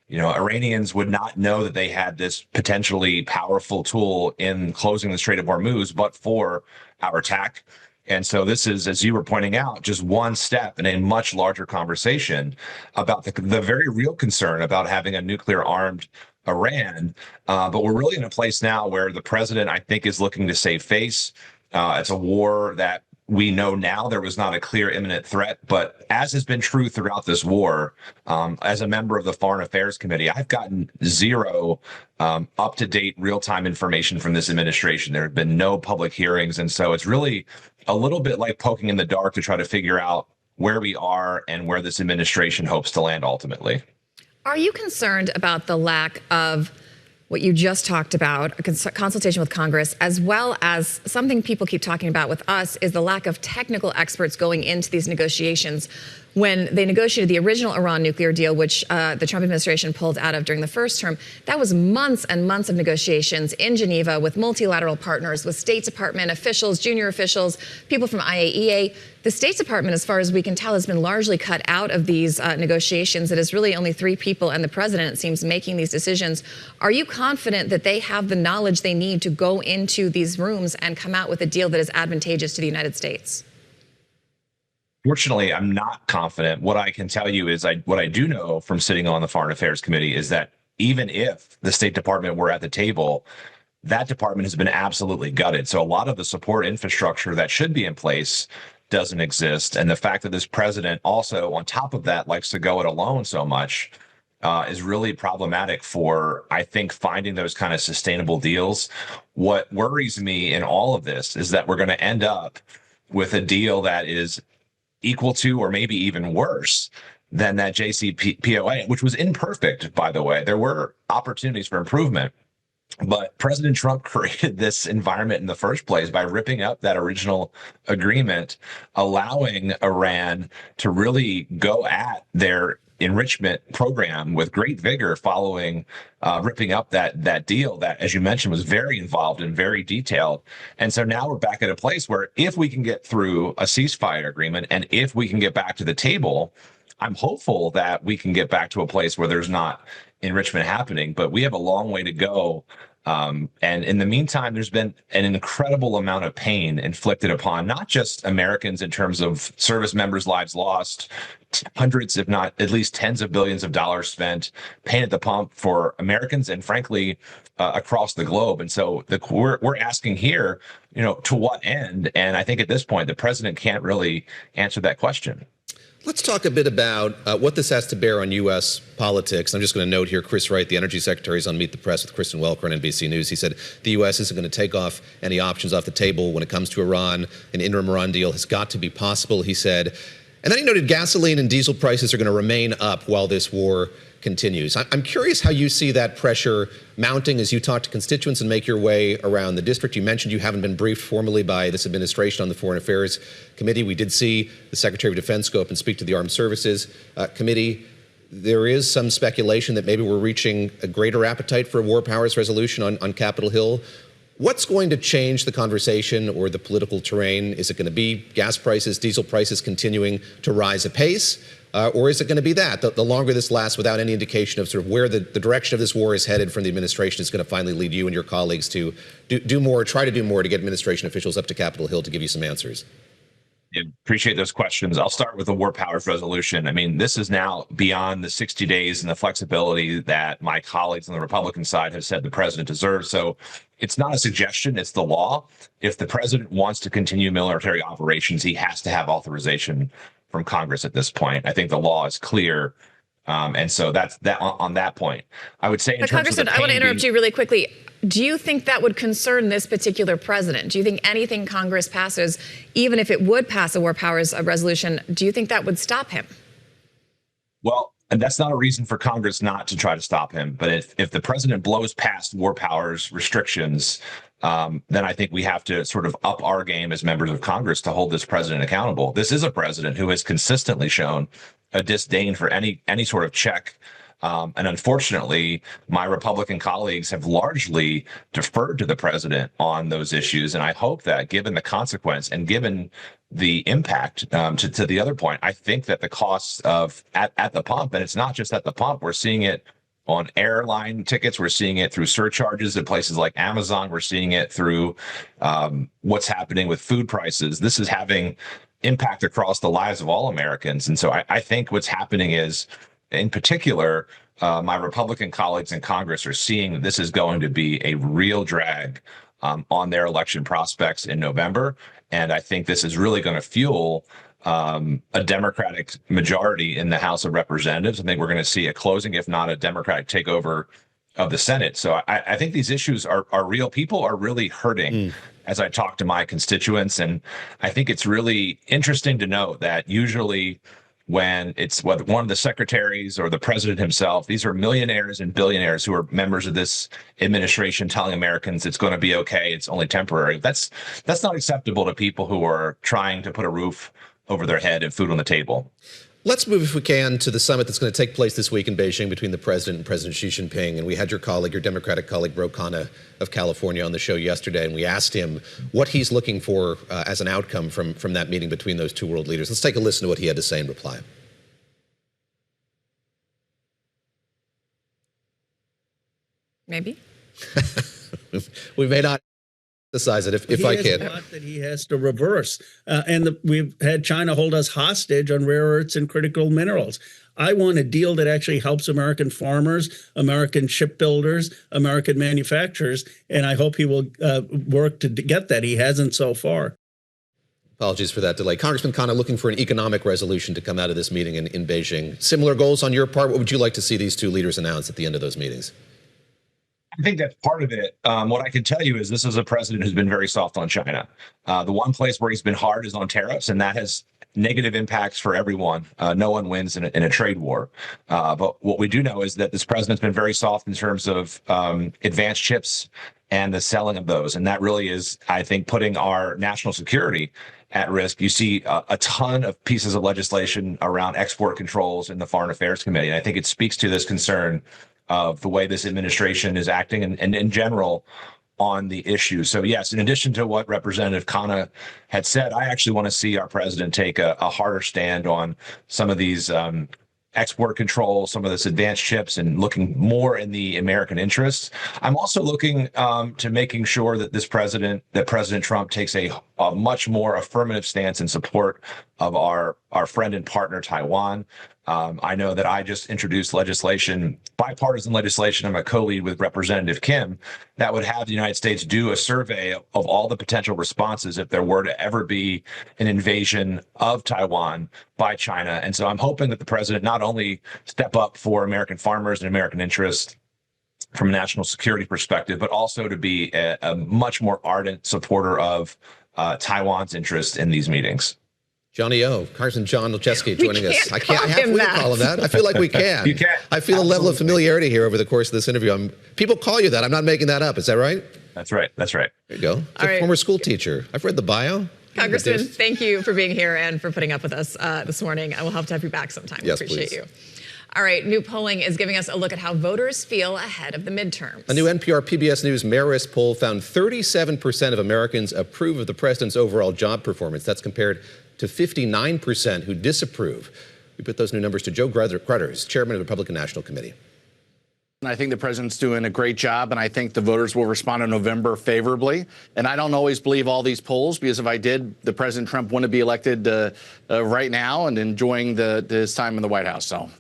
You know, Iranians would not know that they had this potentially powerful tool in closing the Strait of Hormuz, but for our attack. And so this is, as you were pointing out, just one step in a much larger conversation about the very real concern about having a nuclear-armed Iran. But we're really in a place now where the president, I think, is looking to save face. It's a war that we know now there was not a clear imminent threat, but as has been true throughout this war, as a member of the Foreign Affairs Committee, I've gotten zero up-to-date real-time information from this administration. There have been no public hearings, and so it's really a little bit like poking in the dark to try to figure out where we are and where this administration hopes to land ultimately. Are you concerned about the lack of what you just talked about, a consultation with Congress, as well as something people keep talking about with us is the lack of technical experts going into these negotiations? When they negotiated the original Iran nuclear deal, which the Trump administration pulled out of during the first term, that was months and months of negotiations in Geneva with multilateral partners, with State Department officials, junior officials, people from IAEA. The State Department, as far as we can tell, has been largely cut out of these negotiations. It is really only 3 people and the president, it seems, making these decisions. Are you confident that they have the knowledge they need to go into these rooms and come out with a deal that is advantageous to the United States? Fortunately, I'm not confident. What I can tell you is what I do know from sitting on the Foreign Affairs Committee is that even if the State Department were at the table, that department has been absolutely gutted. So a lot of the support infrastructure that should be in place doesn't exist. And the fact that this president also, on top of that, likes to go it alone so much is really problematic for, I think, finding those kind of sustainable deals. What worries me in all of this is that we're going to end up with a deal that is equal to or maybe even worse than that JCPOA, which was imperfect, by the way. There were opportunities for improvement. But President Trump created this environment in the first place by ripping up that original agreement, allowing Iran to really go at their enrichment program with great vigor following ripping up that deal that, as you mentioned, was very involved and very detailed. And so now we're back at a place where if we can get through a ceasefire agreement and if we can get back to the table, I'm hopeful that we can get back to a place where there's not enrichment happening, but we have a long way to go. And in the meantime, there's been an incredible amount of pain inflicted upon not just Americans in terms of service members' lives lost, hundreds, if not at least tens of billions of dollars spent, pain at the pump for Americans and frankly, across the globe. And so we're asking here, to what end? And I think at this point, the president can't really answer that question. Let's talk a bit about what this has to bear on U.S. politics. I'm just going to note here, Chris Wright, the Energy Secretary, is on Meet the Press with Kristen Welker on NBC News. He said the U.S. isn't going to take off any options off the table when it comes to Iran. An interim Iran deal has got to be possible, he said. And then he noted gasoline and diesel prices are going to remain up while this war continues. I'm curious how you see that pressure mounting as you talk to constituents and make your way around the district. You mentioned you haven't been briefed formally by this administration on the Foreign Affairs Committee. We did see the Secretary of Defense go up and speak to the Armed Services Committee. There is some speculation that maybe we're reaching a greater appetite for a war powers resolution on Capitol Hill. What's going to change the conversation or the political terrain? Is it going to be gas prices, diesel prices continuing to rise apace? Or is it going to be that the longer this lasts without any indication of sort of where the direction of this war is headed from the administration is going to finally lead you and your colleagues to do more, try to do more to get administration officials up to Capitol Hill to give you some answers? Yeah, appreciate those questions. I'll start with the war powers resolution. I mean, this is now beyond the 60 days and the flexibility that my colleagues on the Republican side have said the president deserves. So it's not a suggestion, it's the law. If the president wants to continue military operations, he has to have authorization from Congress at this point. I think the law is clear. And so that's that on that point. I would say in terms Congressman, of I want to interrupt you really quickly. Do you think that would concern this particular president? Do you think anything Congress passes, even if it would pass a war powers resolution, do you think that would stop him? Well, and that's not a reason for Congress not to try to stop him. But if the president blows past war powers restrictions, then I think we have to sort of up our game as members of Congress to hold this president accountable. This is a president who has consistently shown a disdain for any sort of check. And unfortunately, my Republican colleagues have largely deferred to the president on those issues. And I hope that given the consequence and given the impact to the other point, I think that the costs of at the pump, and it's not just at the pump, we're seeing it on airline tickets. We're seeing it through surcharges at places like Amazon. We're seeing it through what's happening with food prices. This is having impact across the lives of all Americans. And so I think what's happening is, in particular, my Republican colleagues in Congress are seeing that this is going to be a real drag on their election prospects in November. And I think this is really going to fuel a Democratic majority in the House of Representatives. I think we're going to see a closing, if not a Democratic takeover of the Senate. So I think these issues are real. People are really hurting as I talk to my constituents. And I think it's really interesting to note that usually when it's whether one of the secretaries or the president himself, these are millionaires and billionaires who are members of this administration telling Americans it's going to be okay, it's only temporary. That's not acceptable to people who are trying to put a roof over their head and food on the table. Let's move, if we can, to the summit that's going to take place this week in Beijing between the president and President Xi Jinping. And we had your Democratic colleague, Bro Khanna of California, on the show yesterday, and we asked him what he's looking for as an outcome from that meeting between those two world leaders. Let's take a listen to what he had to say in reply. Maybe. We may not emphasize it if I can. That he has to reverse. We've had China hold us hostage on rare earths and critical minerals. I want a deal that actually helps American farmers, American shipbuilders, American manufacturers, and I hope he will work to get that. He hasn't so far. Apologies for that delay. Congressman Khanna, looking for an economic resolution to come out of this meeting in Beijing. Similar goals on your part. What would you like to see these two leaders announce at the end of those meetings? I think that's part of it. What I can tell you is this is a president who's been very soft on China. The one place where he's been hard is on tariffs, and that has negative impacts for everyone. No one wins in a trade war. But what we do know is that this president's been very soft in terms of advanced chips and the selling of those. And that really is, I think, putting our national security at risk. You see a ton of pieces of legislation around export controls in the Foreign Affairs Committee. And I think it speaks to this concern of the way this administration is acting and in general on the issue. So yes, in addition to what Representative Khanna had said, I actually want to see our president take a harder stand on some of these export control, some of this advanced chips, and looking more in the American interests. I'm also looking to making sure that President Trump takes a much more affirmative stance in support of our friend and partner Taiwan. I know that I just introduced bipartisan legislation. I'm a co-lead with Representative Kim that would have the United States do a survey of all the potential responses if there were to ever be an invasion of Taiwan by China. And so I'm hoping that the president not only step up for American farmers and American interests from a national security perspective, but also to be a much more ardent supporter of Taiwan's interest in these meetings. Johnny O, Congressman John Olszewski joining us. I can't have to call him that. I feel like we can. You can. I feel a level of familiarity here over the course of this interview. People call you that. I'm not making that up. Is that right? That's right. That's right. There you go. It's a former school teacher. I've read the bio. Congressman, thank you for being here and for putting up with us this morning. I will have to have you back sometime. Yes, Appreciate please. you. All right, new polling is giving us a look at how voters feel ahead of the midterms. A new NPR PBS News Marist poll found 37% of Americans approve of the president's overall job performance. That's compared to 59% who disapprove. We put those new numbers to Joe Gruters, chairman of the Republican National Committee. I think the president's doing a great job, and I think the voters will respond in November favorably. And I don't always believe all these polls, because if I did, the President Trump wouldn't be elected right now and enjoying his time in the White House. So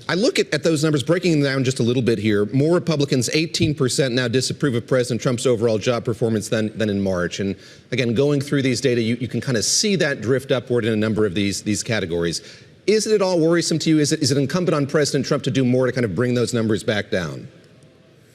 I look at those numbers, breaking them down just a little bit here. More Republicans, 18% now disapprove of President Trump's overall job performance than in March. And again, going through these data, you can kind of see that drift upward in a number of these categories. Is it at all worrisome to you? Is it incumbent on President Trump to do more to kind of bring those numbers back down?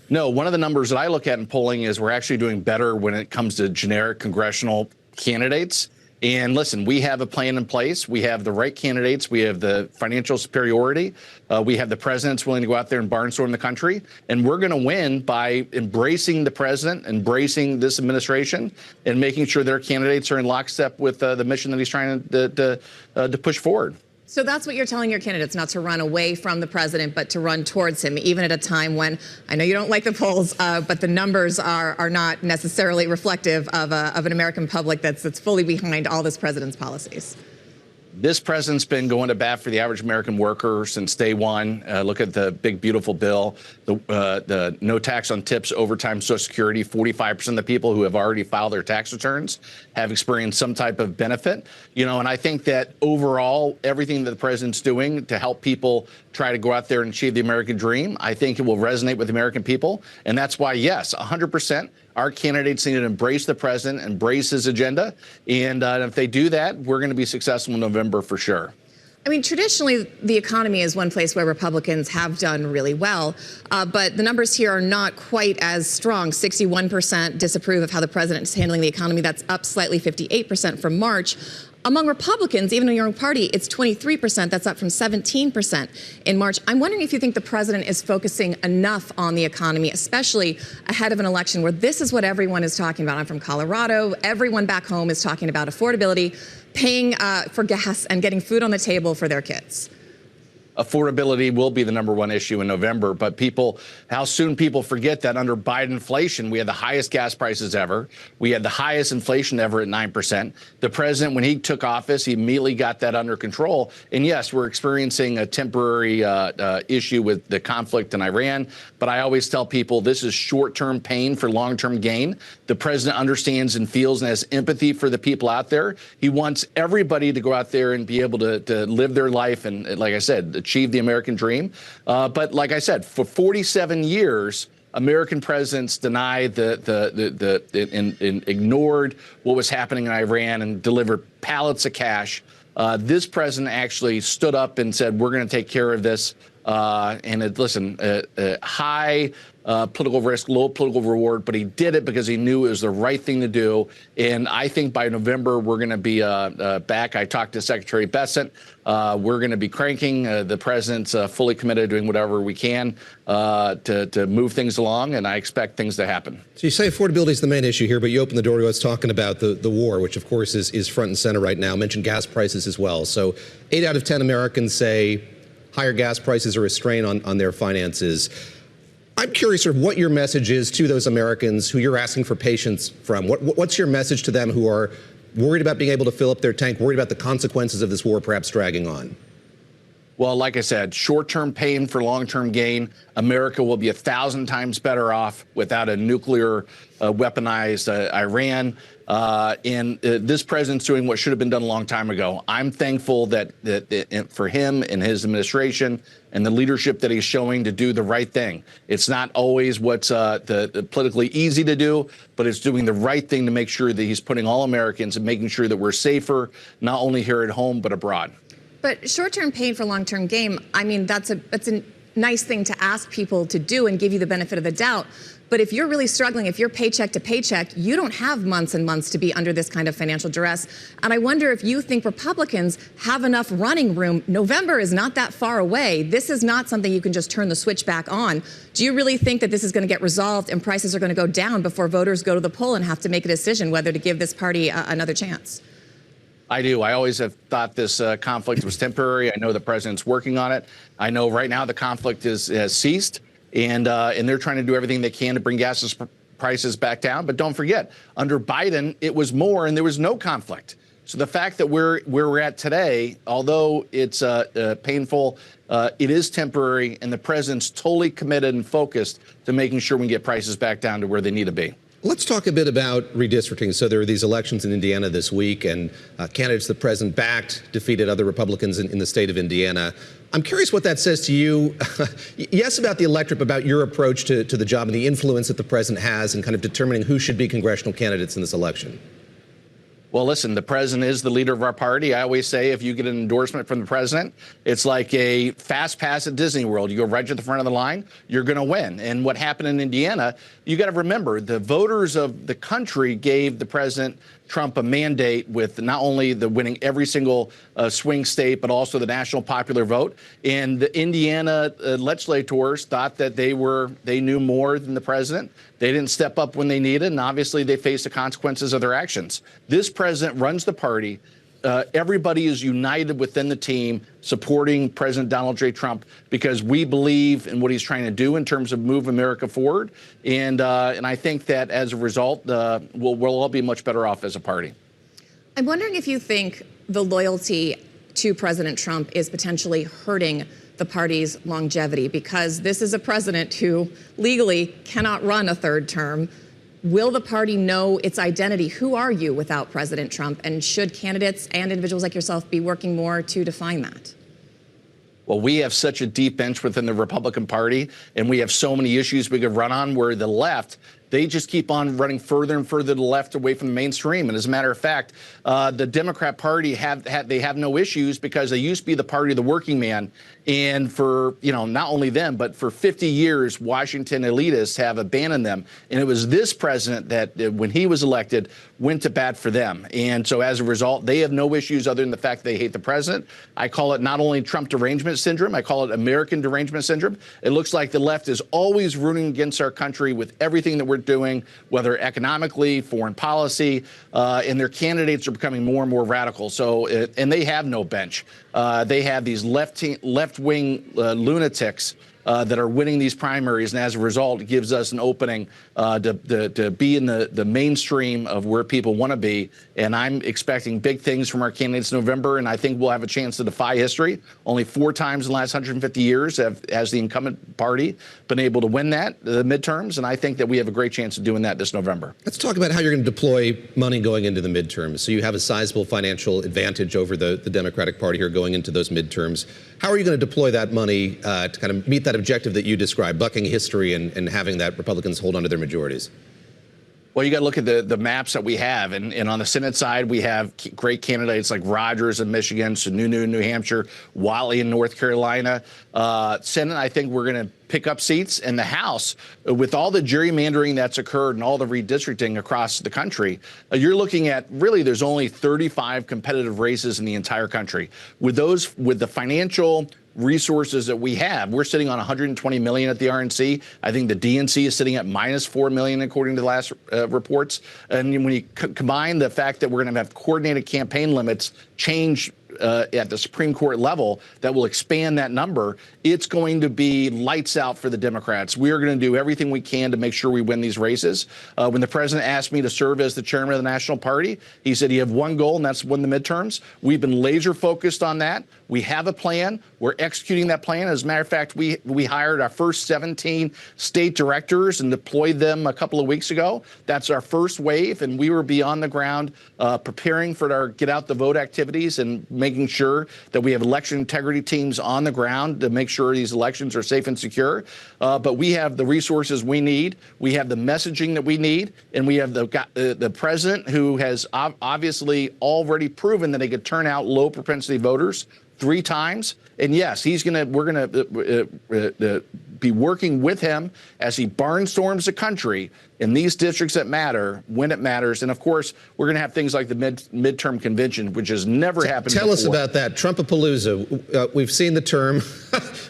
No, one of the numbers that I look at in polling is we're actually doing better when it comes to generic congressional candidates. And listen, we have a plan in place. We have the right candidates. We have the financial superiority. We have the presidents willing to go out there and barnstorm the country. And we're going to win by embracing the president, embracing this administration, and making sure their candidates are in lockstep with the mission that he's trying to push forward. So that's what you're telling your candidates, not to run away from the president, but to run towards him, even at a time when, I know you don't like the polls, but the numbers are not necessarily reflective of an American public that's fully behind all this president's policies. This president's been going to bat for the average American worker since day one. Look at the big, beautiful bill, the no tax on tips, overtime, Social Security. 45% of the people who have already filed their tax returns have experienced some type of benefit. And I think that overall, everything that the president's doing to help people try to go out there and achieve the American dream, I think it will resonate with the American people. And that's why, yes, 100%. Our candidates need to embrace the president, embrace his agenda. And if they do that, we're going to be successful in November for sure. I mean, traditionally, the economy is one place where Republicans have done really well, but the numbers here are not quite as strong. 61% disapprove of how the president is handling the economy. That's up slightly, 58% from March. Among Republicans, even in your own party, it's 23%. That's up from 17% in March. I'm wondering if you think the president is focusing enough on the economy, especially ahead of an election where this is what everyone is talking about. I'm from Colorado. Everyone back home is talking about affordability, paying for gas and getting food on the table for their kids. Affordability will be the #1 issue in November, but how soon people forget that under Biden inflation, we had the highest gas prices ever. We had the highest inflation ever at 9%. The president, when he took office, he immediately got that under control. And yes, we're experiencing a temporary issue with the conflict in Iran. But I always tell people this is short-term pain for long-term gain. The president understands and feels and has empathy for the people out there. He wants everybody to go out there and be able to live their life and, like I said, achieve the American dream. But like I said, for 47 years, American presidents denied and ignored what was happening in Iran and delivered pallets of cash. This president actually stood up and said, we're going to take care of this. High political risk, low political reward, but he did it because he knew it was the right thing to do. And I think by November, we're going to be back. I talked to Secretary Bessent. We're going to be cranking. The president's fully committed to doing whatever we can to move things along, and I expect things to happen. So you say affordability is the main issue here, but you open the door to us talking about the war, which of course is front and center right now. Mentioned gas prices as well. So 8 out of 10 Americans say higher gas prices are a strain on their finances. I'm curious sort of what your message is to those Americans who you're asking for patience from. What's your message to them who are worried about being able to fill up their tank, worried about the consequences of this war perhaps dragging on? Well, like I said, short-term pain for long-term gain. America will be 1,000 times better off without a nuclear weaponized Iran. And this president's doing what should have been done a long time ago. I'm thankful that for him and his administration and the leadership that he's showing to do the right thing. It's not always what's the politically easy to do, but it's doing the right thing to make sure that he's putting all Americans and making sure that we're safer, not only here at home, but abroad. But short-term pain for long-term gain, I mean, that's a nice thing to ask people to do and give you the benefit of the doubt. But if you're really struggling, if you're paycheck to paycheck, you don't have months and months to be under this kind of financial duress. And I wonder if you think Republicans have enough running room. November is not that far away. This is not something you can just turn the switch back on. Do you really think that this is going to get resolved and prices are going to go down before voters go to the poll and have to make a decision whether to give this party another chance? I do. I always have thought this conflict was temporary. I know the president's working on it. I know right now the conflict has ceased, and they're trying to do everything they can to bring gas prices back down. But don't forget, under Biden, it was more and there was no conflict. So the fact that where we're at today, although it's painful, it is temporary, and the president's totally committed and focused to making sure we can get prices back down to where they need to be. Let's talk a bit about redistricting. So there are these elections in Indiana this week, and candidates the president backed defeated other Republicans in the state of Indiana. I'm curious what that says to you. Yes, about the electorate, but about your approach to the job and the influence that the president has in kind of determining who should be congressional candidates in this election. Well, listen, the president is the leader of our party. I always say if you get an endorsement from the president, it's like a fast pass at Disney World. You go right to the front of the line, you're going to win. And what happened in Indiana, you got to remember, the voters of the country gave the president Trump a mandate with not only the winning every single swing state, but also the national popular vote. And the Indiana legislators thought that they knew more than the president. They didn't step up when they needed, and obviously they face the consequences of their actions. This president runs the party. Everybody is united within the team supporting President Donald J. Trump because we believe in what he's trying to do in terms of move America forward. And I think that as a result, we'll all be much better off as a party. I'm wondering if you think the loyalty to President Trump is potentially hurting the party's longevity, because this is a president who legally cannot run a third term. Will the party know its identity? Who are you without President Trump? And should candidates and individuals like yourself be working more to define that? Well, we have such a deep bench within the Republican Party, and we have so many issues we could run on where the left, they just keep on running further and further to the left away from the mainstream. And as a matter of fact, the Democrat Party they have no issues because they used to be the party of the working man. And for, not only them, but for 50 years, Washington elitists have abandoned them. And it was this president that, when he was elected, went to bat for them. And so as a result, they have no issues other than the fact they hate the president. I call it not only Trump derangement syndrome, I call it American derangement syndrome. It looks like the left is always rooting against our country with everything that we're doing, whether economically, foreign policy, and their candidates are becoming more and more radical. So, and they have no bench. They have these left-wing lunatics that are winning these primaries, and as a result, it gives us an opening to be in the mainstream of where people want to be. And I'm expecting big things from our candidates in November, and I think we'll have a chance to defy history. Only 4 times in the last 150 years has the incumbent party been able to win the midterms, and I think that we have a great chance of doing that this November. Let's talk about how you're going to deploy money going into the midterms. So you have a sizable financial advantage over the Democratic Party here going into those midterms. How are you going to deploy that money to kind of meet that objective that you described, bucking history and having that Republicans hold onto their majorities? Well, you got to look at the maps that we have. And on the Senate side, we have great candidates like Rogers in Michigan, Sununu in New Hampshire, Whatley in North Carolina. Senate, I think we're going to pick up seats. In the House, with all the gerrymandering that's occurred and all the redistricting across the country, you're looking at really there's only 35 competitive races in the entire country. With the financial resources that we have, we're sitting on 120 million at the RNC. I think the DNC is sitting at minus 4 million according to the last reports. And when you combine the fact that we're going to have coordinated campaign limits change at the Supreme Court level that will expand that number, it's going to be lights out for the Democrats. We are going to do everything we can to make sure we win these races. When the president asked me to serve as the chairman of the National Party, he said you have one goal, and that's win the midterms. We've been laser focused on that. We have a plan. We're executing that plan. As a matter of fact, we hired our first 17 state directors and deployed them a couple of weeks ago. That's our first wave, and we will be on the ground preparing for our get out the vote activities and making sure that we have election integrity teams on the ground to make sure these elections are safe and secure. But we have the resources we need. We have the messaging that we need, and we have the president who has obviously already proven that he could turn out low propensity voters 3 times. And yes, we're gonna be working with him as he barnstorms the country in these districts that matter when it matters. And of course, we're going to have things like the midterm convention, which has never happened before. Tell us about that. Trumpapalooza. We've seen the term.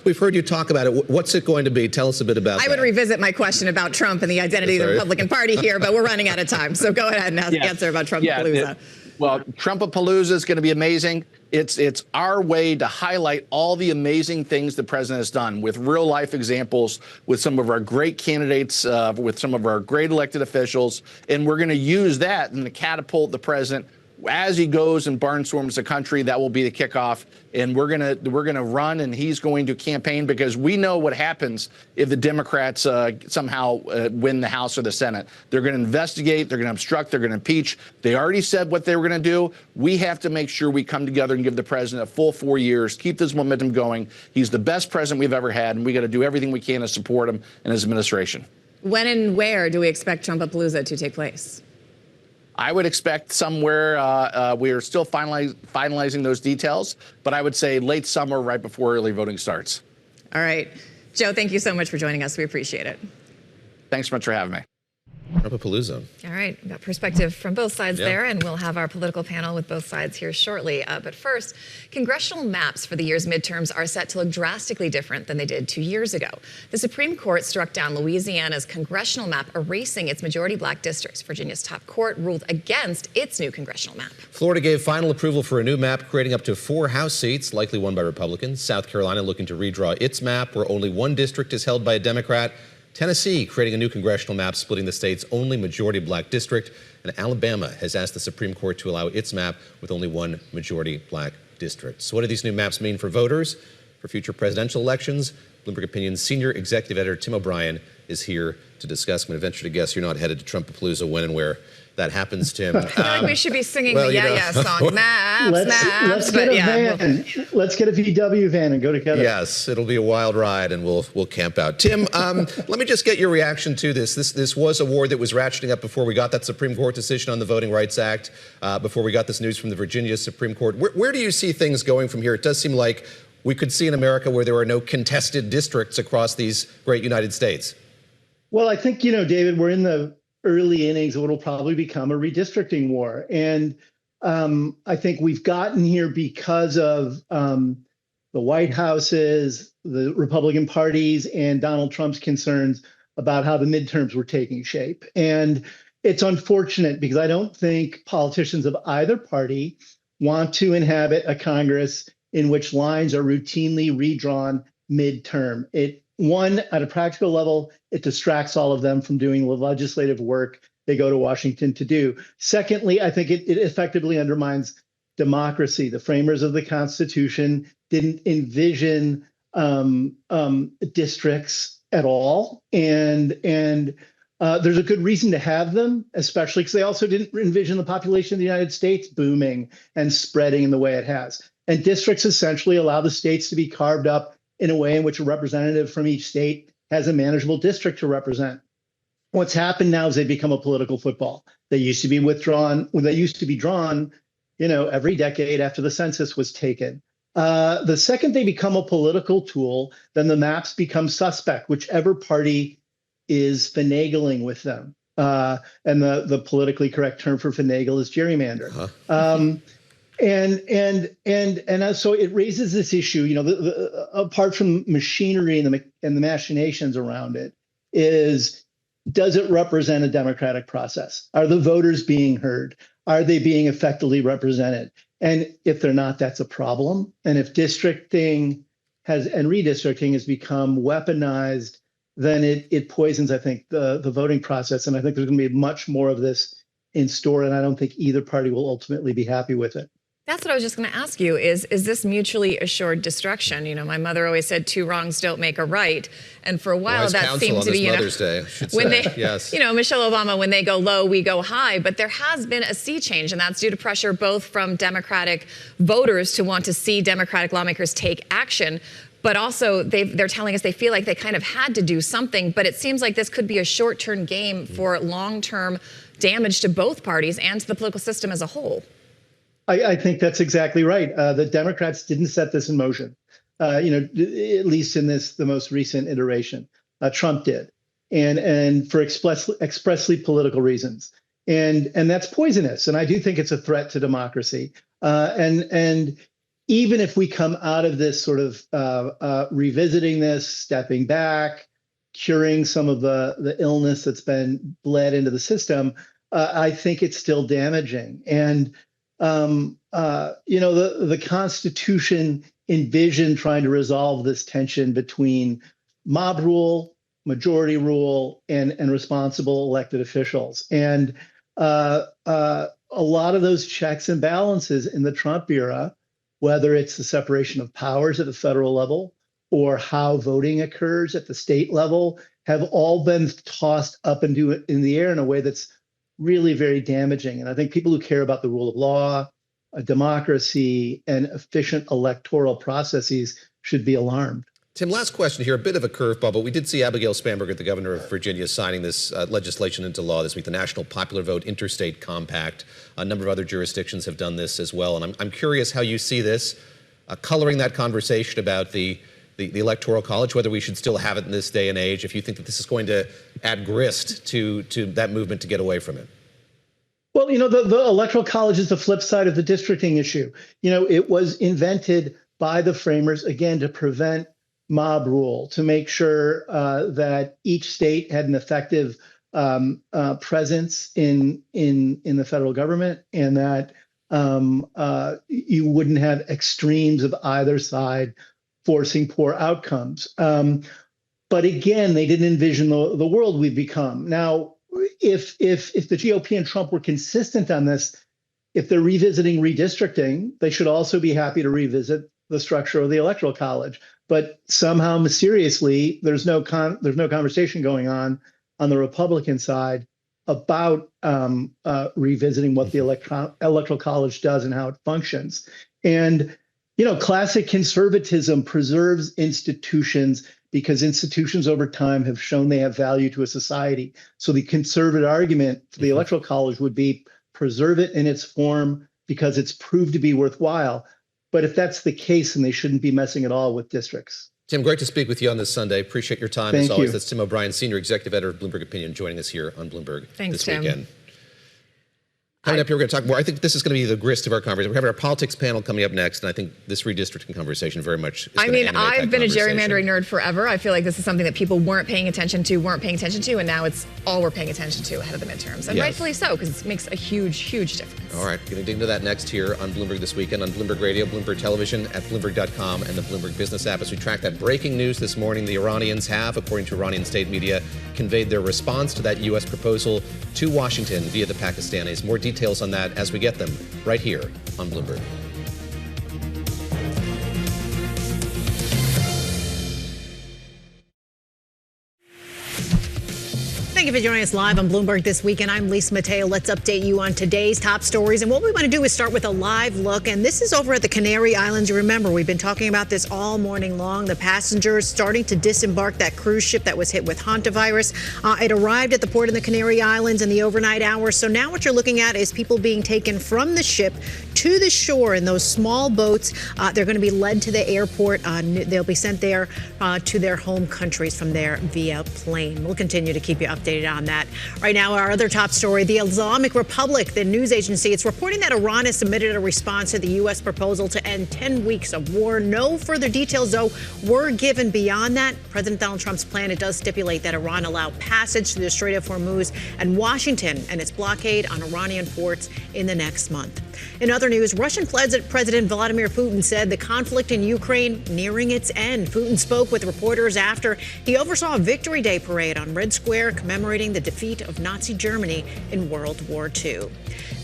We've heard you talk about it. What's it going to be? Tell us a bit about that. I would revisit my question about Trump and the identity of the Republican Party here, but we're running out of time. So go ahead and answer about Trumpapalooza. Well, Trumpapalooza is going to be amazing. It's our way to highlight all the amazing things the president has done with real life examples, with some of our great candidates, with some of our great elected officials. And we're going to use that and to catapult the president as he goes and barnstorms the country. That will be the kickoff. And we're gonna run, and he's going to campaign, because we know what happens if the Democrats somehow win the House or the Senate. They're going to investigate, they're going to obstruct, they're going to impeach. They already said what they were going to do. We have to make sure we come together and give the president a full 4 years, keep this momentum going. He's the best president we've ever had, and we got to do everything we can to support him and his administration. When and where do we expect Trumpapalooza to take place? I would expect somewhere, we are still finalizing those details, but I would say late summer, right before early voting starts. All right. Joe, thank you so much for joining us. We appreciate it. Thanks so much for having me. Trumpapalooza. All right, we've got perspective from both sides there, and we'll have our political panel with both sides here shortly. But first, congressional maps for the year's midterms are set to look drastically different than they did 2 years ago. The Supreme Court struck down Louisiana's congressional map, erasing its majority black districts. Virginia's top court ruled against its new congressional map. Florida gave final approval for a new map, creating up to 4 House seats, likely won by Republicans. South Carolina looking to redraw its map, where only 1 district is held by a Democrat. Tennessee creating a new congressional map, splitting the state's only majority black district. And Alabama has asked the Supreme Court to allow its map with only 1 majority black district. So what do these new maps mean for voters, for future presidential elections? Bloomberg Opinion's senior executive editor Tim O'Brien is here to discuss. I'm going to venture to guess you're not headed to Trumpapalooza when and where that happens, Tim. I feel like we should be singing the Yeah song. Let's get a van. Let's get a VW van and go together. Yes, it'll be a wild ride, and we'll camp out. Tim, let me just get your reaction to this. This was a war that was ratcheting up before we got that Supreme Court decision on the Voting Rights Act, before we got this news from the Virginia Supreme Court. Where do you see things going from here? It does seem like we could see an America where there are no contested districts across these great United States. Well, I think, David, we're in the early innings of what will probably become a redistricting war. And I think we've gotten here because of the White House's, the Republican parties, and Donald Trump's concerns about how the midterms were taking shape. And it's unfortunate because I don't think politicians of either party want to inhabit a Congress in which lines are routinely redrawn midterm. One, at a practical level, it distracts all of them from doing the legislative work they go to Washington to do. Secondly, I think it effectively undermines democracy. The framers of the Constitution didn't envision districts at all, and there's a good reason to have them, especially because they also didn't envision the population of the United States booming and spreading in the way it has. And districts essentially allow the states to be carved up in a way in which a representative from each state has a manageable district to represent. What's happened now is they become a political football. They used to be withdrawn. They used to be drawn, every decade after the census was taken. The second they become a political tool, then the maps become suspect, whichever party is finagling with them. And the politically correct term for finagle is gerrymander. And so it raises this issue, apart from machinery and the machinations around it, does it represent a democratic process? Are the voters being heard? Are they being effectively represented? And if they're not, that's a problem. And if districting and redistricting has become weaponized, then it poisons, I think, the voting process. And I think there's going to be much more of this in store. And I don't think either party will ultimately be happy with it. That's what I was just going to ask you, is this mutually assured destruction? My mother always said 2 wrongs don't make a right. And for a while, Wise that seemed to be, Mother's Day, I should when say. they, yes. Michelle Obama, when they go low, we go high. But there has been a sea change, and that's due to pressure both from Democratic voters to want to see Democratic lawmakers take action. But also, they're telling us they feel like they kind of had to do something. But it seems like this could be a short-term game for long-term damage to both parties and to the political system as a whole. I think that's exactly right. The Democrats didn't set this in motion, at least in the most recent iteration. Trump did, and for expressly political reasons, and that's poisonous. And I do think it's a threat to democracy. And even if we come out of this sort of revisiting this, stepping back, curing some of the illness that's been bled into the system, I think it's still damaging. And the Constitution envisioned trying to resolve this tension between mob rule, majority rule, and responsible elected officials. And a lot of those checks and balances in the Trump era, whether it's the separation of powers at the federal level or how voting occurs at the state level, have all been tossed up in the air in a way that's really very damaging. And I think people who care about the rule of law, a democracy, and efficient electoral processes should be alarmed. Tim, last question here, a bit of a curveball, but we did see Abigail Spanberger, the governor of Virginia, signing this legislation into law this week, the National Popular Vote Interstate Compact. A number of other jurisdictions have done this as well. And I'm curious how you see this, coloring that conversation about the Electoral College, whether we should still have it in this day and age, if you think that this is going to add grist to that movement to get away from it. Well, the Electoral College is the flip side of the districting issue. It was invented by the framers, again, to prevent mob rule, to make sure that each state had an effective presence in the federal government, and that you wouldn't have extremes of either side forcing poor outcomes. But again, they didn't envision the world we've become. Now, if the GOP and Trump were consistent on this, if they're revisiting redistricting, they should also be happy to revisit the structure of the Electoral College. But somehow, mysteriously, there's no conversation going on the Republican side about revisiting what the Electoral College does and how it functions. And classic conservatism preserves institutions because institutions over time have shown they have value to a society. So the conservative argument for the Electoral College would be preserve it in its form because it's proved to be worthwhile. But if that's the case, then they shouldn't be messing at all with districts. Tim, great to speak with you on this Sunday. Appreciate your time. Thank as always. you. That's Tim O'Brien, Senior Executive Editor of Bloomberg Opinion, joining us here on Bloomberg Thanks, this Tim. weekend. Coming up here, we're going to talk more. I think this is going to be the grist of our conversation. We're having our politics panel coming up next, and I think this redistricting conversation very much is going to animate I've that been a conversation. gerrymandering nerd forever. I feel like this is something that people weren't paying attention to, and now it's all we're paying attention to ahead of the midterms. And Yes. rightfully so, because it makes a huge, huge difference. All right, going to dig into that next here on Bloomberg This Weekend, on Bloomberg Radio, Bloomberg Television, at Bloomberg.com, and the Bloomberg Business app. As we track that breaking news this morning, the Iranians have, according to Iranian state media, conveyed their response to that U.S. proposal to Washington via the Pakistanis. More details on that as we get them right here on Bloomberg. Thank you for joining us live on Bloomberg This Weekend. I'm Lisa Mateo. Let's update you on today's top stories. And what we want to do is start with a live look. And this is over at the Canary Islands. You remember, we've been talking about this all morning long. The passengers starting to disembark that cruise ship that was hit with hantavirus. It arrived at the port in the Canary Islands in the overnight hours. So now what you're looking at is people being taken from the ship to the shore in those small boats. They're going to be led to the airport. They'll be sent there to their home countries from there via plane. We'll continue to keep you updated on that. Right now, our other top story, the Islamic Republic, the news agency, it's reporting that Iran has submitted a response to the U.S. proposal to end 10 weeks of war. No further details, though, were given beyond that. President Donald Trump's plan, it does stipulate that Iran allow passage through the Strait of Hormuz and Washington and its blockade on Iranian ports in the next month. In other news, Russian President Vladimir Putin said the conflict in Ukraine nearing its end. Putin spoke with reporters after he oversaw a Victory Day parade on Red Square commemorating the defeat of Nazi Germany in World War II.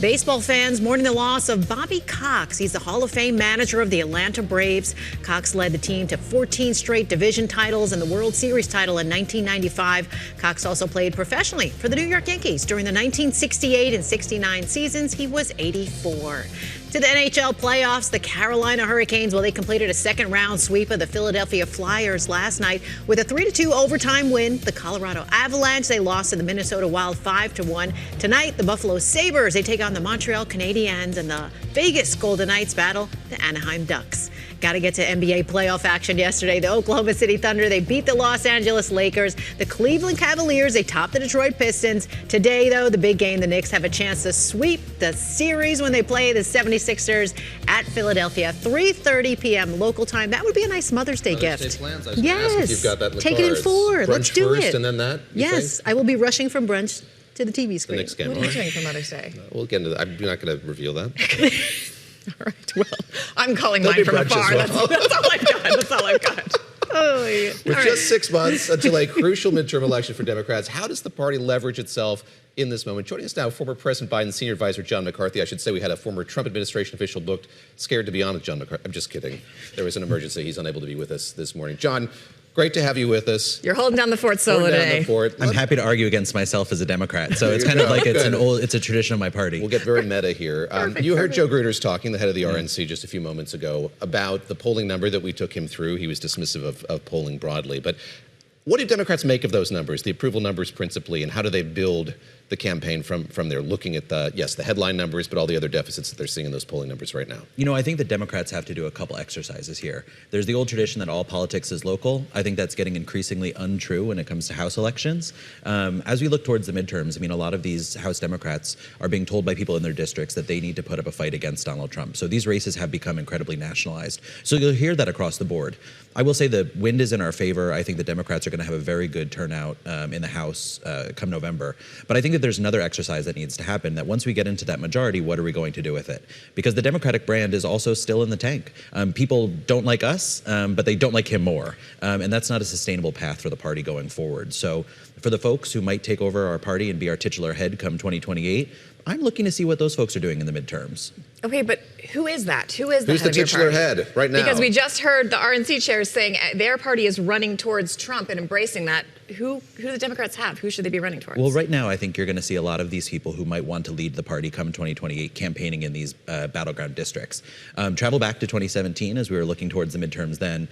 Baseball fans mourning the loss of Bobby Cox. He's the Hall of Fame manager of the Atlanta Braves. Cox led the team to 14 straight division titles and the World Series title in 1995. Cox also played professionally for the New York Yankees during the 1968 and 69 seasons. He was 84. To the NHL playoffs, the Carolina Hurricanes, well, they completed a second-round sweep of the Philadelphia Flyers last night with a 3-2 overtime win. The Colorado Avalanche, they lost to the Minnesota Wild 5-1. Tonight, the Buffalo Sabres, they take on the Montreal Canadiens, and the Vegas Golden Knights battle the Anaheim Ducks. Got to get to NBA playoff action yesterday. The Oklahoma City Thunder, they beat the Los Angeles Lakers. The Cleveland Cavaliers, they topped the Detroit Pistons. Today, though, the big game, the Knicks have a chance to sweep the series when they play the 76ers at Philadelphia, 3:30 p.m. local time. That would be a nice Mother's Day gift. Plans. Yes. You've got that in the Take it in 4. Let's do first it. And then that? Yes. I will be rushing from brunch to the TV screen. The next game. What are you doing for Mother's Day? We'll get into that. I'm not going to reveal that. All right. Well, I'm calling There'll mine be from brunch afar. as well. That's all I've got. That's all I've got. Oh, yeah. With All right. just 6 months until a crucial midterm election for Democrats, how does the party leverage itself in this moment? Joining us now, former President Biden's senior advisor, John McCarthy. I should say we had a former Trump administration official booked, scared to be on with John McCarthy. I'm just kidding. There was an emergency. He's unable to be with us this morning. John, great to have you with us. You're holding down the fort solo today. I'm happy to argue against myself as a Democrat. So it's kind of like it's a tradition of my party. We'll get very meta here. You heard Joe Gruters talking, the head of the RNC, just a few moments ago, about the polling number that we took him through. He was dismissive of polling broadly. But what do Democrats make of those numbers, the approval numbers principally, and how do they build the campaign from there, looking at the headline numbers, but all the other deficits that they're seeing in those polling numbers right now? You know, I think the Democrats have to do a couple exercises here. There's the old tradition that all politics is local. I think that's getting increasingly untrue when it comes to House elections. As we look towards the midterms, I mean, a lot of these House Democrats are being told by people in their districts that they need to put up a fight against Donald Trump. So these races have become incredibly nationalized. So you'll hear that across the board. I will say the wind is in our favor. I think the Democrats are going to have a very good turnout in the House come November. But I think that there's another exercise that needs to happen, that once we get into that majority, what are we going to do with it? Because the Democratic brand is also still in the tank. People don't like us, but they don't like him more. And that's not a sustainable path for the party going forward. So for the folks who might take over our party and be our titular head come 2028, I'm looking to see what those folks are doing in the midterms. Okay, but who is that? Who is the Who's head the of your titular party? head right now? Because we just heard the RNC chairs saying their party is running towards Trump and embracing that. Who do the Democrats have? Who should they be running towards? Well, right now, I think you're going to see a lot of these people who might want to lead the party come 2028 campaigning in these battleground districts. Travel back to 2017 as we were looking towards the midterms then.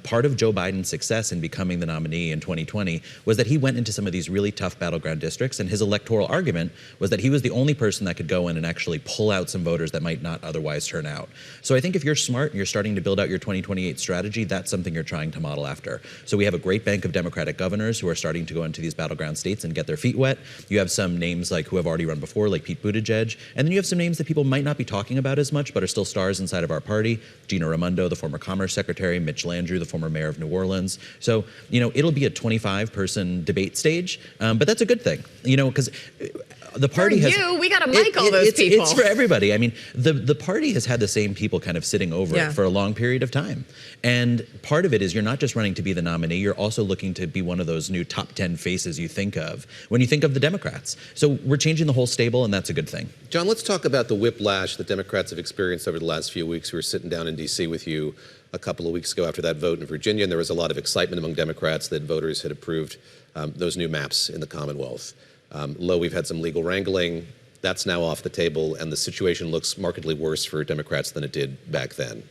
Part of Joe Biden's success in becoming the nominee in 2020 was that he went into some of these really tough battleground districts, and his electoral argument was that he was the only person that could go in and actually pull out some voters that might not otherwise turn out. So I think if you're smart and you're starting to build out your 2028 strategy, that's something you're trying to model after. So we have a great bank of Democratic governors who are starting to go into these battleground states and get their feet wet. You have some names like who have already run before, like Pete Buttigieg. And then you have some names that people might not be talking about as much, but are still stars inside of our party. Gina Raimondo, the former Commerce Secretary, Mitch Landrieu, the former mayor of New Orleans. So, you know, it'll be a 25-person debate stage, but that's a good thing, you know, because the party for has... we got to mic all those people. It's for everybody. I mean, the party has had the same people kind of sitting over it for a long period of time. And part of it is you're not just running to be the nominee, you're also looking to be one of those new top 10 faces you think of when you think of the Democrats. So we're changing the whole stable, and that's a good thing. John, let's talk about the whiplash that Democrats have experienced over the last few weeks. We were sitting down in D.C. with you a couple of weeks ago after that vote in Virginia, and there was a lot of excitement among Democrats that voters had approved those new maps in the Commonwealth. We've had some legal wrangling. That's now off the table, and the situation looks markedly worse for Democrats than it did back then.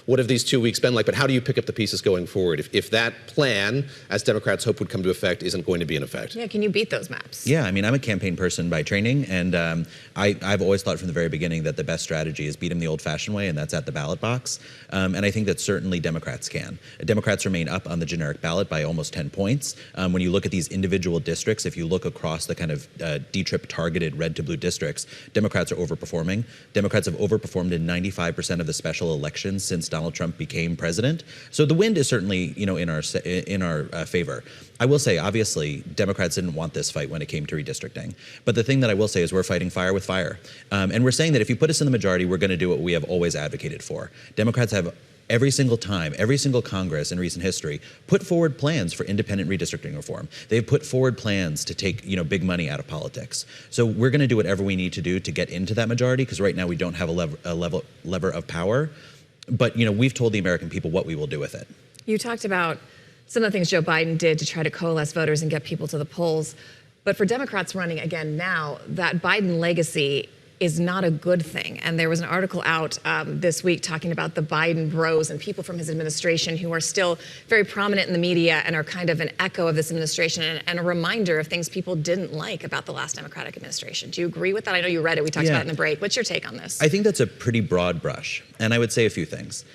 What have these 2 weeks been like? But how do you pick up the pieces going forward if that plan, as Democrats hope would come to effect, isn't going to be in effect? Yeah, can you beat those maps? Yeah, I mean, I'm a campaign person by training, and I've always thought from the very beginning that the best strategy is beat them the old-fashioned way, and that's at the ballot box. And I think that certainly Democrats can. Democrats remain up on the generic ballot by almost 10 points. When you look at these individual districts, if you look across the kind of D-TRIP targeted red to blue districts, Democrats are overperforming. Democrats have overperformed in 95% of the special elections since Donald Trump became president. So the wind is certainly, in our favor. I will say, obviously, Democrats didn't want this fight when it came to redistricting. But the thing that I will say is we're fighting fire with fire. And we're saying that if you put us in the majority, we're going to do what we have always advocated for. Democrats have every single time, every single Congress in recent history, put forward plans for independent redistricting reform. They've put forward plans to take, big money out of politics. So we're going to do whatever we need to do to get into that majority, because right now we don't have a lever of power. But, we've told the American people what we will do with it. You talked about some of the things Joe Biden did to try to coalesce voters and get people to the polls. But for Democrats running again now, that Biden legacy is not a good thing. And there was an article out this week talking about the Biden bros and people from his administration who are still very prominent in the media and are kind of an echo of this administration and a reminder of things people didn't like about the last Democratic administration. Do you agree with that? I know you read it. We talked about it in the break. What's your take on this? I think that's a pretty broad brush. And I would say a few things.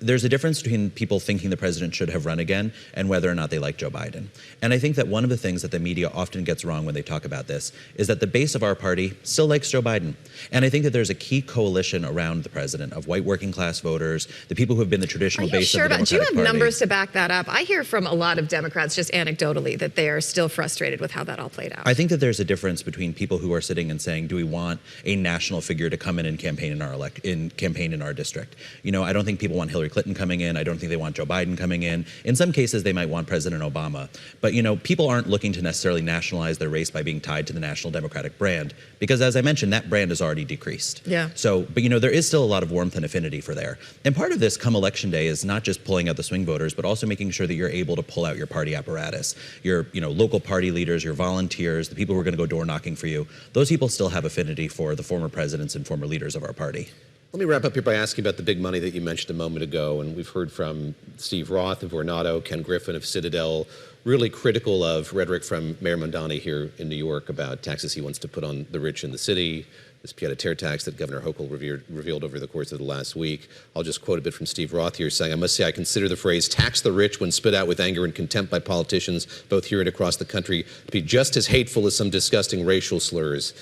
There's a difference between people thinking the president should have run again and whether or not they like Joe Biden. And I think that one of the things that the media often gets wrong when they talk about this is that the base of our party still likes Joe Biden. And I think that there's a key coalition around the president of white working class voters, the people who have been the traditional base of the Democratic Party. Do you have numbers to back that up? I hear from a lot of Democrats just anecdotally that they are still frustrated with how that all played out. I think that there's a difference between people who are sitting and saying, do we want a national figure to come in and campaign in our district? I don't think people want Hillary Clinton coming in. I don't think they want Joe Biden coming in. In some cases, they might want President Obama. But, people aren't looking to necessarily nationalize their race by being tied to the National Democratic brand. Because as I mentioned, that brand has already decreased. Yeah. So, but, there is still a lot of warmth and affinity for there. And part of this come election day is not just pulling out the swing voters, but also making sure that you're able to pull out your party apparatus, your, local party leaders, your volunteers, the people who are going to go door knocking for you. Those people still have affinity for the former presidents and former leaders of our party. Let me wrap up here by asking about the big money that you mentioned a moment ago. And we've heard from Steve Roth of Vornado, Ken Griffin of Citadel, really critical of rhetoric from Mayor Mondani here in New York about taxes he wants to put on the rich in the city, this pied-à-terre tax that Governor Hochul revealed over the course of the last week. I'll just quote a bit from Steve Roth here saying, I must say I consider the phrase tax the rich when spit out with anger and contempt by politicians, both here and across the country, to be just as hateful as some disgusting racial slurs.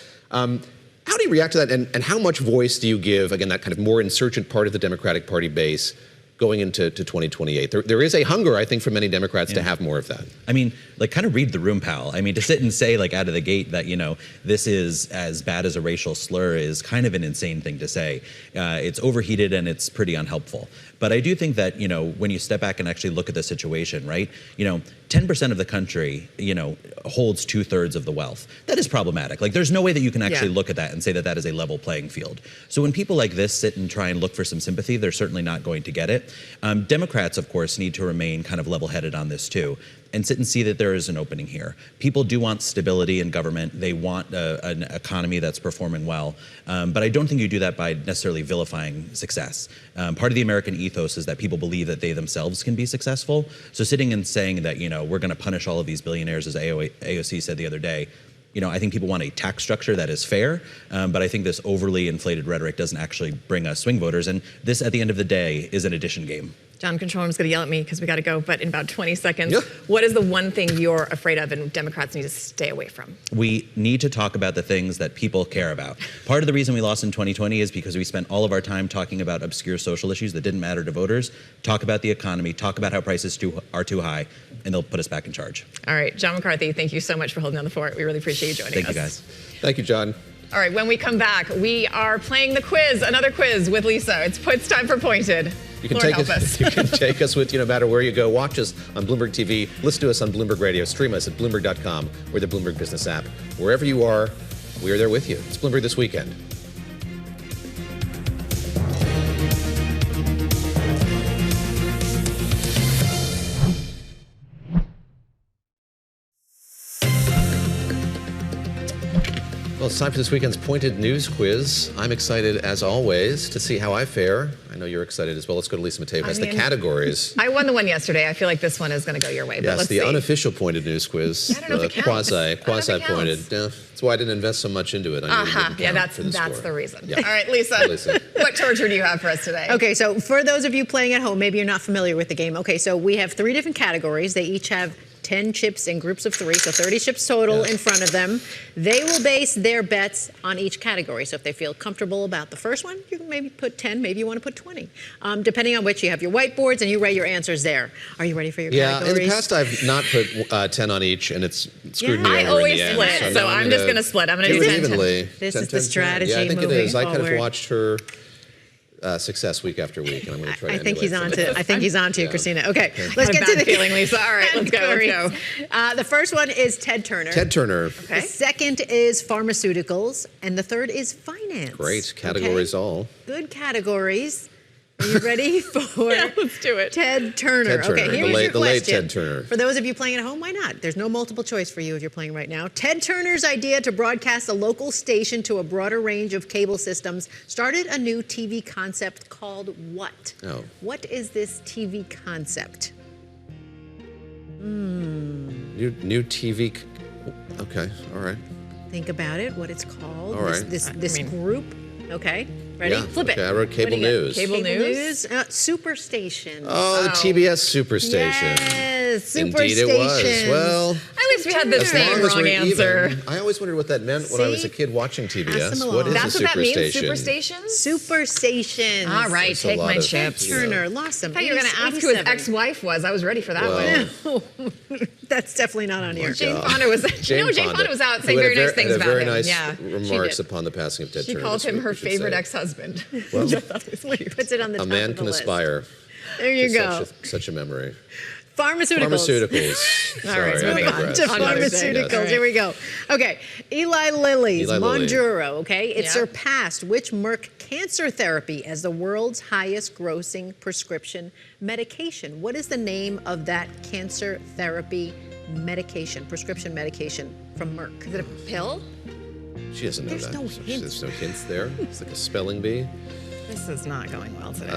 How do you react to that, and how much voice do you give, again, that kind of more insurgent part of the Democratic Party base going into 2028? There is a hunger, I think, for many Democrats to have more of that. I mean, kind of read the room, pal. I mean, to sit and say, out of the gate that, this is as bad as a racial slur is kind of an insane thing to say. It's overheated and it's pretty unhelpful. But I do think that, when you step back and actually look at the situation, right, 10% of the country, holds 2/3 of the wealth. That is problematic. There's no way that you can actually look at that and say that that is a level playing field. So when people like this sit and try and look for some sympathy, they're certainly not going to get it. Democrats, of course, need to remain kind of level-headed on this too, and sit and see that there is an opening here. People do want stability in government. They want an economy that's performing well. But I don't think you do that by necessarily vilifying success. Part of the American ethos is that people believe that they themselves can be successful. So sitting and saying that, we're going to punish all of these billionaires, as AOC said the other day, I think people want a tax structure that is fair, but I think this overly inflated rhetoric doesn't actually bring us swing voters. And this, at the end of the day, is an addition game. John Controller's going to yell at me because we got to go, but in about 20 seconds, what is the one thing you're afraid of and Democrats need to stay away from? We need to talk about the things that people care about. Part of the reason we lost in 2020 is because we spent all of our time talking about obscure social issues that didn't matter to voters. Talk about the economy, talk about how prices are too high, and they'll put us back in charge. All right, John McCarthy, thank you so much for holding down the fort. We really appreciate you joining us. Thank you, guys. Thank you, John. All right, when we come back, we are playing the quiz, another quiz with Lisa. It's time for Pointed. You can take us with you no matter where you go. Watch us on Bloomberg TV. Listen to us on Bloomberg Radio. Stream us at Bloomberg.com or the Bloomberg Business app. Wherever you are, we are there with you. It's Bloomberg This Weekend. Well, it's time for this weekend's Pointed News Quiz. I'm excited, as always, to see how I fare. I know you're excited as well. Let's go to Lisa Mateo, who has the categories. I won the one yesterday. I feel like this one is going to go your way. But Yes, let's the see. unofficial Pointed News Quiz. I don't know if it counts. Quasi-pointed. Yeah, that's why I didn't invest so much into it. Yeah, that's the reason. Yeah. All right, Lisa, what torture do you have for us today? Okay, so for those of you playing at home, maybe you're not familiar with the game. Okay, so we have 3 different categories. They each have 10 chips in groups of 3, so 30 chips total in front of them. They will base their bets on each category. So if they feel comfortable about the first one, you can maybe put 10, maybe you want to put 20. Depending on which, you have your whiteboards and you write your answers there. Are you ready for your categories? In the past I've not put 10 on each, and it's screwed me over I always in the end. split, so I'm just going to split. I'm going to do 10. Evenly. This 10, is the 10, 10. strategy Yeah, I think it moving is. I kind of forward. watched her success week after week, and I'm going to try to I think he's on emulate to. I think he's on to you, Yeah. Christina. Okay, Okay. let's get to the feeling, Lisa. All right, let's go. categories. The first one is Ted Turner. Ted Turner. The second is pharmaceuticals, and the third is finance. Great categories all. Good categories. Are you ready for let's do it. Ted Turner? Ted Turner, Okay, here's your the late question. Ted Turner. For those of you playing at home, why not? There's no multiple choice for you if you're playing right now. Ted Turner's idea to broadcast a local station to a broader range of cable systems started a new TV concept called what? Oh. What is this TV concept? New TV. Okay, all right. Think about it, what it's called. All right. This group. Okay, ready? Yeah, Flip it. okay, I wrote What cable do you got? news. Cable news? Superstation. Oh, the TBS Superstation. Yes, Indeed it was. Superstations. At least we had the as same long as wrong we're answer. even, I always wondered what that meant when I was a kid watching TBS. What is That's a what that means, superstation? Superstations. All right, That's a take lot my of- chips. Turner lost some. I thought you were going to ask who his ex-wife was. I was ready for that one. That's definitely not on here. Jane Fonda was. Jane Fonda was out saying who had very nice things had about very him. nice Yeah, remarks she did. upon the passing of Ted She Turner. called this him week, her we should favorite say. ex-husband. Well, Puts it on the top a man of the can list. aspire. There you to go. Such a memory. Pharmaceuticals. Pharmaceuticals. All right, Sorry, moving I on digress. to pharmaceuticals. Yes. Here we go. Okay, Eli Lilly's Eli Lilly. Monjuro. Okay, it Yeah. surpassed which Merck cancer therapy as the world's highest grossing prescription medication? What is the name of that cancer therapy medication, prescription medication from Merck? Is it a pill? She doesn't know There's that. no So hints. There's no hints there. It's like a spelling bee. This is not going well today.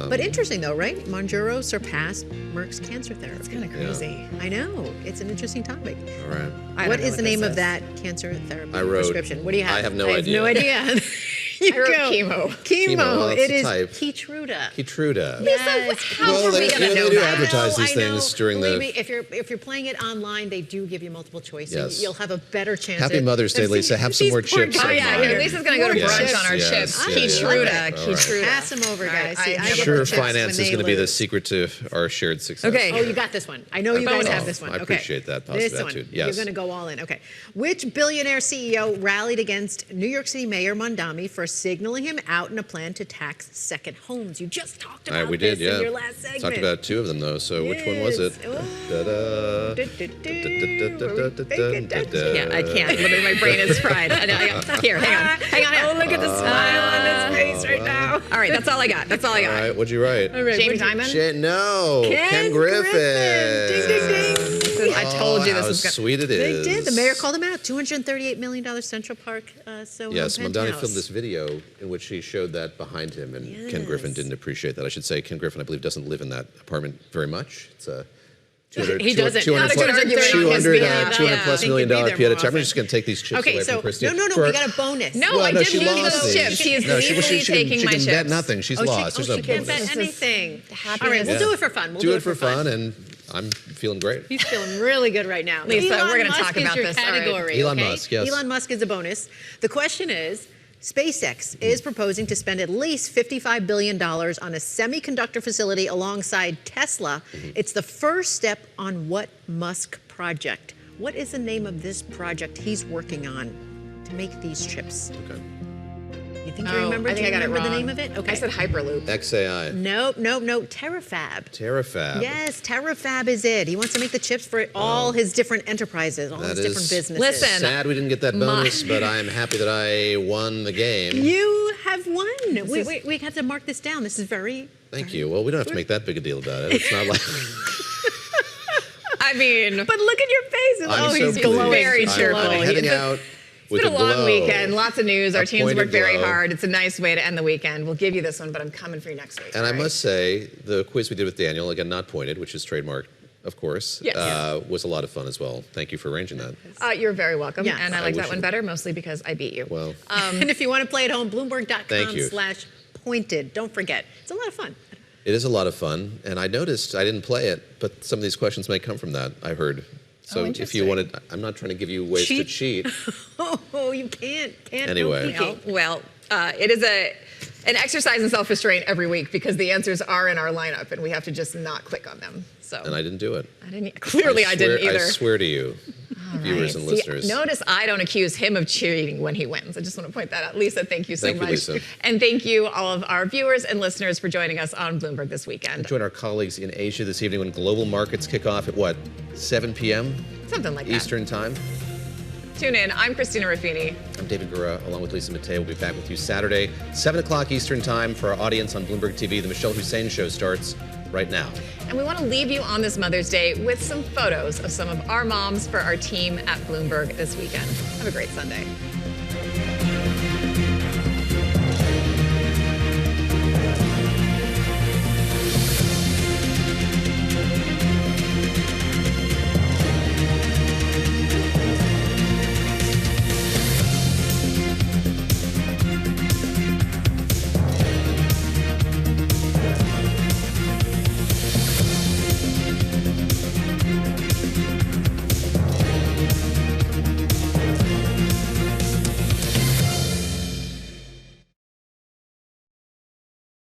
But interesting though, right? Monjuro surpassed Merck's cancer therapy. It's kind of crazy. I know. It's an interesting topic. All right. I What don't know is the name this of that cancer therapy I wrote- prescription? What do you have? I have no idea. No idea. You I wrote go. chemo. Chemo. Chemo, that's It the is type. Keytruda. Keytruda. Yes. How Well, are we they- going to they know do that? advertise these I know. things during Believe the. me, if you're playing it online, they do give you multiple choice. So Yes. you'll have a better chance. Happy at- Mother's Day, Lisa. Have some These more poor chips. guys. Oh, yeah. on mine. Lisa's going to go to Yes, brunch on our yes, chips. yes. Keytruda. All right. Keytruda. Pass them over, guys. All See, right, I I'm give Sure, them chips finance when is they going to be the lose. secret to our shared success. Okay. Oh, you got this one. I know you guys bonus. have this one. I Okay. appreciate that This positive one. attitude. Yes. You're going to go all in. Okay. Which billionaire CEO rallied against New York City Mayor Mondami for signaling him out in a plan to tax second homes? You just talked All about right, we this did, yeah. in your last segment. Talked about 2 of them, though. So which one was it? Yes. Yeah, I can't. Literally, my brain is fried. Here, hang on. Oh, look at the smile on his face right now. All right, that's all I got. That's all I All got. right, what'd you write? All right, James Diamond? No, Ken Griffin. Ding, ding, ding. I told you this how was going sweet it They is. did. The mayor called him out. $238 million Central Park. So Yes, Mondani penthouse. filmed this video in which he showed that behind him, and Ken Griffin didn't appreciate that. I should say Ken Griffin, I believe, doesn't live in that apartment very much. It's a He doesn't. 200 Not a good argument on his behalf. $200 Yeah. plus Think million he'd be dollar there Pieta. more I'm often. just going to take these chips Okay, away so from Christina. no, For- we got a bonus. No, Well, I no, did she lose lost those these. chips. He is No, she legally taking can my bet chips. nothing. She's lost. There's no she can't bonus. bet anything. Happiness. All right, we'll Yeah. do it for fun. We'll do it for fun, and I'm feeling great. He's feeling really good right now. Lisa, Elon we're gonna Musk talk is about your this. All right. category, Elon okay? Musk, yes. Elon Musk is a bonus. The question is, SpaceX is proposing to spend at least $55 billion on a semiconductor facility alongside Tesla. It's the first step on what Musk project? What is the name of this project he's working on to make these chips? Okay. You think you remember? I think Do you I got it remember the wrong. name of it? Okay. I said Hyperloop. XAI. Nope. Terafab. Terafab. Yes, Terafab is it. He wants to make the chips for all his different enterprises, all That his different is businesses. Listen, sad we didn't get that bonus, but I am happy that I won the game. You have won. We have to mark this down. This is very. Thank you. Well, we don't have to make that big a deal about it. It's not like I mean, but look at your faces. I'm Oh, so he's pleased. glowing. Very I'm cheerful. heading out with It's been a long glow. weekend, lots of news. Our A teams pointed worked very glow. hard. It's a nice way to end the weekend. We'll give you this one, but I'm coming for you next week. And I must say, the quiz we did with Daniel, again, not pointed, which is trademarked, of course, Yes. was a lot of fun as well. Thank you for arranging that. You're very welcome. Yes. And I I like wish that one it- better, mostly because I beat you. Well, And if you want to play at home, Thank you. bloomberg.com/pointed. Don't forget. It's a lot of fun. it is a lot of fun. And I noticed I didn't play it, but some of these questions may come from that, I heard. So if you wanted, I'm not trying to give you ways to cheat. Oh, you can't. Anyway. Well, it is an exercise in self-restraint every week because the answers are in our lineup and we have to just not click on them. So And I didn't do it. Clearly I didn't either. I swear to you, viewers and See, listeners. notice I don't accuse him of cheating when he wins. I just want to point that out. Lisa, thank you so Thank you, much. Lisa. And thank you all of our viewers and listeners for joining us on Bloomberg this weekend. Join our colleagues in Asia this evening when global markets kick off at what, 7 p.m. Something like that. Eastern time. Tune in. I'm Christina Ruffini. I'm David Gura, along with Lisa Mateo. We'll be back with you Saturday, 7 o'clock Eastern time for our audience on Bloomberg TV. The Michelle Hussein Show starts right now. And we want to leave you on this Mother's Day with some photos of some of our moms for our team at Bloomberg this weekend. Have a great Sunday.